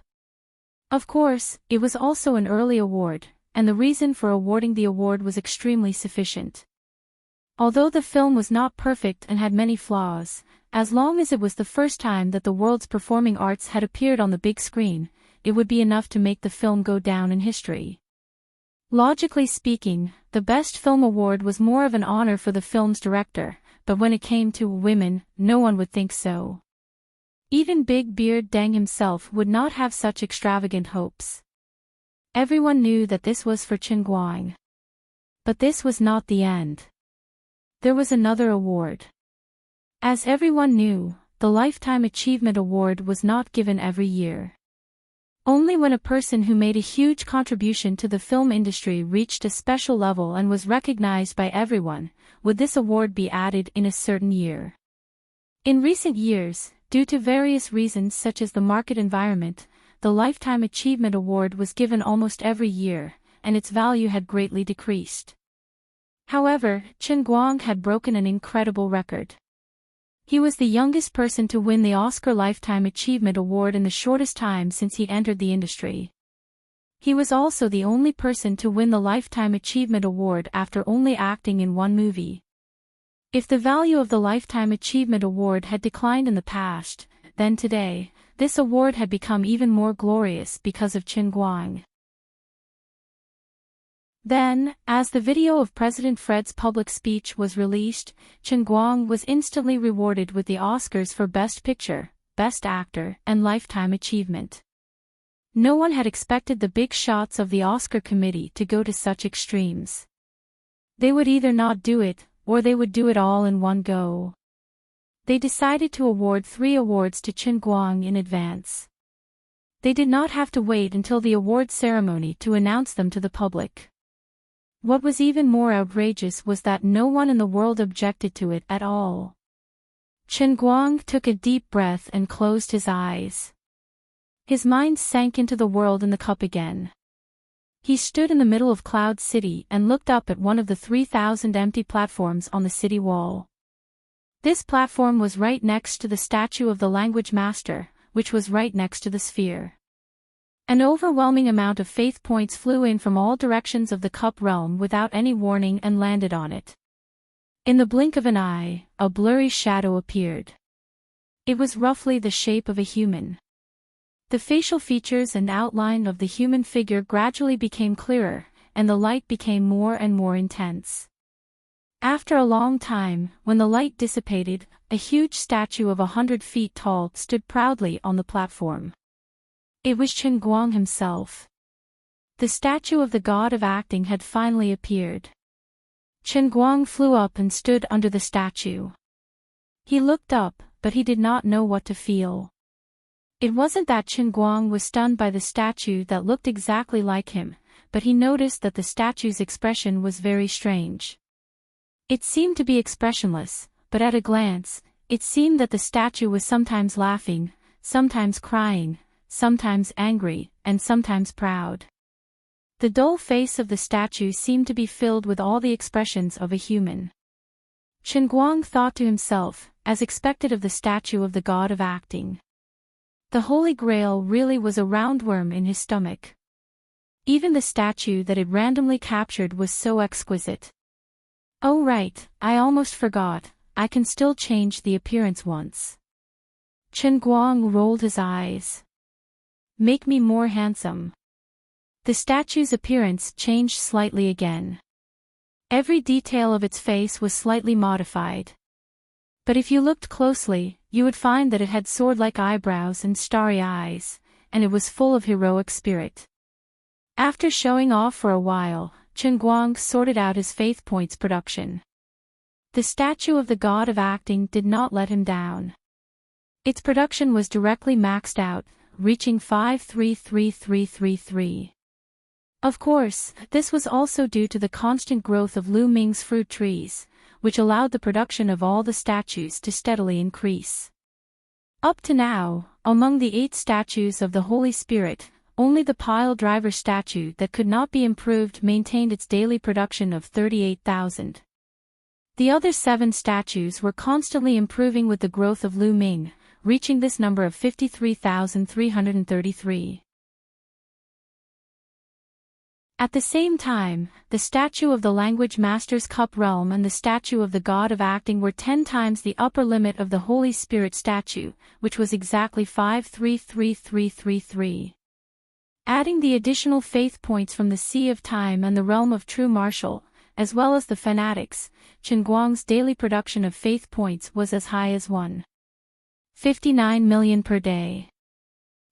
Of course, it was also an early award, and the reason for awarding the award was extremely sufficient. Although the film was not perfect and had many flaws, as long as it was the first time that the world's performing arts had appeared on the big screen, it would be enough to make the film go down in history. Logically speaking, the Best Film Award was more of an honor for the film's director, but when it came to women, no one would think so. Even Big Beard Deng himself would not have such extravagant hopes. Everyone knew that this was for Chen Guang. But this was not the end. There was another award. As everyone knew, the Lifetime Achievement Award was not given every year. Only when a person who made a huge contribution to the film industry reached a special level and was recognized by everyone, would this award be added in a certain year. In recent years, due to various reasons such as the market environment, the Lifetime Achievement Award was given almost every year, and its value had greatly decreased. However, Chen Guang had broken an incredible record. He was the youngest person to win the Oscar Lifetime Achievement Award in the shortest time since he entered the industry. He was also the only person to win the Lifetime Achievement Award after only acting in one movie. If the value of the Lifetime Achievement Award had declined in the past, then today, this award had become even more glorious because of Chen Guang. Then, as the video of President Fred's public speech was released, Chen Guang was instantly rewarded with the Oscars for Best Picture, Best Actor, and Lifetime Achievement. No one had expected the big shots of the Oscar committee to go to such extremes. They would either not do it, or they would do it all in one go. They decided to award 3 awards to Chen Guang in advance. They did not have to wait until the award ceremony to announce them to the public. What was even more outrageous was that no one in the world objected to it at all. Chen Guang took a deep breath and closed his eyes. His mind sank into the world in the cup again. He stood in the middle of Cloud City and looked up at one of the 3,000 empty platforms on the city wall. This platform was right next to the statue of the language master, which was right next to the sphere. An overwhelming amount of faith points flew in from all directions of the cup realm without any warning and landed on it. In the blink of an eye, a blurry shadow appeared. It was roughly the shape of a human. The facial features and outline of the human figure gradually became clearer, and the light became more and more intense. After a long time, when the light dissipated, a huge statue of 100 feet tall stood proudly on the platform. It was Chen Guang himself. The statue of the god of acting had finally appeared. Chen Guang flew up and stood under the statue. He looked up, but he did not know what to feel. It wasn't that Chen Guang was stunned by the statue that looked exactly like him, but he noticed that the statue's expression was very strange. It seemed to be expressionless, but at a glance, it seemed that the statue was sometimes laughing, sometimes crying, sometimes angry, and sometimes proud. The dull face of the statue seemed to be filled with all the expressions of a human. Chen Guang thought to himself, as expected of the statue of the god of acting. The Holy Grail really was a roundworm in his stomach. Even the statue that it randomly captured was so exquisite. Oh right, I almost forgot, I can still change the appearance once. Chen Guang rolled his eyes. Make me more handsome. The statue's appearance changed slightly again. Every detail of its face was slightly modified. But if you looked closely, you would find that it had sword-like eyebrows and starry eyes, and it was full of heroic spirit. After showing off for a while, Chen Guang sorted out his faith points production. The statue of the god of acting did not let him down. Its production was directly maxed out, reaching 533333. Of course, this was also due to the constant growth of Lu Ming's fruit trees, which allowed the production of all the statues to steadily increase. Up to now, among the 8 statues of the Holy Spirit, only the pile driver statue that could not be improved maintained its daily production of 38,000. The other 7 statues were constantly improving with the growth of Lu Ming, reaching this number of 53,333. At the same time, the statue of the Language Master's Cup Realm and the statue of the God of Acting were 10 times the upper limit of the Holy Spirit statue, which was exactly 533333. Adding the additional faith points from the Sea of Time and the Realm of True Martial, as well as the Fanatics, Chen Guang's daily production of faith points was as high as 1.59 million per day.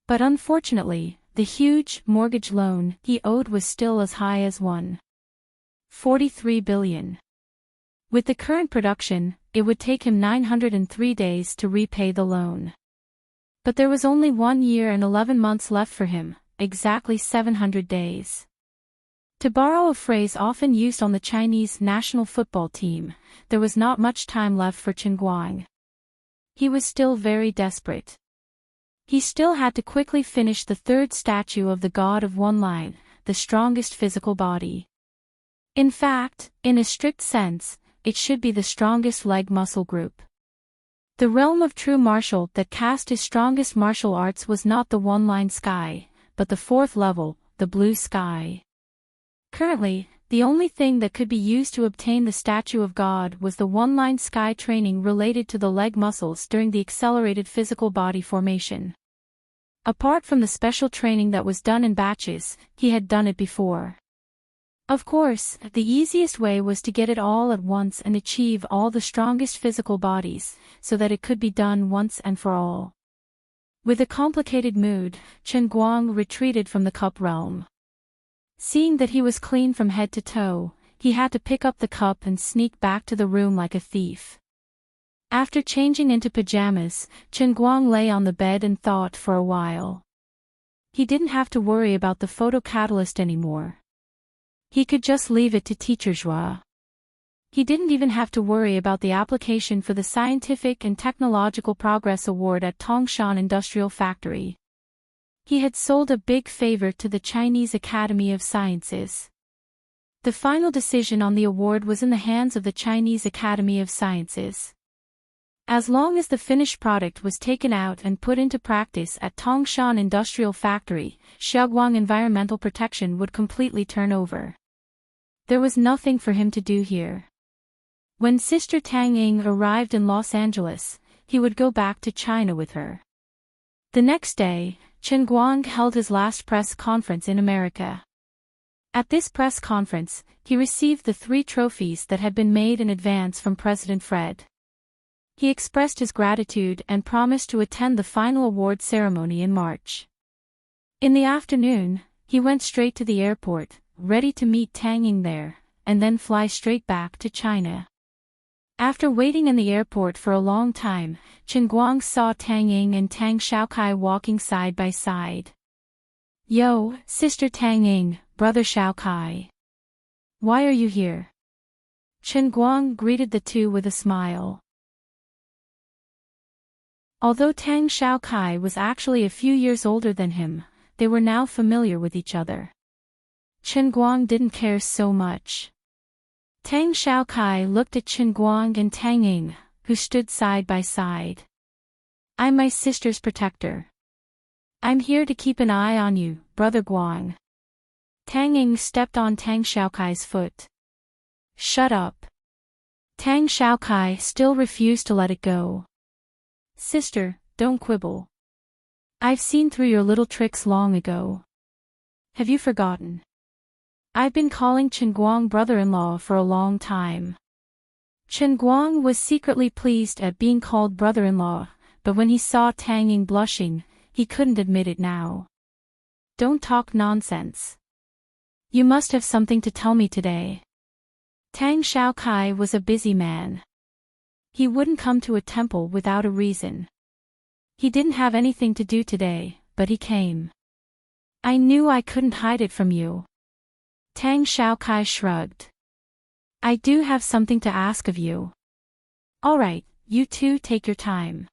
But unfortunately, the huge mortgage loan he owed was still as high as 1.43 billion. With the current production, it would take him 903 days to repay the loan. But there was only 1 year and 11 months left for him, exactly 700 days. To borrow a phrase often used on the Chinese national football team, there was not much time left for Chen Guang. He was still very desperate. He still had to quickly finish the 3rd statue of the God of One Line, the strongest physical body. In fact, in a strict sense, it should be the strongest leg muscle group. The realm of true martial that cast his strongest martial arts was not the One Line Sky, but the 4th level, the Blue Sky. Currently, the only thing that could be used to obtain the statue of God was the One Line Sky training related to the leg muscles during the accelerated physical body formation. Apart from the special training that was done in batches, he had done it before. Of course, the easiest way was to get it all at once and achieve all the strongest physical bodies, so that it could be done once and for all. With a complicated mood, Chen Guang retreated from the cup realm. Seeing that he was clean from head to toe, he had to pick up the cup and sneak back to the room like a thief. After changing into pajamas, Chen Guang lay on the bed and thought for a while. He didn't have to worry about the photocatalyst anymore. He could just leave it to Teacher Zhua. He didn't even have to worry about the application for the Scientific and Technological Progress Award at Tangshan Industrial Factory. He had sold a big favor to the Chinese Academy of Sciences. The final decision on the award was in the hands of the Chinese Academy of Sciences. As long as the finished product was taken out and put into practice at Tangshan Industrial Factory, Xiaoguang Environmental Protection would completely turn over. There was nothing for him to do here. When Sister Tang Ying arrived in Los Angeles, he would go back to China with her. The next day, Chen Guang held his last press conference in America. At this press conference, he received the 3 trophies that had been made in advance from President Fred. He expressed his gratitude and promised to attend the final award ceremony in March. In the afternoon, he went straight to the airport, ready to meet Tang Ying there, and then fly straight back to China. After waiting in the airport for a long time, Chen Guang saw Tang Ying and Tang Xiaokai walking side by side. "Yo, Sister Tang Ying, Brother Xiaokai. Why are you here?" Chen Guang greeted the two with a smile. Although Tang Xiaokai was actually a few years older than him, they were now familiar with each other. Chen Guang didn't care so much. Tang Xiaokai looked at Chen Guang and Tang Ying, who stood side by side. "I'm my sister's protector. I'm here to keep an eye on you, Brother Guang." Tang Ying stepped on Tang Xiaokai's foot. "Shut up." Tang Xiaokai still refused to let it go. "Sister, don't quibble. I've seen through your little tricks long ago. Have you forgotten? I've been calling Chen Guang brother-in-law for a long time." Chen Guang was secretly pleased at being called brother-in-law, but when he saw Tang Ying blushing, he couldn't admit it now. "Don't talk nonsense. You must have something to tell me today." Tang Xiaokai was a busy man. He wouldn't come to a temple without a reason. He didn't have anything to do today, but he came. "I knew I couldn't hide it from you." Tang Xiaokai shrugged. "I do have something to ask of you." "All right, you two take your time.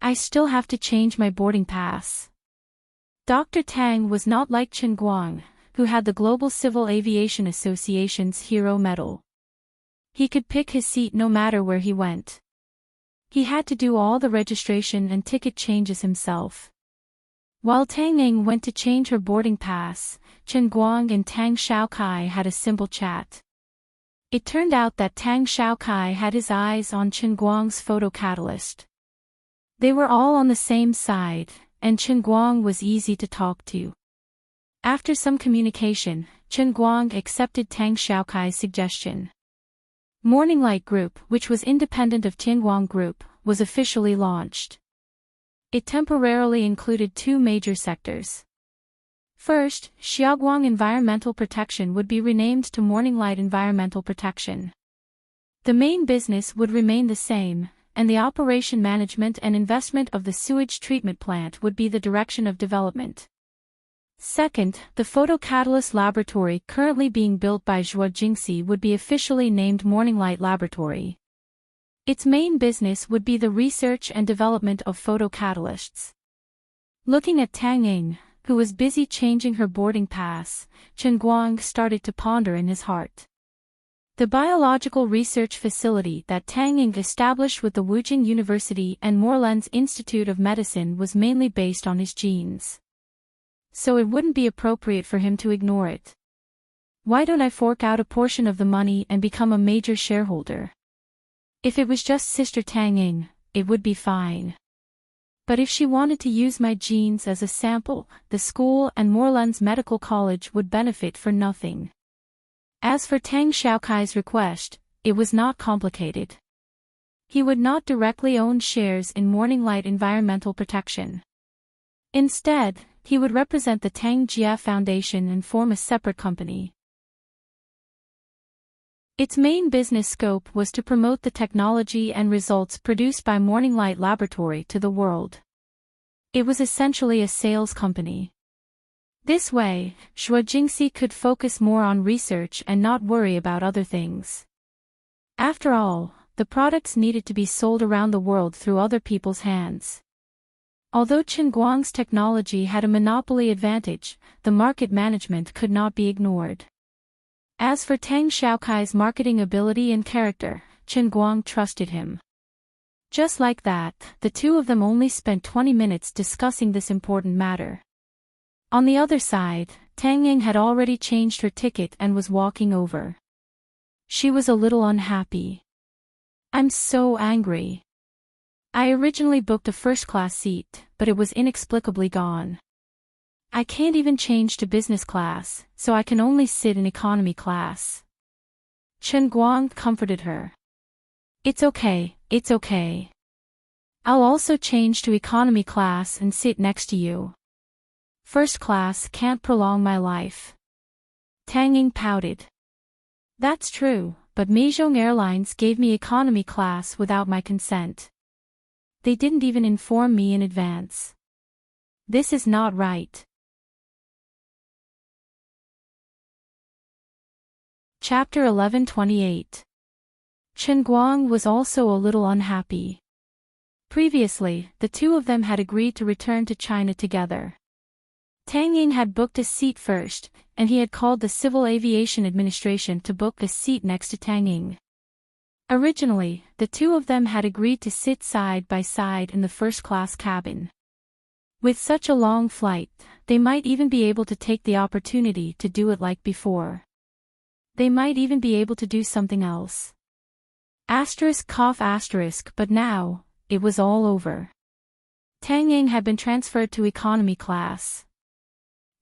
I still have to change my boarding pass." Dr. Tang was not like Chen Guang, who had the Global Civil Aviation Association's Hero Medal. He could pick his seat no matter where he went. He had to do all the registration and ticket changes himself. While Tang Ying went to change her boarding pass, Chen Guang and Tang Xiaokai had a simple chat. It turned out that Tang Xiaokai had his eyes on Chen Guang's photo catalyst. They were all on the same side, and Chen Guang was easy to talk to. After some communication, Chen Guang accepted Tang Xiaokai's suggestion. Morning Light Group, which was independent of Tianguang Group, was officially launched. It temporarily included 2 major sectors. First, Xiaoguang Environmental Protection would be renamed to Morning Light Environmental Protection. The main business would remain the same, and the operation management and investment of the sewage treatment plant would be the direction of development. Second, the photocatalyst laboratory currently being built by Zhuo Jingxi would be officially named Morning Light Laboratory. Its main business would be the research and development of photocatalysts. Looking at Tang Ying, who was busy changing her boarding pass, Chen Guang started to ponder in his heart. The biological research facility that Tang Ying established with the Wujing University and Moorlands Institute of Medicine was mainly based on his genes. So it wouldn't be appropriate for him to ignore it. Why don't I fork out a portion of the money and become a major shareholder? If it was just Sister Tang Ying, it would be fine. But if she wanted to use my genes as a sample, the school and Moorlands Medical College would benefit for nothing. As for Tang Xiaokai's request, it was not complicated. He would not directly own shares in Morning Light Environmental Protection. Instead, he would represent the Tang Jia Foundation and form a separate company. Its main business scope was to promote the technology and results produced by Morning Light Laboratory to the world. It was essentially a sales company. This way, Zhuo Jingxi could focus more on research and not worry about other things. After all, the products needed to be sold around the world through other people's hands. Although Chen Guang's technology had a monopoly advantage, the market management could not be ignored. As for Tang Xiaokai's marketing ability and character, Chen Guang trusted him. Just like that, the two of them only spent 20 minutes discussing this important matter. On the other side, Tang Ying had already changed her ticket and was walking over. She was a little unhappy. "I'm so angry. I originally booked a first-class seat, but it was inexplicably gone. I can't even change to business class, so I can only sit in economy class. Chen Guang comforted her. It's okay, it's okay. I'll also change to economy class and sit next to you. First class can't prolong my life. Tang Ying pouted. That's true, but Meizhong Airlines gave me economy class without my consent. They didn't even inform me in advance. This is not right. Chapter 11:28. Chen Guang was also a little unhappy. Previously, the two of them had agreed to return to China together. Tang Ying had booked a seat first, and he had called the Civil Aviation Administration to book a seat next to Tang Ying. Originally, the two of them had agreed to sit side by side in the first-class cabin. With such a long flight, they might even be able to take the opportunity to do it like before. They might even be able to do something else. But now, it was all over. Tang Ying had been transferred to economy class.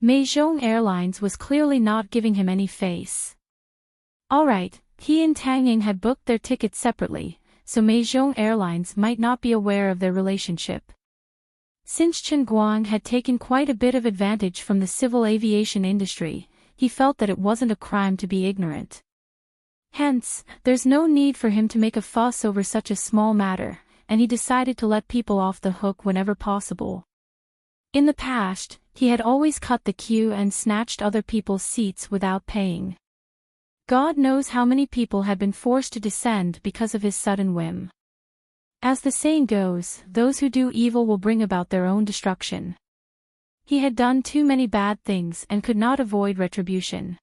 Meizhong Airlines was clearly not giving him any face. Alright, he and Tang Ying had booked their tickets separately, so Meizhong Airlines might not be aware of their relationship. Since Chen Guang had taken quite a bit of advantage from the civil aviation industry, he felt that it wasn't a crime to be ignorant. Hence, there's no need for him to make a fuss over such a small matter, and he decided to let people off the hook whenever possible. In the past, he had always cut the queue and snatched other people's seats without paying. God knows how many people had been forced to descend because of his sudden whim. As the saying goes, those who do evil will bring about their own destruction. He had done too many bad things and could not avoid retribution.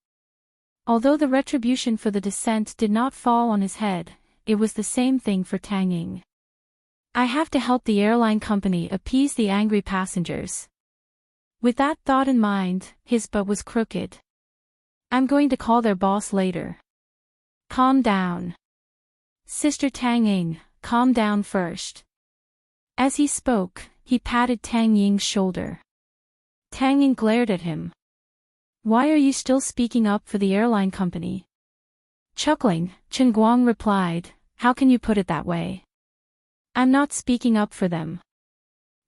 Although the retribution for the descent did not fall on his head, it was the same thing for Tang Ying. I have to help the airline company appease the angry passengers. With that thought in mind, his butt was crooked. I'm going to call their boss later. Calm down. Sister Tang Ying, calm down first. As he spoke, he patted Tang Ying's shoulder. Tang Ying glared at him. Why are you still speaking up for the airline company? Chuckling, Chen Guang replied, how can you put it that way? I'm not speaking up for them.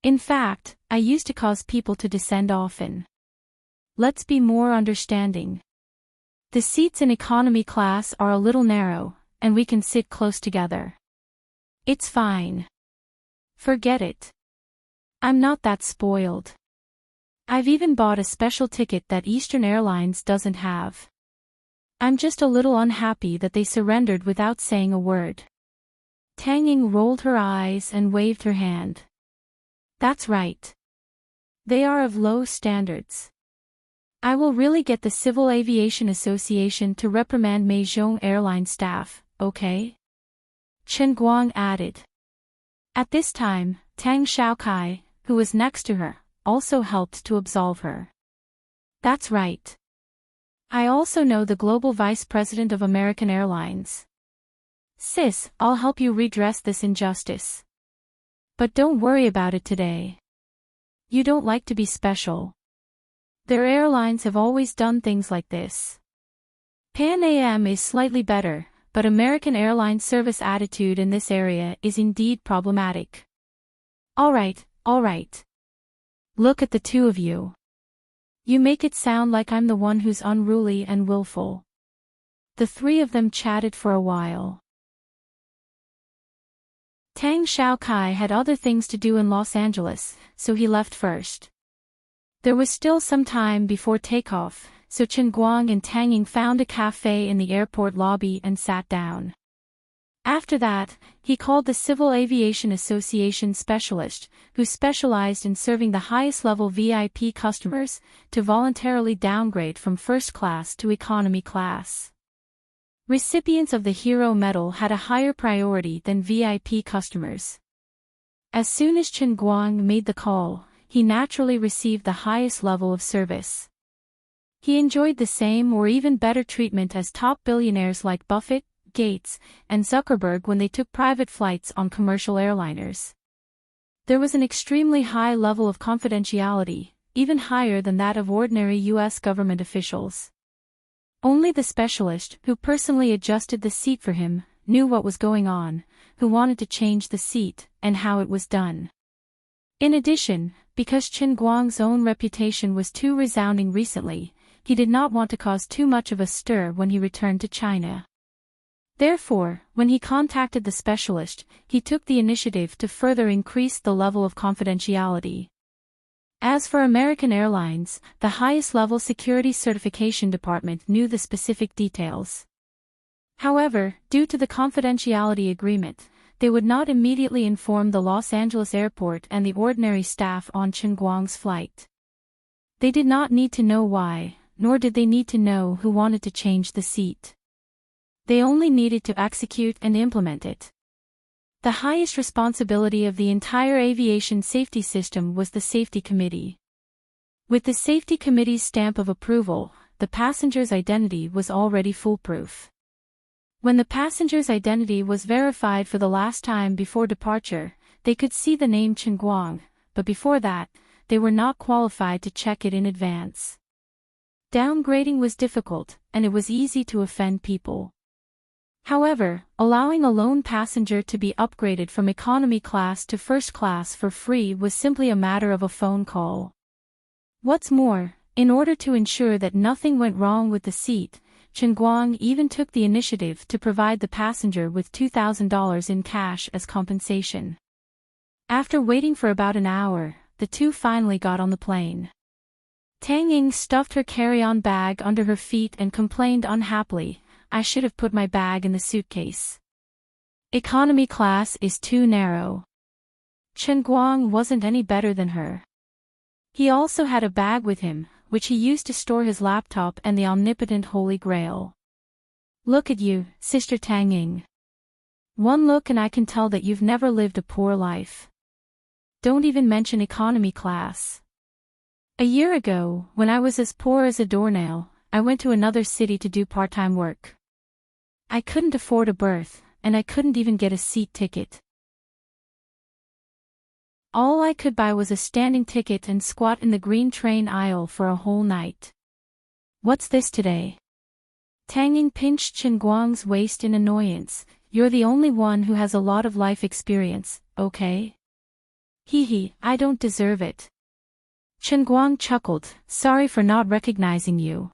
In fact, I used to cause people to descend often. Let's be more understanding. The seats in economy class are a little narrow, and we can sit close together. It's fine. Forget it. I'm not that spoiled. I've even bought a special ticket that Eastern Airlines doesn't have. I'm just a little unhappy that they surrendered without saying a word. Tang Ying rolled her eyes and waved her hand. That's right. They are of low standards. I will really get the Civil Aviation Association to reprimand Meizhong Airline staff, okay? Chen Guang added. At this time, Tang Xiaokai, who was next to her, also helped to absolve her. That's right. I also know the global vice president of American Airlines. Sis, I'll help you redress this injustice. But don't worry about it today. You don't like to be special. Their airlines have always done things like this. Pan Am is slightly better, but American Airlines service attitude in this area is indeed problematic. Alright. Look at the two of you. You make it sound like I'm the one who's unruly and willful. The three of them chatted for a while. Tang Xiaokai had other things to do in Los Angeles, so he left first. There was still some time before takeoff, so Chen Guang and Tang Ying found a cafe in the airport lobby and sat down. After that, he called the Civil Aviation Association specialist, who specialized in serving the highest-level VIP customers, to voluntarily downgrade from first class to economy class. Recipients of the Hero Medal had a higher priority than VIP customers. As soon as Chen Guang made the call, he naturally received the highest level of service. He enjoyed the same or even better treatment as top billionaires like Buffett, Gates, and Zuckerberg when they took private flights on commercial airliners. There was an extremely high level of confidentiality, even higher than that of ordinary U.S. government officials. Only the specialist, who personally adjusted the seat for him, knew what was going on, who wanted to change the seat, and how it was done. In addition, because Chen Guang's own reputation was too resounding recently, he did not want to cause too much of a stir when he returned to China. Therefore, when he contacted the specialist, he took the initiative to further increase the level of confidentiality. As for American Airlines, the highest-level security certification department knew the specific details. However, due to the confidentiality agreement, they would not immediately inform the Los Angeles airport and the ordinary staff on Chen Guang's flight. They did not need to know why, nor did they need to know who wanted to change the seat. They only needed to execute and implement it. The highest responsibility of the entire aviation safety system was the Safety Committee. With the Safety Committee's stamp of approval, the passenger's identity was already foolproof. When the passenger's identity was verified for the last time before departure, they could see the name Chen Guang, but before that, they were not qualified to check it in advance. Downgrading was difficult, and it was easy to offend people. However, allowing a lone passenger to be upgraded from economy class to first class for free was simply a matter of a phone call. What's more, in order to ensure that nothing went wrong with the seat, Chen Guang even took the initiative to provide the passenger with $2,000 in cash as compensation. After waiting for about an hour, the two finally got on the plane. Tang Ying stuffed her carry-on bag under her feet and complained unhappily, "I should have put my bag in the suitcase. Economy class is too narrow." Chen Guang wasn't any better than her. He also had a bag with him, which he used to store his laptop and the omnipotent Holy Grail. "Look at you, Sister Tang Ying. One look and I can tell that you've never lived a poor life. Don't even mention economy class. A year ago, when I was as poor as a doornail, I went to another city to do part-time work. I couldn't afford a berth, and I couldn't even get a seat ticket. All I could buy was a standing ticket and squat in the green train aisle for a whole night. What's this today?" Tang Ying pinched Chen Guang's waist in annoyance. "You're the only one who has a lot of life experience, okay? Hee, I don't deserve it." Chen Guang chuckled, "Sorry for not recognizing you.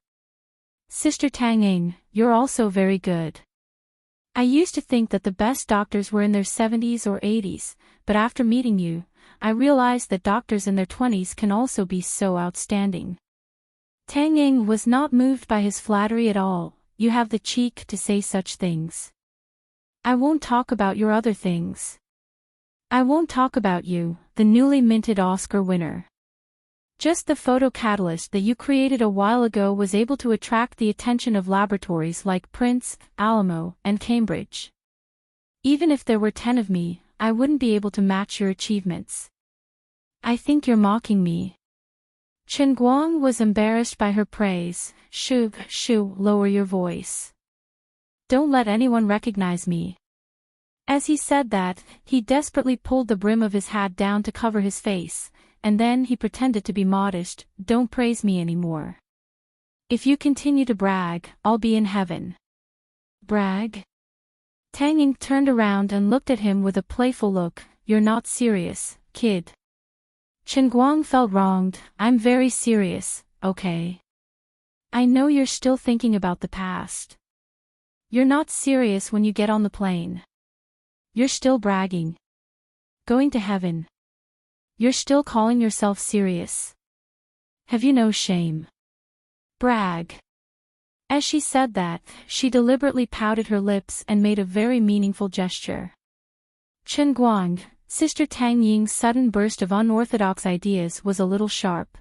Sister Tang Ying, you're also very good. I used to think that the best doctors were in their 70s or 80s, but after meeting you, I realized that doctors in their 20s can also be so outstanding." Tang Ying was not moved by his flattery at all. "You have the cheek to say such things. I won't talk about your other things. I won't talk about you, the newly minted Oscar winner. Just the photo catalyst that you created a while ago was able to attract the attention of laboratories like Prince, Alamo, and Cambridge. Even if there were 10 of me, I wouldn't be able to match your achievements. I think you're mocking me." Chen Guang was embarrassed by her praise. Shoo, lower your voice. Don't let anyone recognize me." As he said that, he desperately pulled the brim of his hat down to cover his face, and then he pretended to be modest. "Don't praise me anymore. If you continue to brag, I'll be in heaven." "Brag?" Tang Ying turned around and looked at him with a playful look. "You're not serious, kid." Chen Guang felt wronged. "I'm very serious, okay? I know you're still thinking about the past. You're not serious when you get on the plane. You're still bragging. Going to heaven. You're still calling yourself serious. Have you no shame? Brag." As she said that, she deliberately pouted her lips and made a very meaningful gesture. Chen Guang, Sister Tang Ying's sudden burst of unorthodox ideas was a little sharp.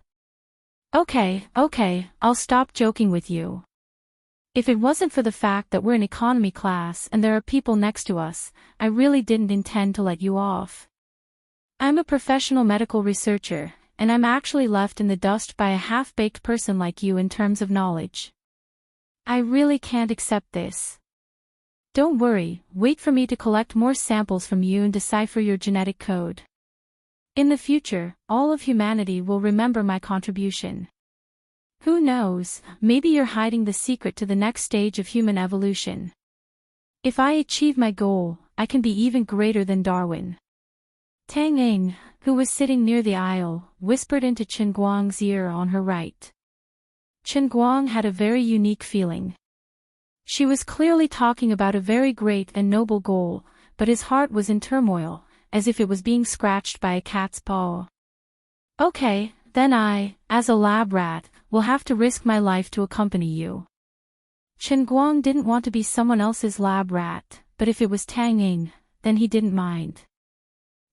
Okay, I'll stop joking with you. If it wasn't for the fact that we're in economy class and there are people next to us, I really didn't intend to let you off. I'm a professional medical researcher, and I'm actually left in the dust by a half-baked person like you in terms of knowledge. I really can't accept this. Don't worry, wait for me to collect more samples from you and decipher your genetic code. In the future, all of humanity will remember my contribution. Who knows, maybe you're hiding the secret to the next stage of human evolution. If I achieve my goal, I can be even greater than Darwin. Tang Ying, who was sitting near the aisle, whispered into Chen Guang's ear on her right. Chen Guang had a very unique feeling. She was clearly talking about a very great and noble goal, but his heart was in turmoil, as if it was being scratched by a cat's paw. Okay, then I, as a lab rat, will have to risk my life to accompany you. Chen Guang didn't want to be someone else's lab rat, but if it was Tang Ying, then he didn't mind.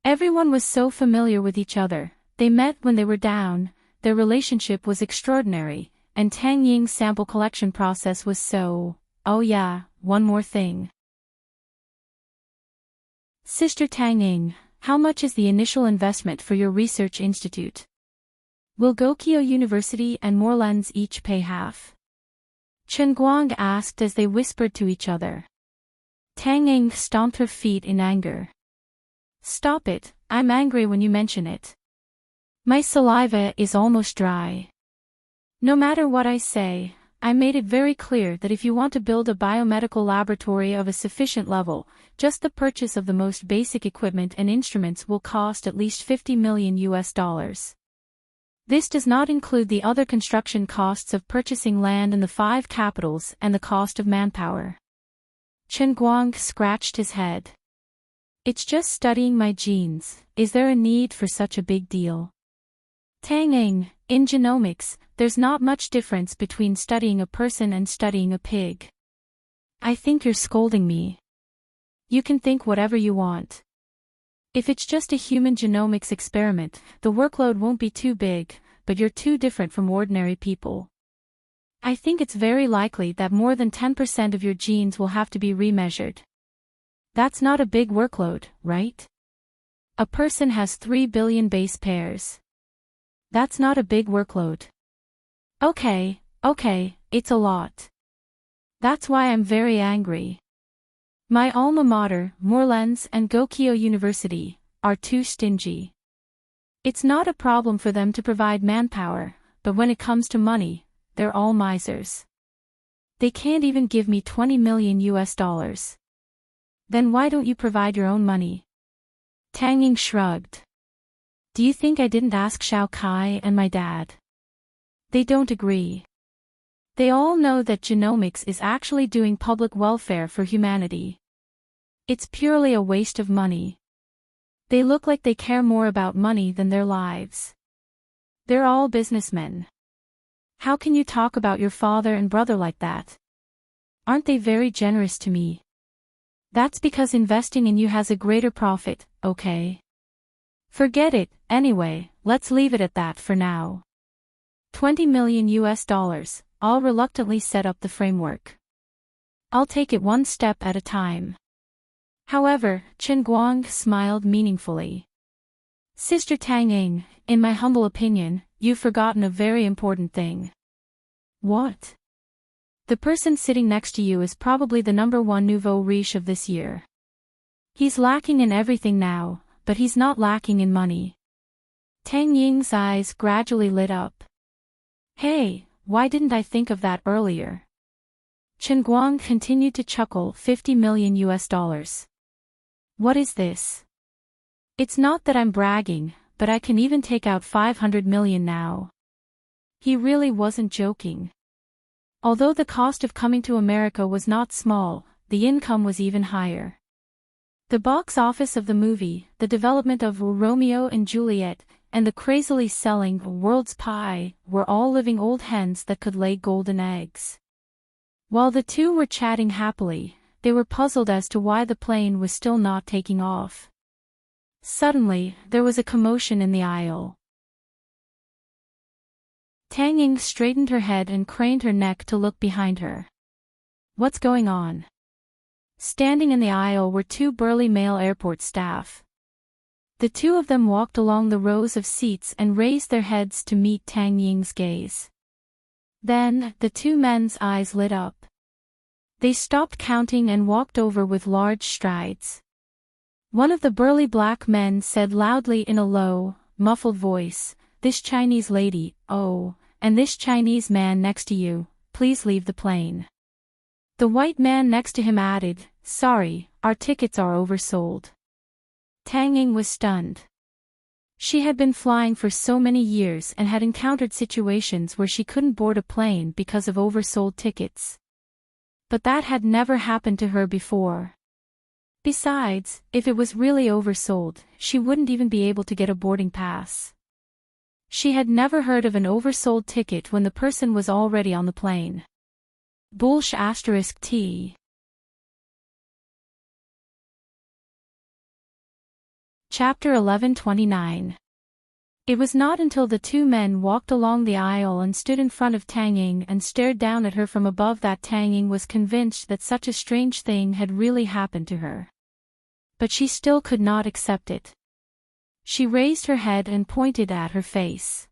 Everyone was so familiar with each other, they met when they were down, their relationship was extraordinary, and Tang Ying's sample collection process was so... Oh yeah, one more thing. Sister Tang Ying, how much is the initial investment for your research institute? Will Gokyo University and Moorlands each pay half? Chen Guang asked as they whispered to each other. Tang Ying stomped her feet in anger. Stop it, I'm angry when you mention it. My saliva is almost dry. No matter what I say, I made it very clear that if you want to build a biomedical laboratory of a sufficient level, just the purchase of the most basic equipment and instruments will cost at least $50 million. This does not include the other construction costs of purchasing land in the 5 capitals and the cost of manpower. Chen Guang scratched his head. It's just studying my genes, is there a need for such a big deal? Tang Ying, in genomics, there's not much difference between studying a person and studying a pig. I think you're scolding me. You can think whatever you want. If it's just a human genomics experiment, the workload won't be too big, but you're too different from ordinary people. I think it's very likely that more than 10% of your genes will have to be remeasured. That's not a big workload, right? A person has 3 billion base pairs. That's not a big workload. Okay, it's a lot. That's why I'm very angry. My alma mater, Moorlands and Gokyo University, are too stingy. It's not a problem for them to provide manpower, but when it comes to money, they're all misers. They can't even give me $20 million. Then why don't you provide your own money? Tang Ying shrugged. Do you think I didn't ask Xiao Kai and my dad? They don't agree. They all know that genomics is actually doing public welfare for humanity. It's purely a waste of money. They look like they care more about money than their lives. They're all businessmen. How can you talk about your father and brother like that? Aren't they very generous to me? That's because investing in you has a greater profit, okay? Forget it, anyway, let's leave it at that for now. $20 million, I'll reluctantly set up the framework. I'll take it one step at a time. However, Chen Guang smiled meaningfully. Sister Tang Ying, in my humble opinion, you've forgotten a very important thing. What? The person sitting next to you is probably the #1 nouveau riche of this year. He's lacking in everything now, but he's not lacking in money. Tang Ying's eyes gradually lit up. Hey, why didn't I think of that earlier? Chen Guang continued to chuckle. $50 million. What is this? It's not that I'm bragging, but I can even take out 500 million now. He really wasn't joking. Although the cost of coming to America was not small, the income was even higher. The box office of the movie, the development of Romeo and Juliet, and the crazily selling World's Pie were all living old hens that could lay golden eggs. While the two were chatting happily, they were puzzled as to why the plane was still not taking off. Suddenly, there was a commotion in the aisle. Tang Ying straightened her head and craned her neck to look behind her. What's going on? Standing in the aisle were 2 burly male airport staff. The 2 of them walked along the rows of seats and raised their heads to meet Tang Ying's gaze. Then, the 2 men's eyes lit up. They stopped counting and walked over with large strides. One of the burly black men said loudly in a low, muffled voice, "This Chinese lady, oh, and this Chinese man next to you, please leave the plane." The white man next to him added, "Sorry, our tickets are oversold." Tang Ying was stunned. She had been flying for so many years and had encountered situations where she couldn't board a plane because of oversold tickets. But that had never happened to her before. Besides, if it was really oversold, she wouldn't even be able to get a boarding pass. She had never heard of an oversold ticket when the person was already on the plane. **T. Chapter 1129. It was not until the two men walked along the aisle and stood in front of Tang Ying and stared down at her from above that Tang Ying was convinced that such a strange thing had really happened to her. But she still could not accept it. She raised her head and pointed at her face.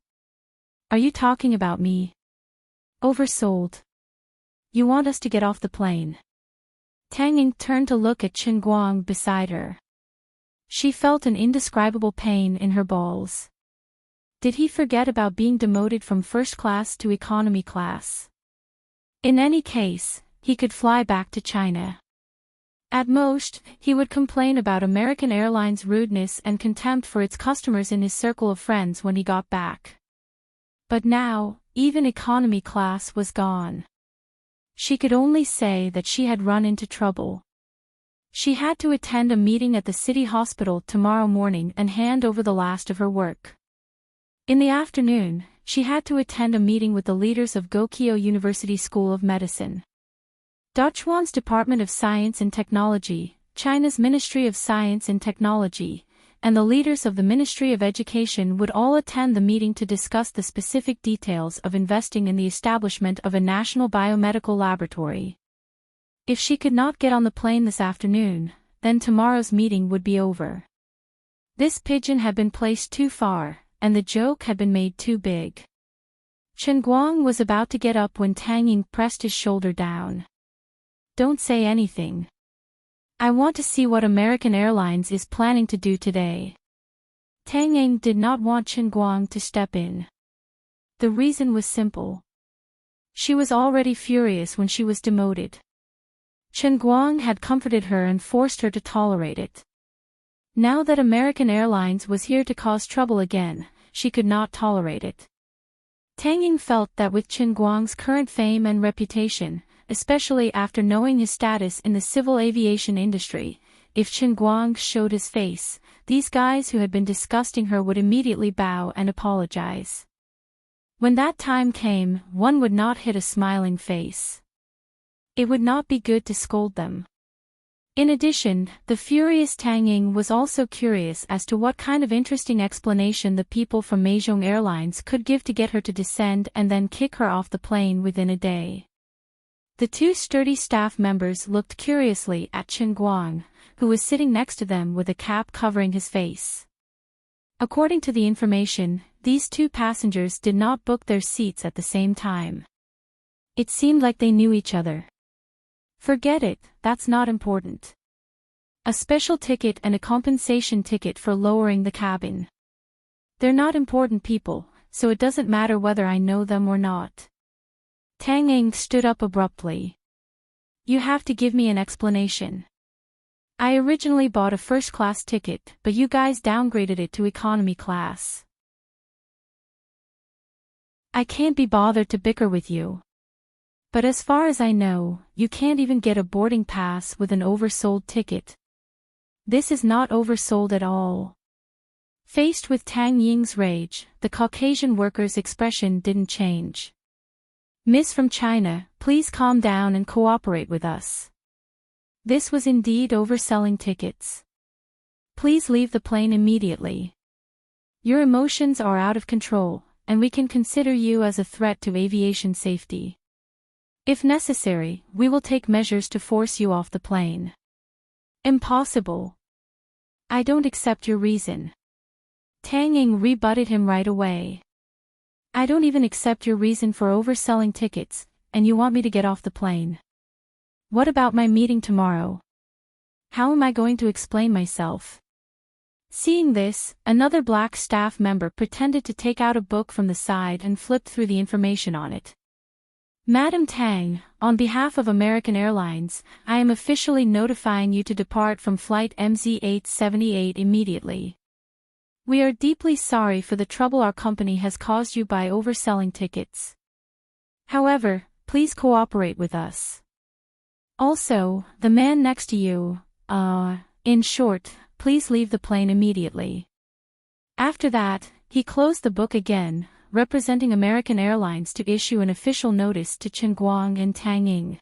"Are you talking about me? Oversold? You want us to get off the plane?" Tang Ying turned to look at Chen Guang beside her. She felt an indescribable pain in her balls. Did he forget about being demoted from first class to economy class? In any case, he could fly back to China. At most, he would complain about American Airlines' rudeness and contempt for its customers in his circle of friends when he got back. But now, even economy class was gone. She could only say that she had run into trouble. She had to attend a meeting at the city hospital tomorrow morning and hand over the last of her work. In the afternoon, she had to attend a meeting with the leaders of Gokyo University School of Medicine, Dachhuan's Department of Science and Technology, China's Ministry of Science and Technology, and the leaders of the Ministry of Education would all attend the meeting to discuss the specific details of investing in the establishment of a national biomedical laboratory. If she could not get on the plane this afternoon, then tomorrow's meeting would be over. This pigeon had been placed too far, and the joke had been made too big. Chen Guang was about to get up when Tang Ying pressed his shoulder down. "Don't say anything. I want to see what American Airlines is planning to do today." Tang Ying did not want Chen Guang to step in. The reason was simple. She was already furious when she was demoted. Chen Guang had comforted her and forced her to tolerate it. Now that American Airlines was here to cause trouble again, she could not tolerate it. Tang Ying felt that with Chen Guang's current fame and reputation, especially after knowing his status in the civil aviation industry, if Chen Guang showed his face, these guys who had been disgusting her would immediately bow and apologize. When that time came, one would not hit a smiling face. It would not be good to scold them. In addition, the furious Tang Ying was also curious as to what kind of interesting explanation the people from Meizhong Airlines could give to get her to descend and then kick her off the plane within a day. The two sturdy staff members looked curiously at Chen Guang, who was sitting next to them with a cap covering his face. According to the information, these two passengers did not book their seats at the same time. It seemed like they knew each other. Forget it, that's not important. A special ticket and a compensation ticket for lowering the cabin. They're not important people, so it doesn't matter whether I know them or not. Tang Ying stood up abruptly. You have to give me an explanation. I originally bought a first-class ticket, but you guys downgraded it to economy class. I can't be bothered to bicker with you. But as far as I know, you can't even get a boarding pass with an oversold ticket. This is not oversold at all. Faced with Tang Ying's rage, the Caucasian worker's expression didn't change. Miss from China, please calm down and cooperate with us. This was indeed overselling tickets. Please leave the plane immediately. Your emotions are out of control, and we can consider you as a threat to aviation safety. If necessary, we will take measures to force you off the plane. Impossible. I don't accept your reason. Tang Ying rebutted him right away. I don't even accept your reason for overselling tickets, and you want me to get off the plane. What about my meeting tomorrow? How am I going to explain myself? Seeing this, another black staff member pretended to take out a book from the side and flipped through the information on it. Madam Tang, on behalf of American Airlines, I am officially notifying you to depart from flight MZ878 immediately. We are deeply sorry for the trouble our company has caused you by overselling tickets. However, please cooperate with us. Also, the man next to you, in short, please leave the plane immediately. After that, he closed the book again, representing American Airlines to issue an official notice to Chen Guang and Tang Ying.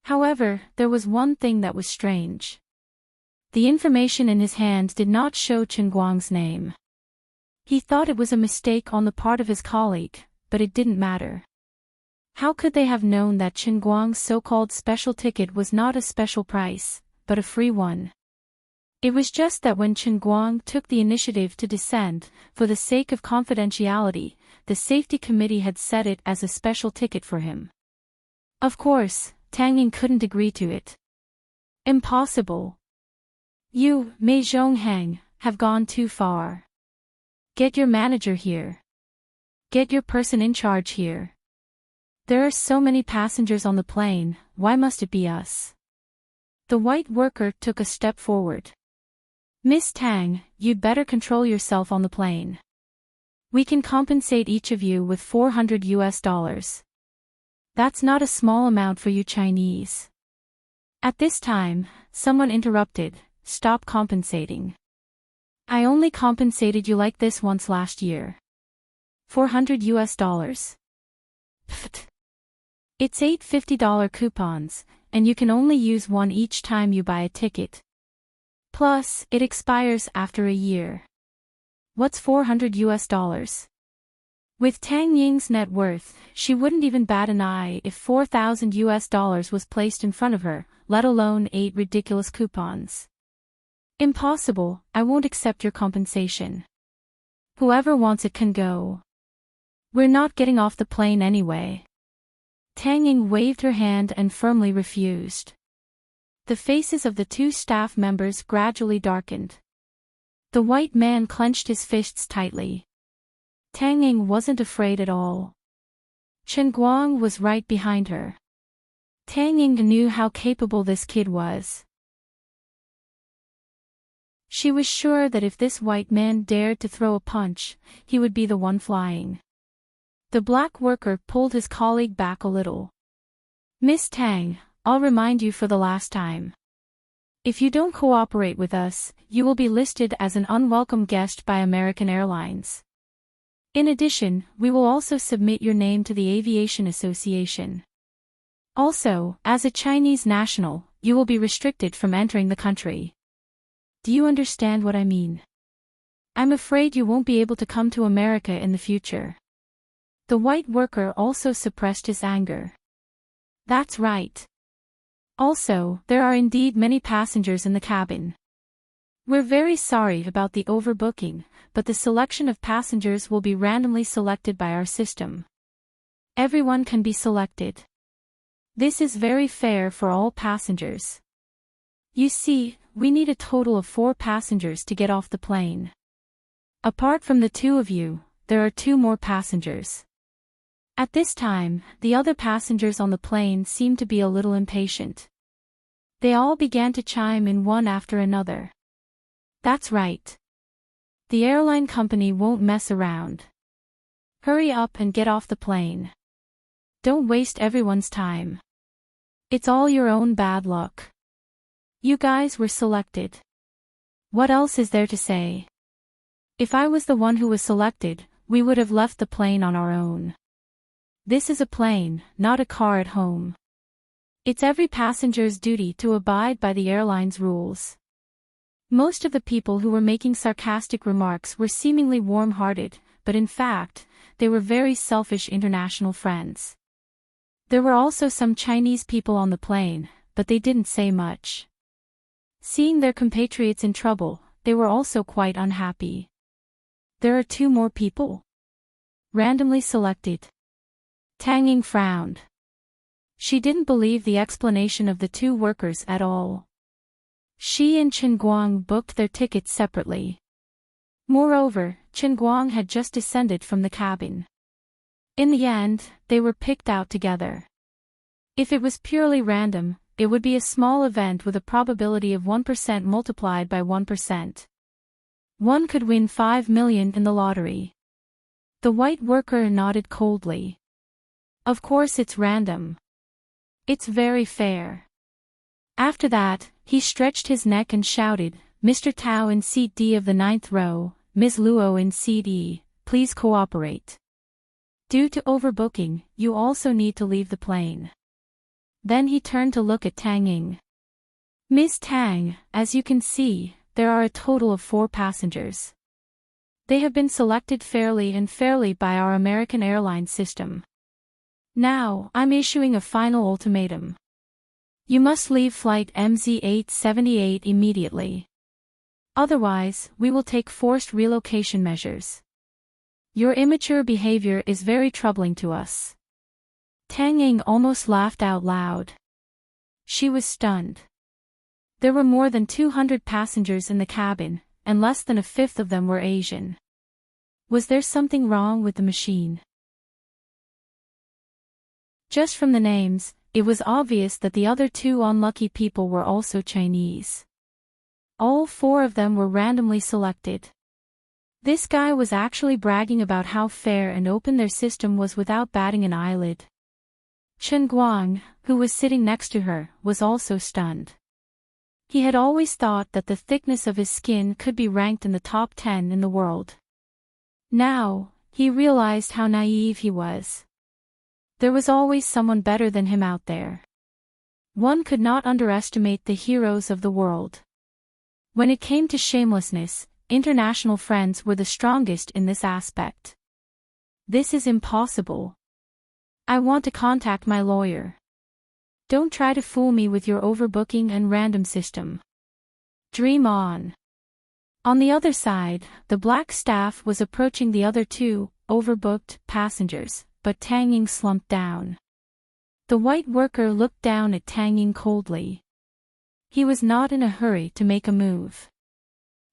However, there was one thing that was strange. The information in his hand did not show Chen Guang's name. He thought it was a mistake on the part of his colleague, but it didn't matter. How could they have known that Chen Guang's so-called special ticket was not a special price, but a free one? It was just that when Chen Guang took the initiative to descend, for the sake of confidentiality, the safety committee had set it as a special ticket for him. Of course, Tang Ying couldn't agree to it. Impossible. You, Mei Zhonghang, have gone too far. Get your manager here. Get your person in charge here. There are so many passengers on the plane, why must it be us? The white worker took a step forward. Miss Tang, you'd better control yourself on the plane. We can compensate each of you with $400. That's not a small amount for you Chinese. At this time, someone interrupted, stop compensating. I only compensated you like this once last year. $400. Pfft. It's 8 $50 coupons, and you can only use one each time you buy a ticket. Plus, it expires after a year. What's $400? With Tang Ying's net worth, she wouldn't even bat an eye if $4,000 was placed in front of her, let alone 8 ridiculous coupons. Impossible, I won't accept your compensation. Whoever wants it can go. We're not getting off the plane anyway. Tang Ying waved her hand and firmly refused. The faces of the two staff members gradually darkened. The white man clenched his fists tightly. Tang Ying wasn't afraid at all. Chen Guang was right behind her. Tang Ying knew how capable this kid was. She was sure that if this white man dared to throw a punch, he would be the one flying. The black worker pulled his colleague back a little. Miss Tang, I'll remind you for the last time. If you don't cooperate with us, you will be listed as an unwelcome guest by American Airlines. In addition, we will also submit your name to the Aviation Association. Also, as a Chinese national, you will be restricted from entering the country. Do you understand what I mean? I'm afraid you won't be able to come to America in the future. The white worker also suppressed his anger. That's right. Also, there are indeed many passengers in the cabin. We're very sorry about the overbooking, but the selection of passengers will be randomly selected by our system. Everyone can be selected. This is very fair for all passengers. You see, we need a total of 4 passengers to get off the plane. Apart from the 2 of you, there are 2 more passengers. At this time, the other passengers on the plane seemed to be a little impatient. They all began to chime in one after another. That's right. The airline company won't mess around. Hurry up and get off the plane. Don't waste everyone's time. It's all your own bad luck. You guys were selected. What else is there to say? If I was the one who was selected, we would have left the plane on our own. This is a plane, not a car at home. It's every passenger's duty to abide by the airline's rules. Most of the people who were making sarcastic remarks were seemingly warm-hearted, but in fact, they were very selfish international friends. There were also some Chinese people on the plane, but they didn't say much. Seeing their compatriots in trouble, they were also quite unhappy. There are 2 more people? Randomly selected. Tang Ying frowned. She didn't believe the explanation of the 2 workers at all. She and Chen Guang booked their tickets separately. Moreover, Chen Guang had just descended from the cabin. In the end, they were picked out together. If it was purely random, it would be a small event with a probability of 1% multiplied by 1%. One could win 5 million in the lottery. The white worker nodded coldly. Of course it's random. It's very fair. After that, he stretched his neck and shouted, Mr. Tao in seat D of the 9th row, Ms. Luo in seat E, please cooperate. Due to overbooking, you also need to leave the plane. Then he turned to look at Tang Ying. Miss Tang, as you can see, there are a total of 4 passengers. They have been selected fairly and fairly by our American airline system. Now, I'm issuing a final ultimatum. You must leave flight MZ878 immediately. Otherwise, we will take forced relocation measures. Your immature behavior is very troubling to us. Tang Ying almost laughed out loud. She was stunned. There were more than 200 passengers in the cabin, and less than a fifth of them were Asian. Was there something wrong with the machine? Just from the names, it was obvious that the other 2 unlucky people were also Chinese. All 4 of them were randomly selected. This guy was actually bragging about how fair and open their system was without batting an eyelid. Chen Guang, who was sitting next to her, was also stunned. He had always thought that the thickness of his skin could be ranked in the top 10 in the world. Now, he realized how naive he was. There was always someone better than him out there. One could not underestimate the heroes of the world. When it came to shamelessness, international friends were the strongest in this aspect. This is impossible. I want to contact my lawyer. Don't try to fool me with your overbooking and random system. Dream on. On the other side, the black staff was approaching the other 2, overbooked, passengers, but Tang Ying slumped down. The white worker looked down at Tang Ying coldly. He was not in a hurry to make a move.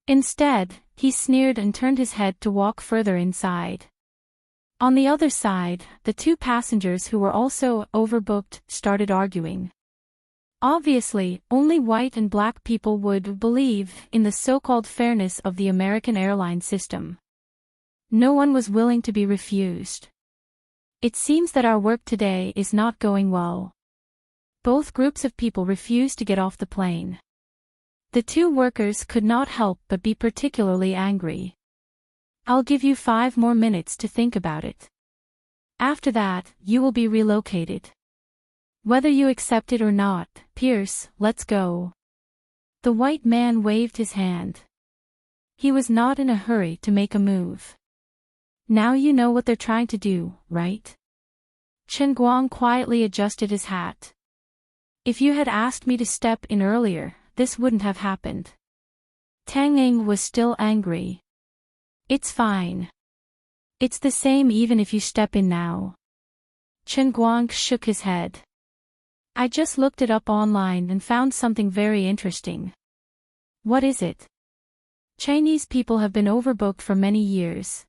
Instead, he sneered and turned his head to walk further inside. On the other side, the 2 passengers who were also overbooked started arguing. Obviously, only white and black people would believe in the so-called fairness of the American airline system. No one was willing to be refused. It seems that our work today is not going well. Both groups of people refused to get off the plane. The 2 workers could not help but be particularly angry. I'll give you 5 more minutes to think about it. After that, you will be relocated. Whether you accept it or not, Pierce, let's go. The white man waved his hand. He was not in a hurry to make a move. Now you know what they're trying to do, right? Chen Guang quietly adjusted his hat. If you had asked me to step in earlier, this wouldn't have happened. Tang Ying was still angry. It's fine. It's the same even if you step in now. Chen Guang shook his head. I just looked it up online and found something very interesting. What is it? Chinese people have been overbooked for many years.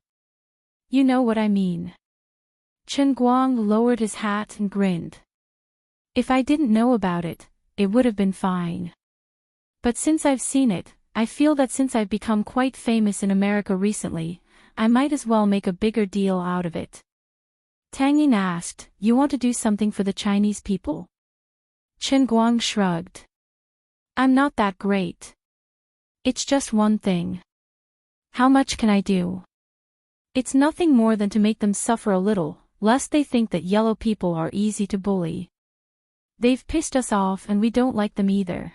You know what I mean. Chen Guang lowered his hat and grinned. If I didn't know about it, it would have been fine. But since I've seen it, I feel that since I've become quite famous in America recently, I might as well make a bigger deal out of it. Tang Ying asked, you want to do something for the Chinese people? Chen Guang shrugged. I'm not that great. It's just one thing. How much can I do? It's nothing more than to make them suffer a little, lest they think that yellow people are easy to bully. They've pissed us off and we don't like them either.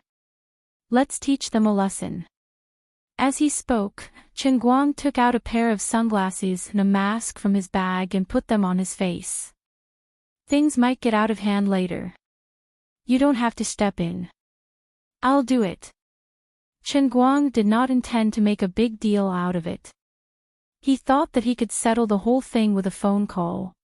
Let's teach them a lesson. As he spoke, Chen Guang took out a pair of sunglasses and a mask from his bag and put them on his face. Things might get out of hand later. You don't have to step in. I'll do it. Chen Guang did not intend to make a big deal out of it. He thought that he could settle the whole thing with a phone call.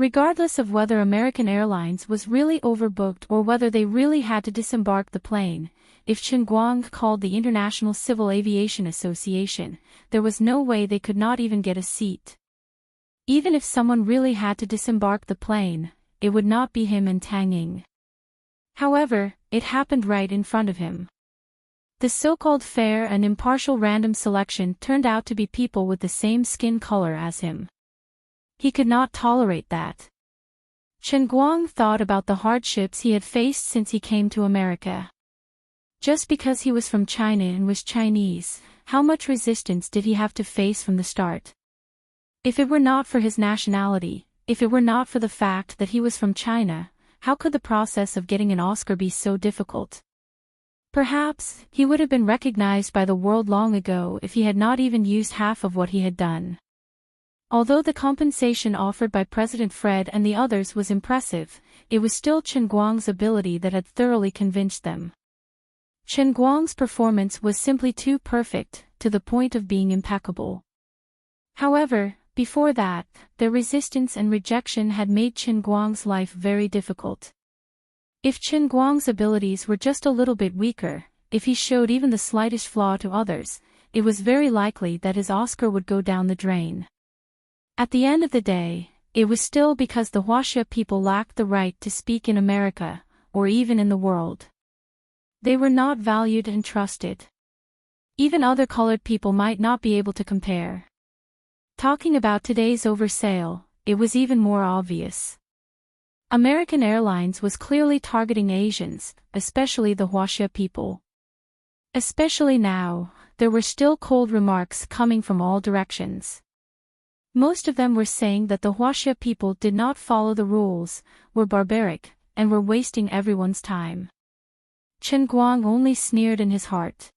Regardless of whether American Airlines was really overbooked or whether they really had to disembark the plane, if Chen Guang called the International Civil Aviation Association, there was no way they could not even get a seat. Even if someone really had to disembark the plane, it would not be him and Tang Ying. However, it happened right in front of him. The so-called fair and impartial random selection turned out to be people with the same skin color as him. He could not tolerate that. Chen Guang thought about the hardships he had faced since he came to America. Just because he was from China and was Chinese, how much resistance did he have to face from the start? If it were not for his nationality, if it were not for the fact that he was from China, how could the process of getting an Oscar be so difficult? Perhaps, he would have been recognized by the world long ago if he had not even used half of what he had done. Although the compensation offered by President Fred and the others was impressive, it was still Chen Guang's ability that had thoroughly convinced them. Chen Guang's performance was simply too perfect, to the point of being impeccable. However, before that, their resistance and rejection had made Chen Guang's life very difficult. If Chen Guang's abilities were just a little bit weaker, if he showed even the slightest flaw to others, it was very likely that his Oscar would go down the drain. At the end of the day, it was still because the Huaxia people lacked the right to speak in America, or even in the world. They were not valued and trusted. Even other colored people might not be able to compare. Talking about today's oversale, it was even more obvious. American Airlines was clearly targeting Asians, especially the Huaxia people. Especially now, there were still cold remarks coming from all directions. Most of them were saying that the Huaxia people did not follow the rules, were barbaric, and were wasting everyone's time. Chen Guang only sneered in his heart.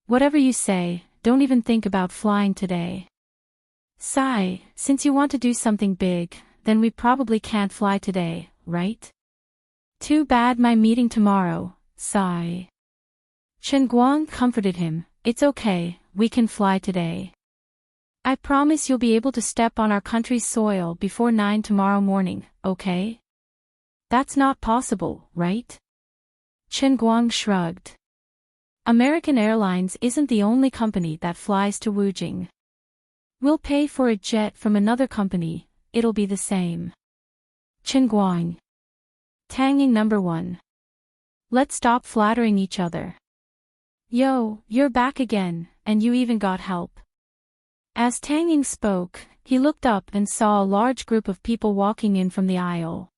Whatever you say, don't even think about flying today. Sigh, since you want to do something big, then we probably can't fly today, right? Too bad my meeting tomorrow, sigh. Chen Guang comforted him, it's okay, we can fly today. I promise you'll be able to step on our country's soil before 9 tomorrow morning, okay? That's not possible, right? Chen Guang shrugged. American Airlines isn't the only company that flies to Wujing. We'll pay for a jet from another company, it'll be the same. Chen Guang. Tang Ying number 1. Let's stop flattering each other. Yo, you're back again, and you even got help. As Tang Ying spoke, he looked up and saw a large group of people walking in from the aisle.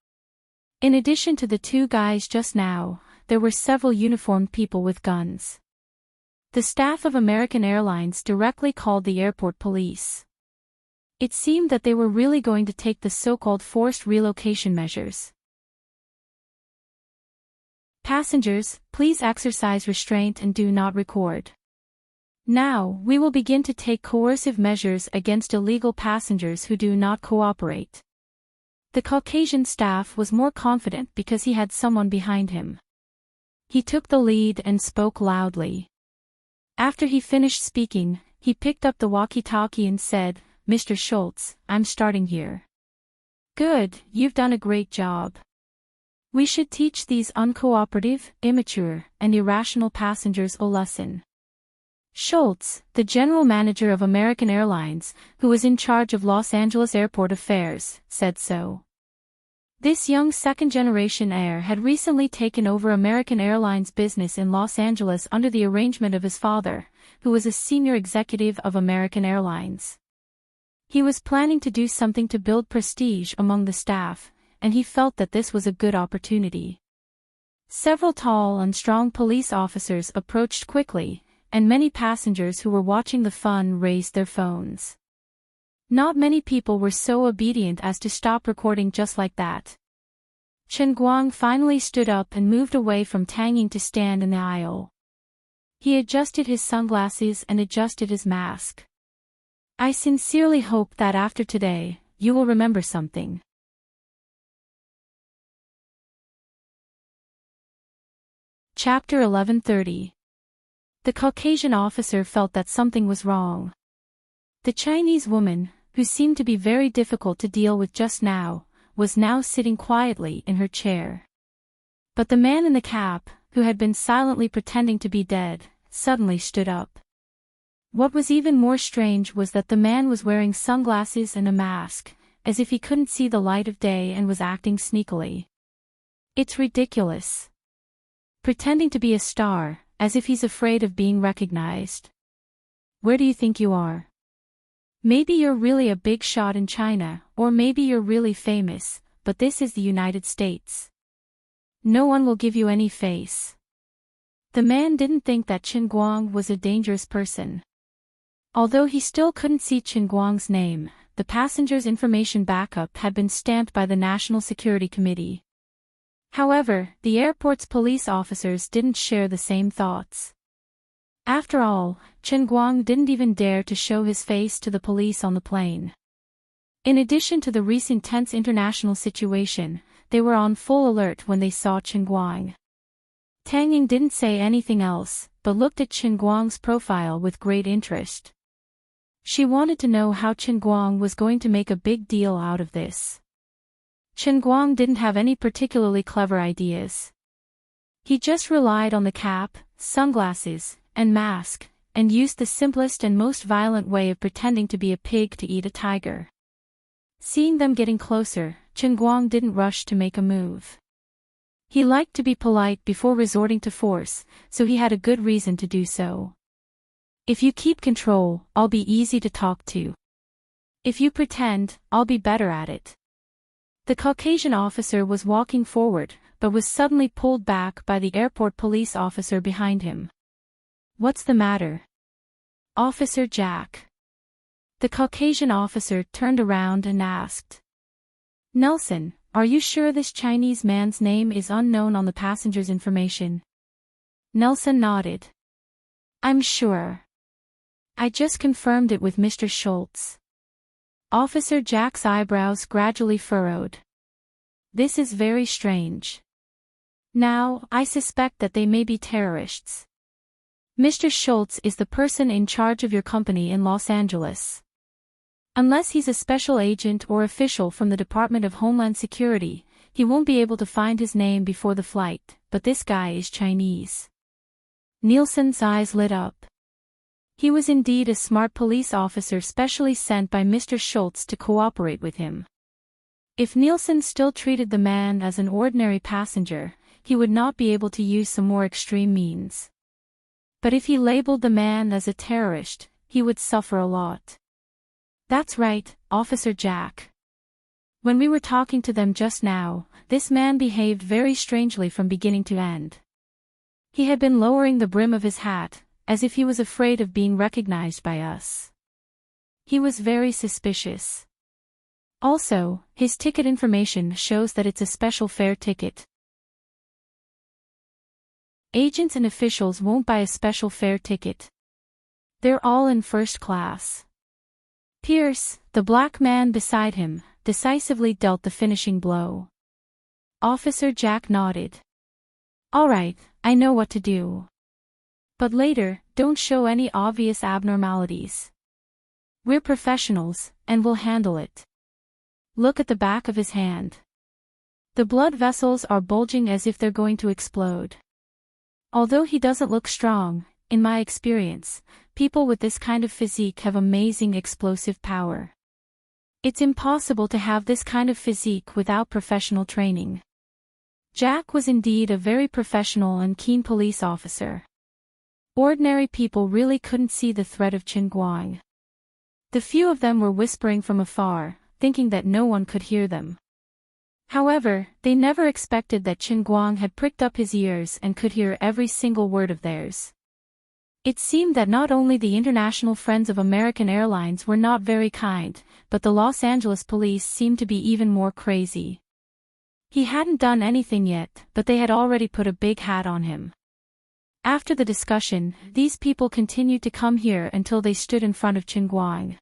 In addition to the two guys just now, there were several uniformed people with guns. The staff of American Airlines directly called the airport police. It seemed that they were really going to take the so-called forced relocation measures. Passengers, please exercise restraint and do not record. Now, we will begin to take coercive measures against illegal passengers who do not cooperate. The Caucasian staff was more confident because he had someone behind him. He took the lead and spoke loudly. After he finished speaking, he picked up the walkie-talkie and said, Mr. Schultz, I'm starting here. Good, you've done a great job. We should teach these uncooperative, immature, and irrational passengers a lesson. Schultz, the general manager of American Airlines, who was in charge of Los Angeles airport affairs, said so. This young second-generation heir had recently taken over American Airlines business in Los Angeles under the arrangement of his father, who was a senior executive of American Airlines. He was planning to do something to build prestige among the staff, and he felt that this was a good opportunity. Several tall and strong police officers approached quickly, and many passengers who were watching the fun raised their phones. Not many people were so obedient as to stop recording just like that. Chen Guang finally stood up and moved away from Tang Ying to stand in the aisle. He adjusted his sunglasses and adjusted his mask. I sincerely hope that after today, you will remember something. Chapter 1130. The Caucasian officer felt that something was wrong. The Chinese woman, who seemed to be very difficult to deal with just now, was now sitting quietly in her chair. But the man in the cap, who had been silently pretending to be dead, suddenly stood up. What was even more strange was that the man was wearing sunglasses and a mask, as if he couldn't see the light of day and was acting sneakily. It's ridiculous. Pretending to be a star, as if he's afraid of being recognized. Where do you think you are? Maybe you're really a big shot in China, or maybe you're really famous, but this is the United States. No one will give you any face. The man didn't think that Chen Guang was a dangerous person. Although he still couldn't see Chen Guang's name, the passenger's information backup had been stamped by the National Security Committee. However, the airport's police officers didn't share the same thoughts. After all, Chen Guang didn't even dare to show his face to the police on the plane. In addition to the recent tense international situation, they were on full alert when they saw Chen Guang. Tang Ying didn't say anything else, but looked at Chen Guang's profile with great interest. She wanted to know how Chen Guang was going to make a big deal out of this. Chen Guang didn't have any particularly clever ideas. He just relied on the cap, sunglasses, and mask, and used the simplest and most violent way of pretending to be a pig to eat a tiger. Seeing them getting closer, Chen Guang didn't rush to make a move. He liked to be polite before resorting to force, so he had a good reason to do so. If you keep control, I'll be easy to talk to. If you pretend, I'll be better at it. The Caucasian officer was walking forward, but was suddenly pulled back by the airport police officer behind him. What's the matter? Officer Jack. The Caucasian officer turned around and asked. Nelson, are you sure this Chinese man's name is unknown on the passenger's information? Nelson nodded. I'm sure. I just confirmed it with Mr. Schultz. Officer Jack's eyebrows gradually furrowed. This is very strange. Now, I suspect that they may be terrorists. Mr. Schultz is the person in charge of your company in Los Angeles. Unless he's a special agent or official from the Department of Homeland Security, he won't be able to find his name before the flight, but this guy is Chinese. Nielsen's eyes lit up. He was indeed a smart police officer specially sent by Mr. Schultz to cooperate with him. If Nielsen still treated the man as an ordinary passenger, he would not be able to use some more extreme means. But if he labeled the man as a terrorist, he would suffer a lot. That's right, Officer Jack. When we were talking to them just now, this man behaved very strangely from beginning to end. He had been lowering the brim of his hat, as if he was afraid of being recognized by us. He was very suspicious. Also, his ticket information shows that it's a special fare ticket. Agents and officials won't buy a special fare ticket. They're all in first class. Pierce, the black man beside him, decisively dealt the finishing blow. Officer Jack nodded. All right, I know what to do. But later, don't show any obvious abnormalities. We're professionals, and we'll handle it. Look at the back of his hand. The blood vessels are bulging as if they're going to explode. Although he doesn't look strong, in my experience, people with this kind of physique have amazing explosive power. It's impossible to have this kind of physique without professional training. Jack was indeed a very professional and keen police officer. Ordinary people really couldn't see the threat of Chen Guang. The few of them were whispering from afar, thinking that no one could hear them. However, they never expected that Chen Guang had pricked up his ears and could hear every single word of theirs. It seemed that not only the International Friends of American Airlines were not very kind, but the Los Angeles police seemed to be even more crazy. He hadn't done anything yet, but they had already put a big hat on him. After the discussion, these people continued to come here until they stood in front of Chen Guang.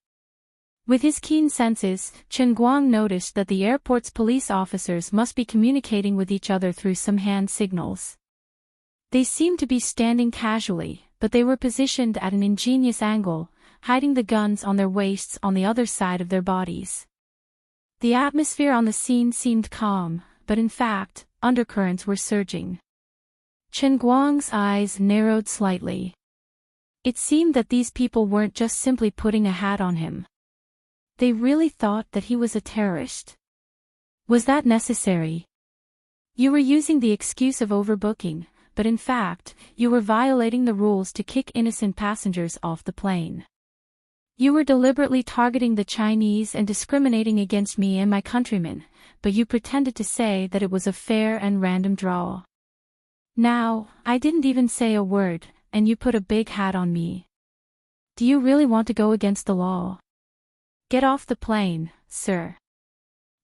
With his keen senses, Chen Guang noticed that the airport's police officers must be communicating with each other through some hand signals. They seemed to be standing casually, but they were positioned at an ingenious angle, hiding the guns on their waists on the other side of their bodies. The atmosphere on the scene seemed calm, but in fact, undercurrents were surging. Chen Guang's eyes narrowed slightly. It seemed that these people weren't just simply putting a hat on him. They really thought that he was a terrorist. Was that necessary? You were using the excuse of overbooking, but in fact, you were violating the rules to kick innocent passengers off the plane. You were deliberately targeting the Chinese and discriminating against me and my countrymen, but you pretended to say that it was a fair and random draw. Now, I didn't even say a word, and you put a big hat on me. Do you really want to go against the law? Get off the plane, sir.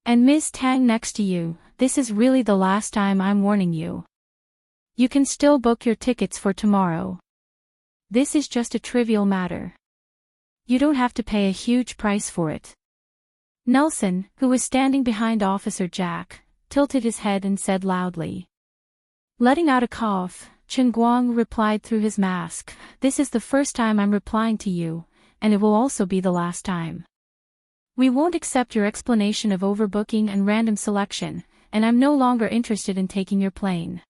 And Ms. Tang next to you, this is really the last time I'm warning you. You can still book your tickets for tomorrow. This is just a trivial matter. You don't have to pay a huge price for it. Nelson, who was standing behind Officer Jack, tilted his head and said loudly. Letting out a cough, Chen Guang replied through his mask, "This is the first time I'm replying to you, and it will also be the last time. We won't accept your explanation of overbooking and random selection, and I'm no longer interested in taking your plane.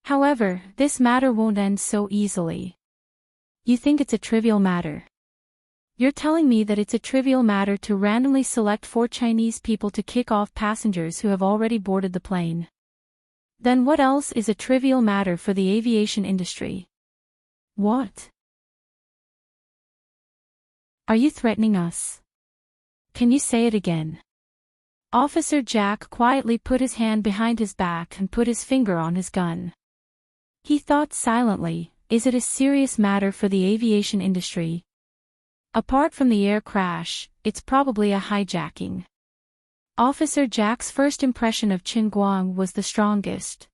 However, this matter won't end so easily. You think it's a trivial matter? You're telling me that it's a trivial matter to randomly select 4 Chinese people to kick off passengers who have already boarded the plane. Then what else is a trivial matter for the aviation industry? What? Are you threatening us? Can you say it again?" Officer Jack quietly put his hand behind his back and put his finger on his gun. He thought silently, is it a serious matter for the aviation industry? Apart from the air crash, it's probably a hijacking. Officer Jack's first impression of Chen Guang was the strongest.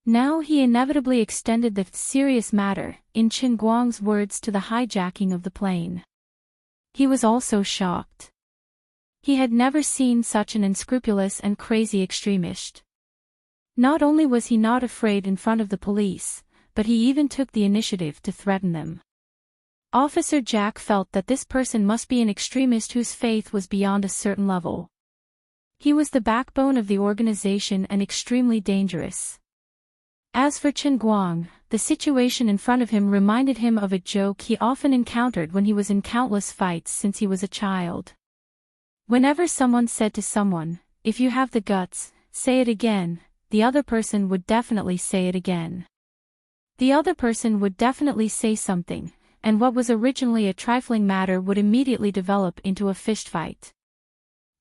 Now he inevitably extended the serious matter, in Chen Guang's words, to the hijacking of the plane. He was also shocked. He had never seen such an unscrupulous and crazy extremist. Not only was he not afraid in front of the police, but he even took the initiative to threaten them. Officer Jack felt that this person must be an extremist whose faith was beyond a certain level. He was the backbone of the organization and extremely dangerous. As for Chen Guang, the situation in front of him reminded him of a joke he often encountered when he was in countless fights since he was a child. Whenever someone said to someone, "If you have the guts, say it again," the other person would definitely say it again. The other person would definitely say something, and what was originally a trifling matter would immediately develop into a fistfight.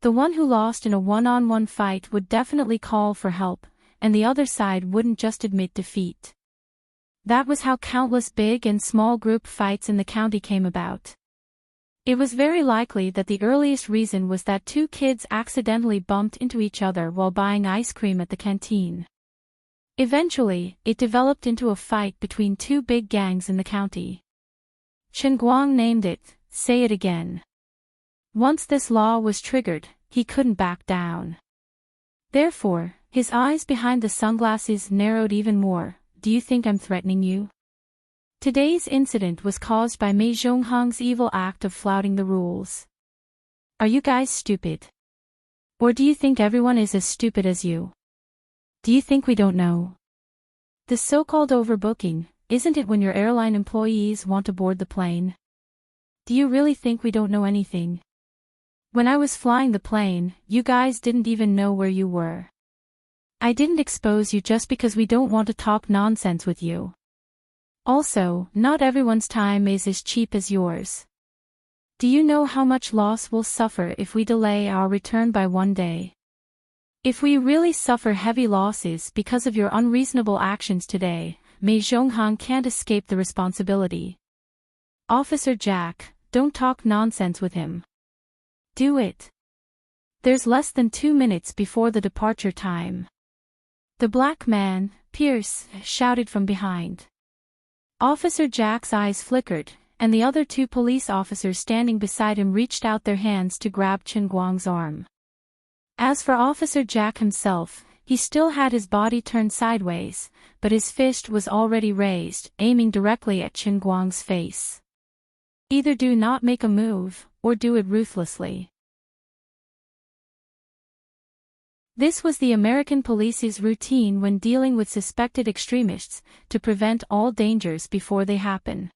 The one who lost in a one-on-one fight would definitely call for help, and the other side wouldn't just admit defeat. That was how countless big and small group fights in the county came about. It was very likely that the earliest reason was that 2 kids accidentally bumped into each other while buying ice cream at the canteen. Eventually, it developed into a fight between 2 big gangs in the county. Chen Guang named it, "Say it again." Once this law was triggered, he couldn't back down. Therefore, his eyes behind the sunglasses narrowed even more. "Do you think I'm threatening you?" Today's incident was caused by Mei Zhonghang's evil act of flouting the rules. Are you guys stupid? Or do you think everyone is as stupid as you? Do you think we don't know? The so-called overbooking, isn't it when your airline employees want to board the plane? Do you really think we don't know anything? When I was flying the plane, you guys didn't even know where you were. I didn't expose you just because we don't want to talk nonsense with you. Also, not everyone's time is as cheap as yours. Do you know how much loss we'll suffer if we delay our return by 1 day? If we really suffer heavy losses because of your unreasonable actions today, Mei Zhonghang can't escape the responsibility. Officer Jack, don't talk nonsense with him. Do it. There's less than 2 minutes before the departure time. The black man, Pierce, shouted from behind. Officer Jack's eyes flickered, and the other 2 police officers standing beside him reached out their hands to grab Chen Guang's arm. As for Officer Jack himself, he still had his body turned sideways, but his fist was already raised, aiming directly at Chen Guang's face. Either do not make a move, or do it ruthlessly. This was the American police's routine when dealing with suspected extremists, to prevent all dangers before they happen.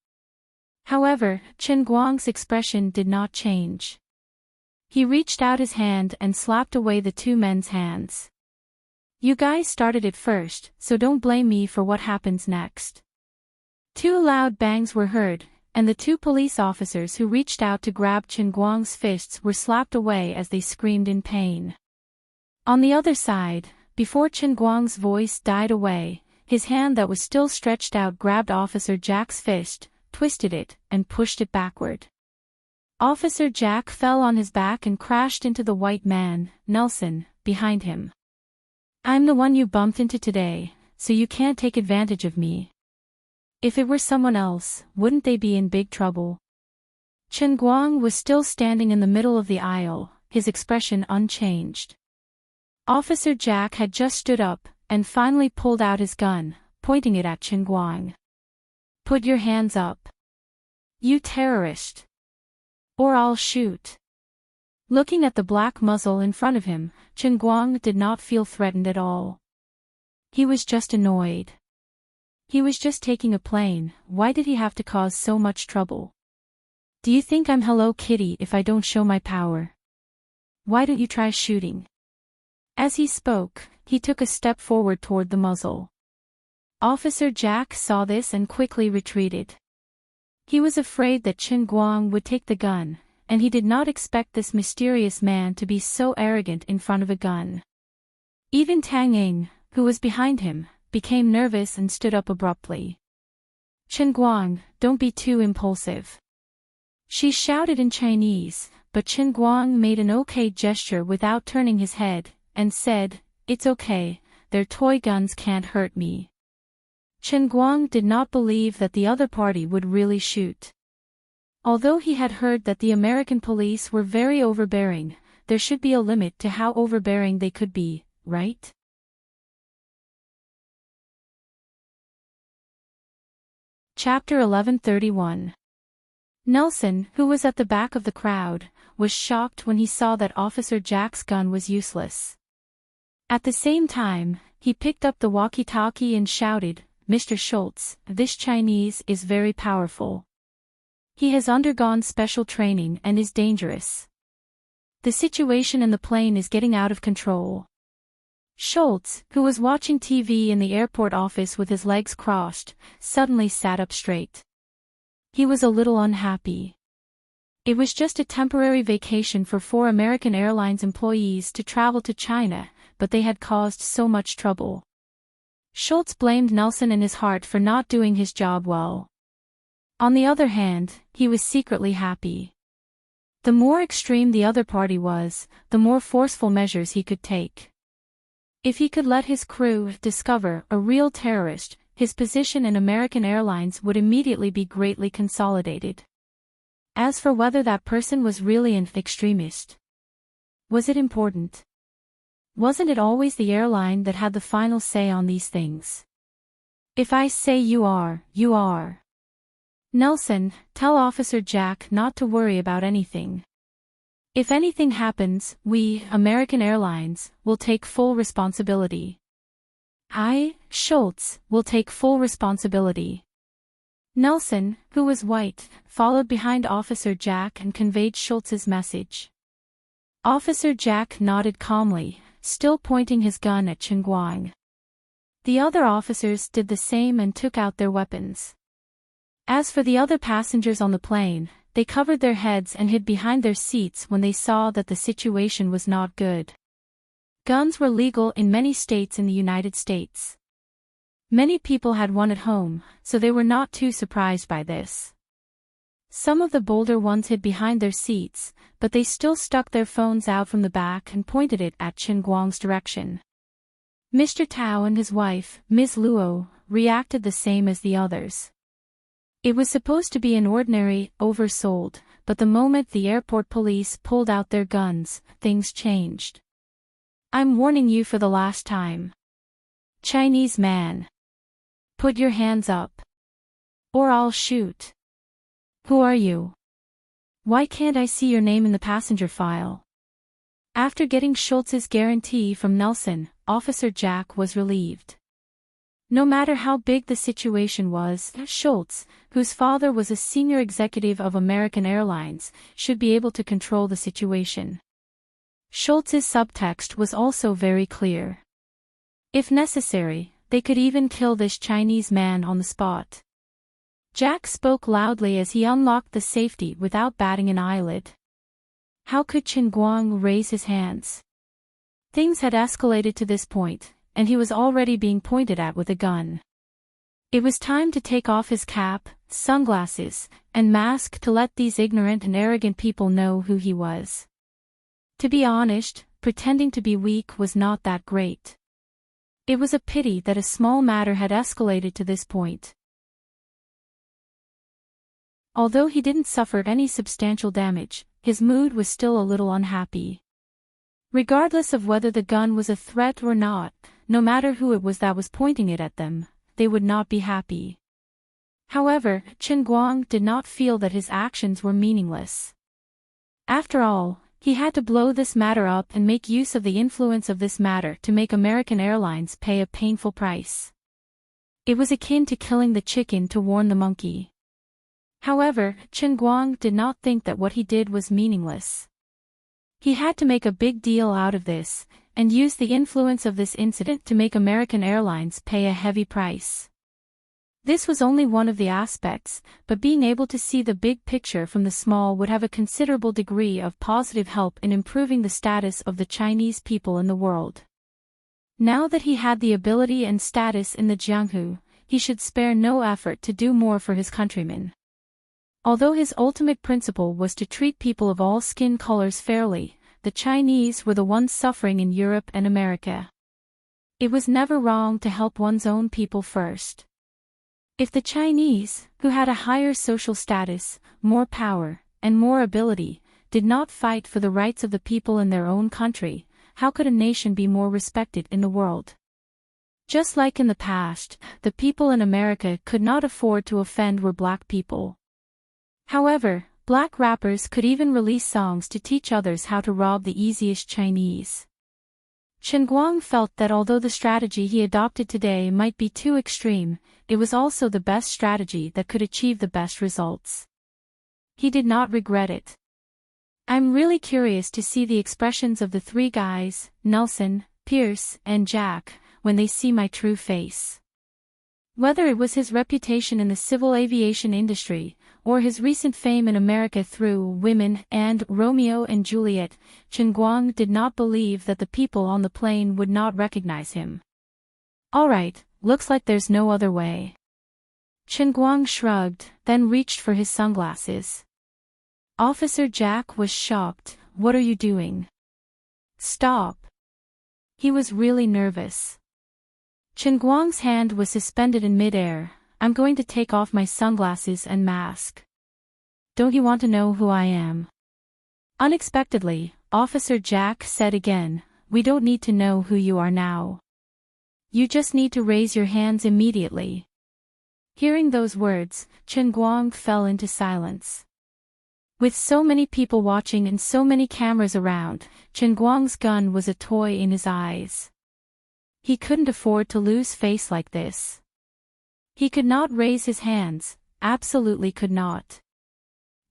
However, Chen Guang's expression did not change. He reached out his hand and slapped away the two men's hands. You guys started it first, so don't blame me for what happens next. Two loud bangs were heard, and the two police officers who reached out to grab Chen Guang's fists were slapped away as they screamed in pain. On the other side, before Chen Guang's voice died away, his hand that was still stretched out grabbed Officer Jack's fist, twisted it, and pushed it backward. Officer Jack fell on his back and crashed into the white man, Nelson, behind him. I'm the one you bumped into today, so you can't take advantage of me. If it were someone else, wouldn't they be in big trouble? Chen Guang was still standing in the middle of the aisle, his expression unchanged. Officer Jack had just stood up, and finally pulled out his gun, pointing it at Chen Guang. Put your hands up. You terrorist. Or I'll shoot. Looking at the black muzzle in front of him, Chen Guang did not feel threatened at all. He was just annoyed. He was just taking a plane, why did he have to cause so much trouble? Do you think I'm Hello Kitty if I don't show my power? Why don't you try shooting? As he spoke, he took a step forward toward the muzzle. Officer Jack saw this and quickly retreated. He was afraid that Chen Guang would take the gun, and he did not expect this mysterious man to be so arrogant in front of a gun. Even Tang Ying, who was behind him, became nervous and stood up abruptly. Chen Guang, don't be too impulsive. She shouted in Chinese, but Chen Guang made an okay gesture without turning his head, and said, It's okay, their toy guns can't hurt me. Chen Guang did not believe that the other party would really shoot. Although he had heard that the American police were very overbearing, there should be a limit to how overbearing they could be, right? Chapter 1131. Nelson, who was at the back of the crowd, was shocked when he saw that Officer Jack's gun was useless. At the same time, he picked up the walkie-talkie and shouted, Mr. Schultz, this Chinese is very powerful. He has undergone special training and is dangerous. The situation in the plane is getting out of control. Schultz, who was watching TV in the airport office with his legs crossed, suddenly sat up straight. He was a little unhappy. It was just a temporary vacation for 4 American Airlines employees to travel to China, but they had caused so much trouble. Schultz blamed Nelson in his heart for not doing his job well. On the other hand, he was secretly happy. The more extreme the other party was, the more forceful measures he could take. If he could let his crew discover a real terrorist, his position in American Airlines would immediately be greatly consolidated. As for whether that person was really an extremist, was it important? Wasn't it always the airline that had the final say on these things? If I say you are, you are. Nelson, tell Officer Jack not to worry about anything. If anything happens, we, American Airlines, will take full responsibility. I, Schultz, will take full responsibility. Nelson, who was white, followed behind Officer Jack and conveyed Schultz's message. Officer Jack nodded calmly, still pointing his gun at Chen Guang. The other officers did the same and took out their weapons. As for the other passengers on the plane, they covered their heads and hid behind their seats when they saw that the situation was not good. Guns were legal in many states in the United States. Many people had one at home, so they were not too surprised by this. Some of the bolder ones hid behind their seats, but they still stuck their phones out from the back and pointed it at Chen Guang's direction. Mr. Tao and his wife, Ms. Luo, reacted the same as the others. It was supposed to be an ordinary, oversold, but the moment the airport police pulled out their guns, things changed. I'm warning you for the last time. Chinese man. Put your hands up. Or I'll shoot. Who are you? Why can't I see your name in the passenger file? After getting Schultz's guarantee from Nelson, Officer Jack was relieved. No matter how big the situation was, Schultz, whose father was a senior executive of American Airlines, should be able to control the situation. Schultz's subtext was also very clear. If necessary, they could even kill this Chinese man on the spot. Jack spoke loudly as he unlocked the safety without batting an eyelid. How could Chen Guang raise his hands? Things had escalated to this point, and he was already being pointed at with a gun. It was time to take off his cap, sunglasses, and mask to let these ignorant and arrogant people know who he was. To be honest, pretending to be weak was not that great. It was a pity that a small matter had escalated to this point. Although he didn't suffer any substantial damage, his mood was still a little unhappy. Regardless of whether the gun was a threat or not, no matter who it was that was pointing it at them, they would not be happy. However, Chen Guang did not feel that his actions were meaningless. After all, he had to blow this matter up and make use of the influence of this matter to make American Airlines pay a painful price. It was akin to killing the chicken to warn the monkey. However, Chen Guang did not think that what he did was meaningless. He had to make a big deal out of this, and use the influence of this incident to make American Airlines pay a heavy price. This was only one of the aspects, but being able to see the big picture from the small would have a considerable degree of positive help in improving the status of the Chinese people in the world. Now that he had the ability and status in the Jianghu, he should spare no effort to do more for his countrymen. Although his ultimate principle was to treat people of all skin colors fairly, the Chinese were the ones suffering in Europe and America. It was never wrong to help one's own people first. If the Chinese, who had a higher social status, more power, and more ability, did not fight for the rights of the people in their own country, how could a nation be more respected in the world? Just like in the past, the people in America could not afford to offend black people. However, black rappers could even release songs to teach others how to rob the easiest Chinese. Chen Guang felt that although the strategy he adopted today might be too extreme, it was also the best strategy that could achieve the best results. He did not regret it. I'm really curious to see the expressions of the three guys, Nelson, Pierce, and Jack, when they see my true face. Whether it was his reputation in the civil aviation industry, or his recent fame in America through Women and Romeo and Juliet, Chen Guang did not believe that the people on the plane would not recognize him. Alright, looks like there's no other way. Chen Guang shrugged, then reached for his sunglasses. Officer Jack was shocked. What are you doing? Stop. He was really nervous. Chen Guang's hand was suspended in midair. I'm going to take off my sunglasses and mask. Don't you want to know who I am? Unexpectedly, Officer Jack said again, we don't need to know who you are now. You just need to raise your hands immediately. Hearing those words, Chen Guang fell into silence. With so many people watching and so many cameras around, Chen Guang's gun was a toy in his eyes. He couldn't afford to lose face like this. He could not raise his hands, absolutely could not.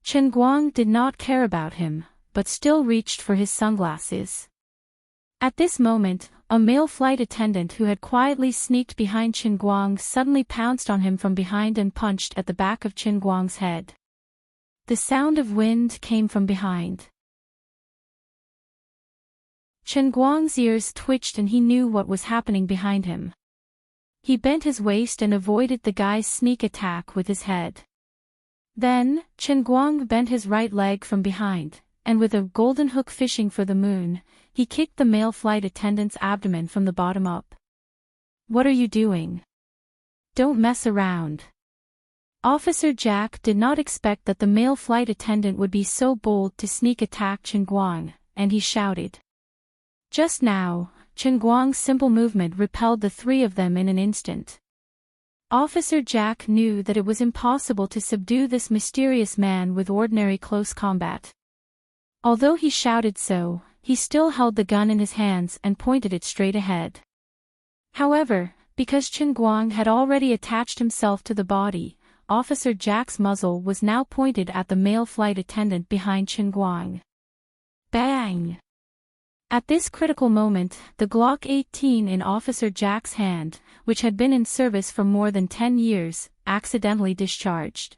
Chen Guang did not care about him, but still reached for his sunglasses. At this moment, a male flight attendant who had quietly sneaked behind Chen Guang suddenly pounced on him from behind and punched at the back of Chen Guang's head. The sound of wind came from behind. Chen Guang's ears twitched and he knew what was happening behind him. He bent his waist and avoided the guy's sneak attack with his head. Then, Chen Guang bent his right leg from behind, and with a golden hook fishing for the moon, he kicked the male flight attendant's abdomen from the bottom up. What are you doing? Don't mess around. Officer Jack did not expect that the male flight attendant would be so bold to sneak attack Chen Guang, and he shouted. Just now, Chen Guang's simple movement repelled the three of them in an instant. Officer Jack knew that it was impossible to subdue this mysterious man with ordinary close combat. Although he shouted so, he still held the gun in his hands and pointed it straight ahead. However, because Chen Guang had already attached himself to the body, Officer Jack's muzzle was now pointed at the male flight attendant behind Chen Guang. Bang! At this critical moment, the Glock 18 in Officer Jack's hand, which had been in service for more than 10 years, accidentally discharged.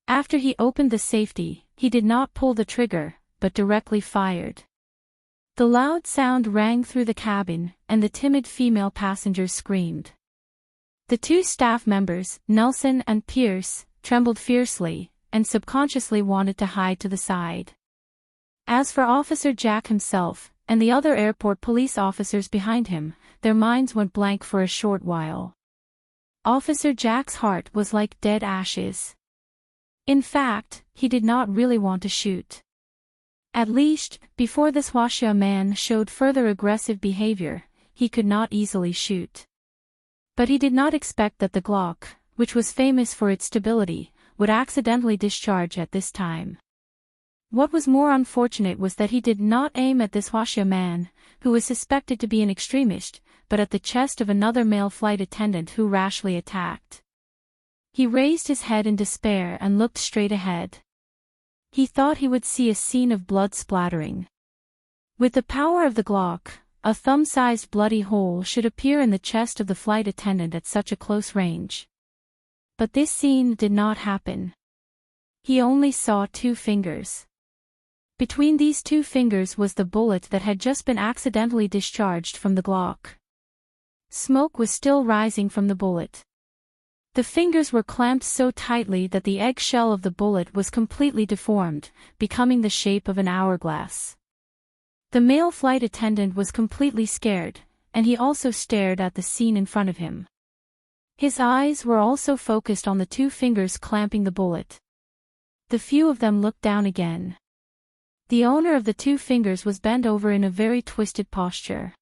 After he opened the safety, he did not pull the trigger, but directly fired. The loud sound rang through the cabin, and the timid female passengers screamed. The two staff members, Nelson and Pierce, trembled fiercely, and subconsciously wanted to hide to the side. As for Officer Jack himself, and the other airport police officers behind him, their minds went blank for a short while. Officer Jack's heart was like dead ashes. In fact, he did not really want to shoot. At least, before this Huaxia man showed further aggressive behavior, he could not easily shoot. But he did not expect that the Glock, which was famous for its stability, would accidentally discharge at this time. What was more unfortunate was that he did not aim at this Huaxia man, who was suspected to be an extremist, but at the chest of another male flight attendant who rashly attacked. He raised his head in despair and looked straight ahead. He thought he would see a scene of blood splattering. With the power of the Glock, a thumb-sized bloody hole should appear in the chest of the flight attendant at such a close range. But this scene did not happen. He only saw 2 fingers. Between these 2 fingers was the bullet that had just been accidentally discharged from the Glock. Smoke was still rising from the bullet. The fingers were clamped so tightly that the eggshell of the bullet was completely deformed, becoming the shape of an hourglass. The male flight attendant was completely scared, and he also stared at the scene in front of him. His eyes were also focused on the 2 fingers clamping the bullet. The few of them looked down again. The owner of the 2 fingers was bent over in a very twisted posture.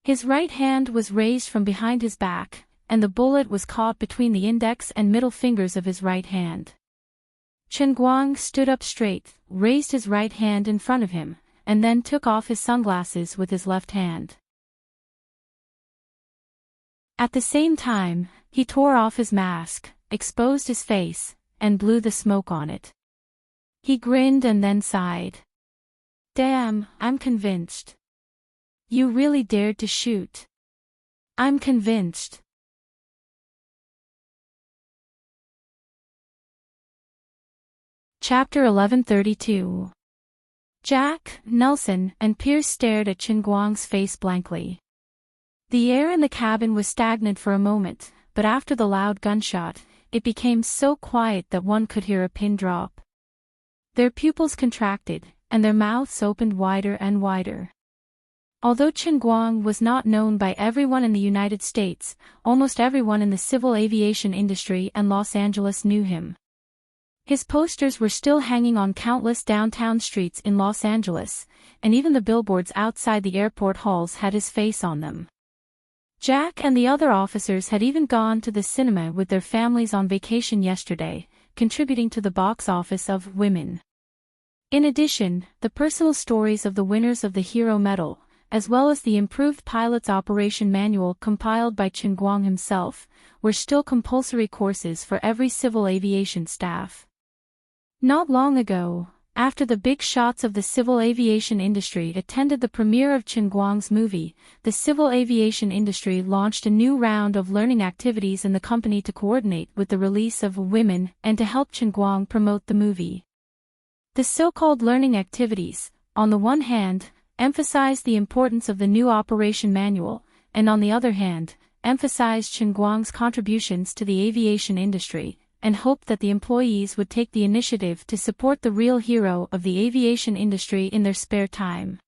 His right hand was raised from behind his back, and the bullet was caught between the index and middle fingers of his right hand. Chen Guang stood up straight, raised his right hand in front of him, and then took off his sunglasses with his left hand. At the same time, he tore off his mask, exposed his face, and blew the smoke on it. He grinned and then sighed. "Damn, I'm convinced. You really dared to shoot. I'm convinced." Chapter 1132. Jack, Nelson, and Pierce stared at Chen Guang's face blankly. The air in the cabin was stagnant for a moment, but after the loud gunshot, it became so quiet that one could hear a pin drop. Their pupils contracted, and their mouths opened wider and wider. Although Chen Guang was not known by everyone in the United States, almost everyone in the civil aviation industry and Los Angeles knew him. His posters were still hanging on countless downtown streets in Los Angeles, and even the billboards outside the airport halls had his face on them. Jack and the other officers had even gone to the cinema with their families on vacation yesterday, contributing to the box office of Women. In addition, the personal stories of the winners of the Hero Medal, as well as the improved pilot's operation manual compiled by Chen Guang himself, were still compulsory courses for every civil aviation staff. Not long ago, after the big shots of the civil aviation industry attended the premiere of Chen Guang's movie, the civil aviation industry launched a new round of learning activities in the company to coordinate with the release of Women and to help Chen Guang promote the movie. The so-called learning activities, on the one hand, emphasized the importance of the new operation manual, and on the other hand, emphasized Chen Guang's contributions to the aviation industry, and hoped that the employees would take the initiative to support the real hero of the aviation industry in their spare time.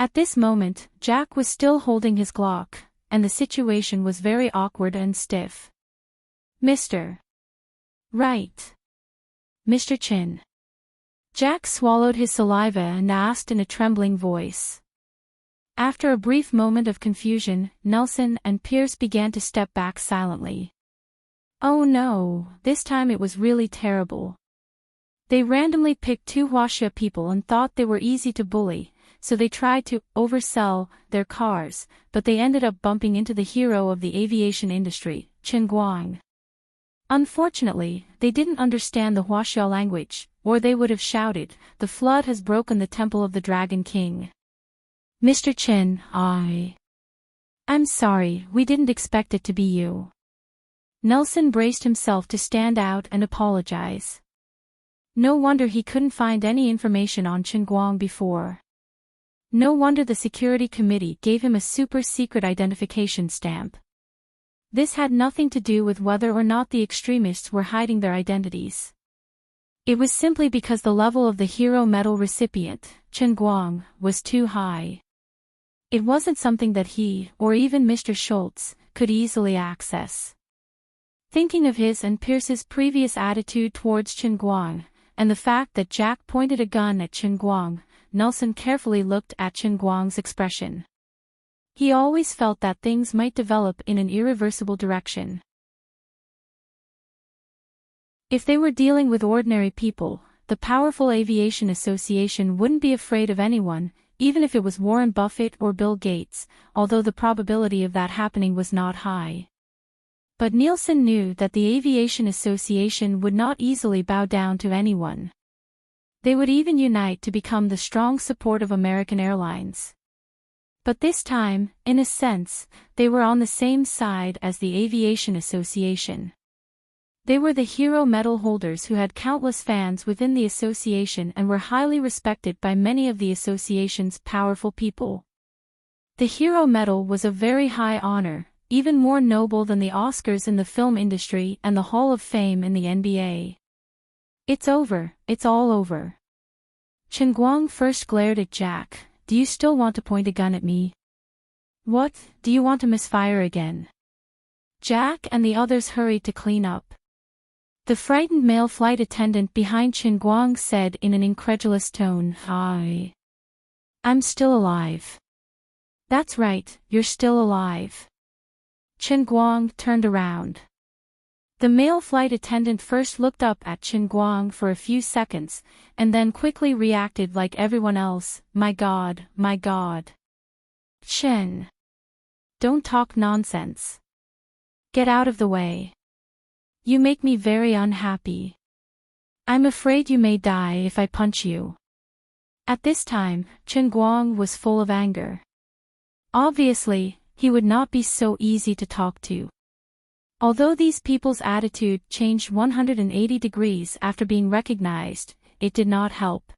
At this moment, Jack was still holding his Glock, and the situation was very awkward and stiff. "Mr. Right. Mr. Chin." Jack swallowed his saliva and asked in a trembling voice. After a brief moment of confusion, Nelson and Pierce began to step back silently. Oh no, this time it was really terrible. They randomly picked 2 Huaxia people and thought they were easy to bully, so they tried to oversell their cars, but they ended up bumping into the hero of the aviation industry, Chen Guang. Unfortunately, they didn't understand the Huaxia language, or they would have shouted, "The flood has broken the temple of the Dragon King." "Mr. Chen, I'm sorry, we didn't expect it to be you." Nelson braced himself to stand out and apologize. No wonder he couldn't find any information on Chen Guang before. No wonder the security committee gave him a super-secret identification stamp. This had nothing to do with whether or not the extremists were hiding their identities. It was simply because the level of the hero medal recipient, Chen Guang, was too high. It wasn't something that he, or even Mr. Schultz, could easily access. Thinking of his and Pierce's previous attitude towards Chen Guang, and the fact that Jack pointed a gun at Chen Guang, Nelson carefully looked at Chen Guang's expression. He always felt that things might develop in an irreversible direction. If they were dealing with ordinary people, the powerful aviation association wouldn't be afraid of anyone, even if it was Warren Buffett or Bill Gates, although the probability of that happening was not high. But Nielsen knew that the Aviation Association would not easily bow down to anyone. They would even unite to become the strong support of American Airlines. But this time, in a sense, they were on the same side as the Aviation Association. They were the hero medal holders who had countless fans within the association and were highly respected by many of the association's powerful people. The hero medal was a very high honor, even more noble than the Oscars in the film industry and the Hall of Fame in the NBA. "It's over, it's all over." Chen Guang first glared at Jack. "Do you still want to point a gun at me? What, do you want to misfire again?" Jack and the others hurried to clean up. The frightened male flight attendant behind Chen Guang said in an incredulous tone, "I'm still alive." "That's right, you're still alive." Chen Guang turned around. The male flight attendant first looked up at Chen Guang for a few seconds, and then quickly reacted like everyone else, my God, my God." "Chen. Don't talk nonsense. Get out of the way. You make me very unhappy. I'm afraid you may die if I punch you." At this time, Chen Guang was full of anger. Obviously, he would not be so easy to talk to. Although these people's attitude changed 180 degrees after being recognized, it did not help.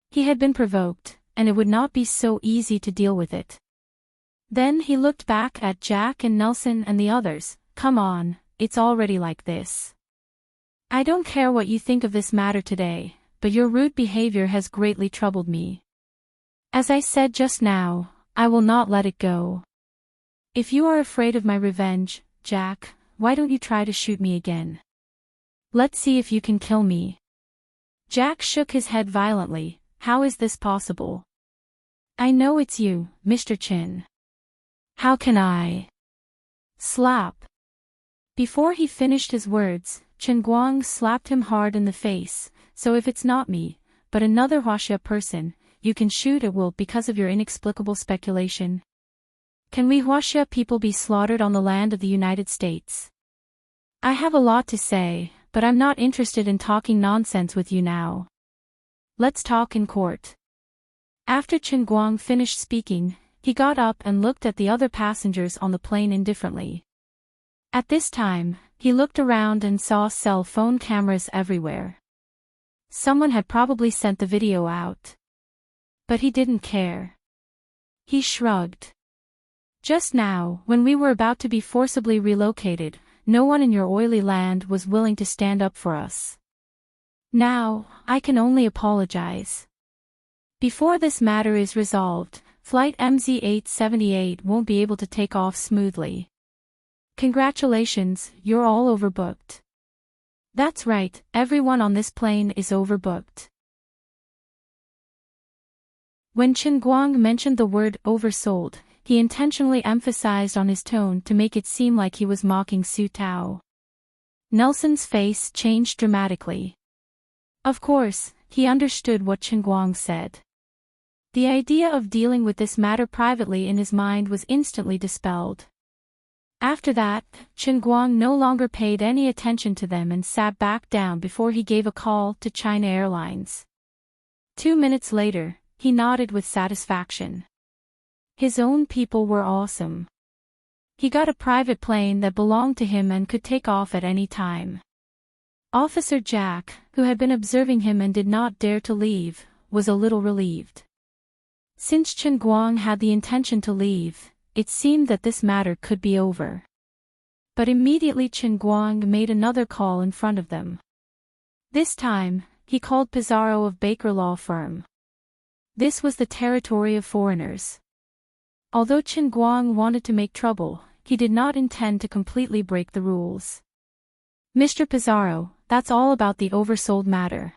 He had been provoked, and it would not be so easy to deal with it. Then he looked back at Jack and Nelson and the others. "Come on, it's already like this. I don't care what you think of this matter today, but your rude behavior has greatly troubled me. As I said just now, I will not let it go. If you are afraid of my revenge, Jack, why don't you try to shoot me again? Let's see if you can kill me." Jack shook his head violently. "How is this possible? I know it's you, Mr. Chin. How can I?" Slap. Before he finished his words, Chen Guang slapped him hard in the face. "So if it's not me, but another Huaxia person, you can shoot at will because of your inexplicable speculation? Can we Huaxia people be slaughtered on the land of the United States? I have a lot to say, but I'm not interested in talking nonsense with you now. Let's talk in court." After Chen Guang finished speaking, he got up and looked at the other passengers on the plane indifferently. At this time, he looked around and saw cell phone cameras everywhere. Someone had probably sent the video out. But he didn't care. He shrugged. "Just now, when we were about to be forcibly relocated, no one in your oily land was willing to stand up for us. Now, I can only apologize. Before this matter is resolved, Flight MZ-878 won't be able to take off smoothly. Congratulations, you're all overbooked." "That's right, everyone on this plane is overbooked." When Chen Guang mentioned the word oversold, he intentionally emphasized on his tone to make it seem like he was mocking Su Tao. Nelson's face changed dramatically. Of course, he understood what Chen Guang said. The idea of dealing with this matter privately in his mind was instantly dispelled. After that, Chen Guang no longer paid any attention to them and sat back down before he gave a call to China Airlines. 2 minutes later, he nodded with satisfaction. His own people were awesome. He got a private plane that belonged to him and could take off at any time. Officer Jack, who had been observing him and did not dare to leave, was a little relieved. Since Chen Guang had the intention to leave, it seemed that this matter could be over. But immediately Chen Guang made another call in front of them. This time, he called Pizarro of Baker Law Firm. This was the territory of foreigners. Although Chen Guang wanted to make trouble, he did not intend to completely break the rules. Mr. Pizarro, that's all about the oversold matter.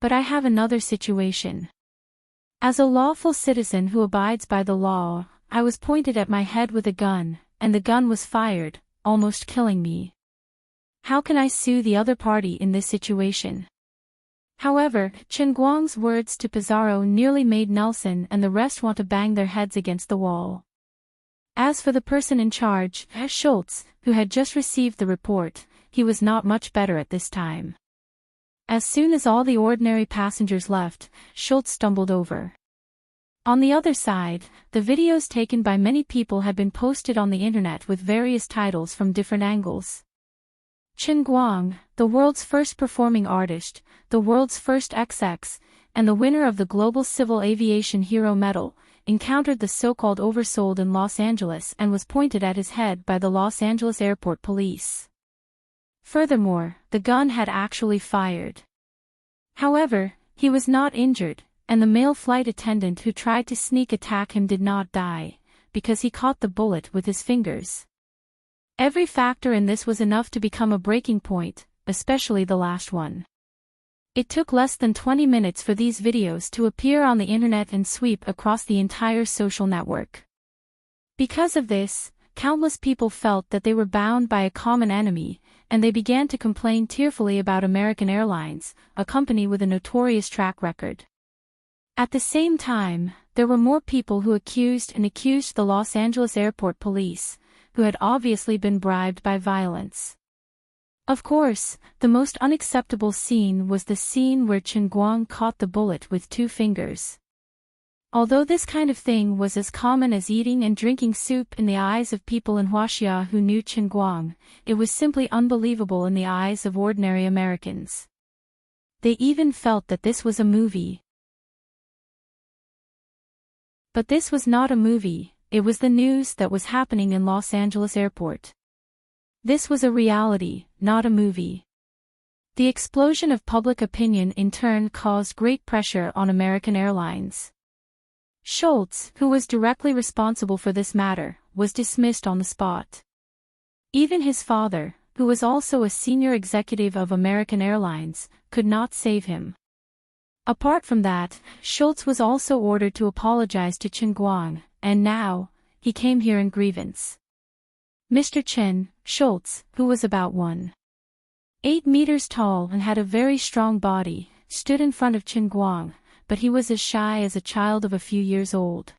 But I have another situation. As a lawful citizen who abides by the law, I was pointed at my head with a gun, and the gun was fired, almost killing me. How can I sue the other party in this situation? However, Chen Guang's words to Pizarro nearly made Nelson and the rest want to bang their heads against the wall. As for the person in charge, Schultz, who had just received the report, he was not much better at this time. As soon as all the ordinary passengers left, Schultz stumbled over. On the other side, the videos taken by many people had been posted on the internet with various titles from different angles. Chen Guang, the world's first performing artist, the world's first XX, and the winner of the Global Civil Aviation Hero Medal, encountered the so-called oversold in Los Angeles and was pointed at his head by the Los Angeles Airport Police. Furthermore, the gun had actually fired. However, he was not injured, and the male flight attendant who tried to sneak attack him did not die, because he caught the bullet with his fingers. Every factor in this was enough to become a breaking point, especially the last one. It took less than 20 minutes for these videos to appear on the internet and sweep across the entire social network. Because of this, countless people felt that they were bound by a common enemy, and they began to complain tearfully about American Airlines, a company with a notorious track record. At the same time, there were more people who accused the Los Angeles Airport Police, who had obviously been bribed by violence. Of course, the most unacceptable scene was the scene where Chen Guang caught the bullet with 2 fingers. Although this kind of thing was as common as eating and drinking soup in the eyes of people in Huaxia who knew Chen Guang, it was simply unbelievable in the eyes of ordinary Americans. They even felt that this was a movie. But this was not a movie, it was the news that was happening in Los Angeles Airport. This was a reality, not a movie. The explosion of public opinion in turn caused great pressure on American Airlines. Schultz, who was directly responsible for this matter, was dismissed on the spot. Even his father, who was also a senior executive of American Airlines, could not save him. Apart from that, Schultz was also ordered to apologize to Chen Guang, and now, he came here in grievance. Mr. Chen, Schultz, who was about 1.8 meters tall and had a very strong body, stood in front of Chen Guang, but he was as shy as a child of a few years old.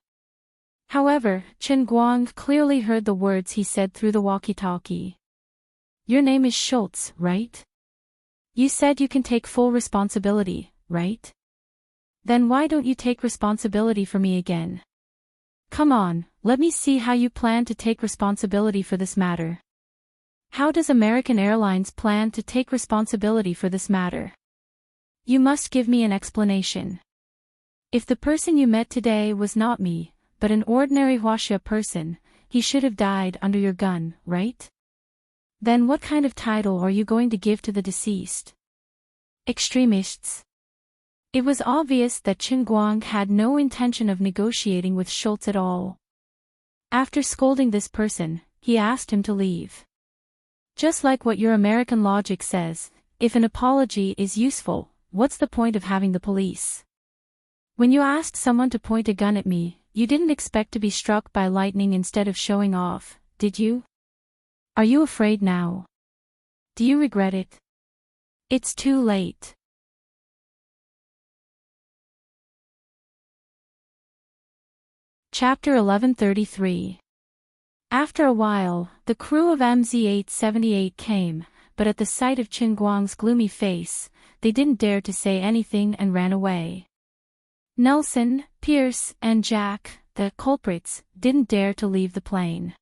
However, Chen Guang clearly heard the words he said through the walkie-talkie. "Your name is Schultz, right? You said you can take full responsibility, right? Then why don't you take responsibility for me again? Come on, let me see how you plan to take responsibility for this matter. How does American Airlines plan to take responsibility for this matter? You must give me an explanation. If the person you met today was not me, but an ordinary Huaxia person, he should have died under your gun, right? Then what kind of title are you going to give to the deceased? Extremists." It was obvious that Chen Guang had no intention of negotiating with Schultz at all. After scolding this person, he asked him to leave. Just like what your American logic says, if an apology is useful, what's the point of having the police? When you asked someone to point a gun at me, you didn't expect to be struck by lightning instead of showing off, did you? Are you afraid now? Do you regret it? It's too late. Chapter 1133. After a while, the crew of MZ-878 came, but at the sight of Qin Guang's gloomy face, they didn't dare to say anything and ran away. Nelson, Pierce, and Jack, the culprits, didn't dare to leave the plane.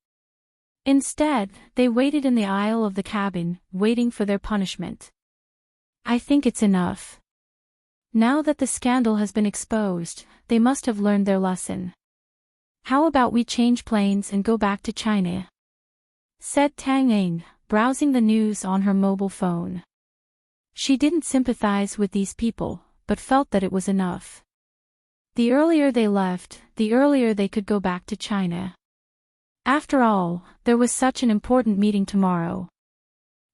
Instead, they waited in the aisle of the cabin, waiting for their punishment. I think it's enough. Now that the scandal has been exposed, they must have learned their lesson. How about we change planes and go back to China? Said Tang Ing, browsing the news on her mobile phone. She didn't sympathize with these people, but felt that it was enough. The earlier they left, the earlier they could go back to China. After all, there was such an important meeting tomorrow.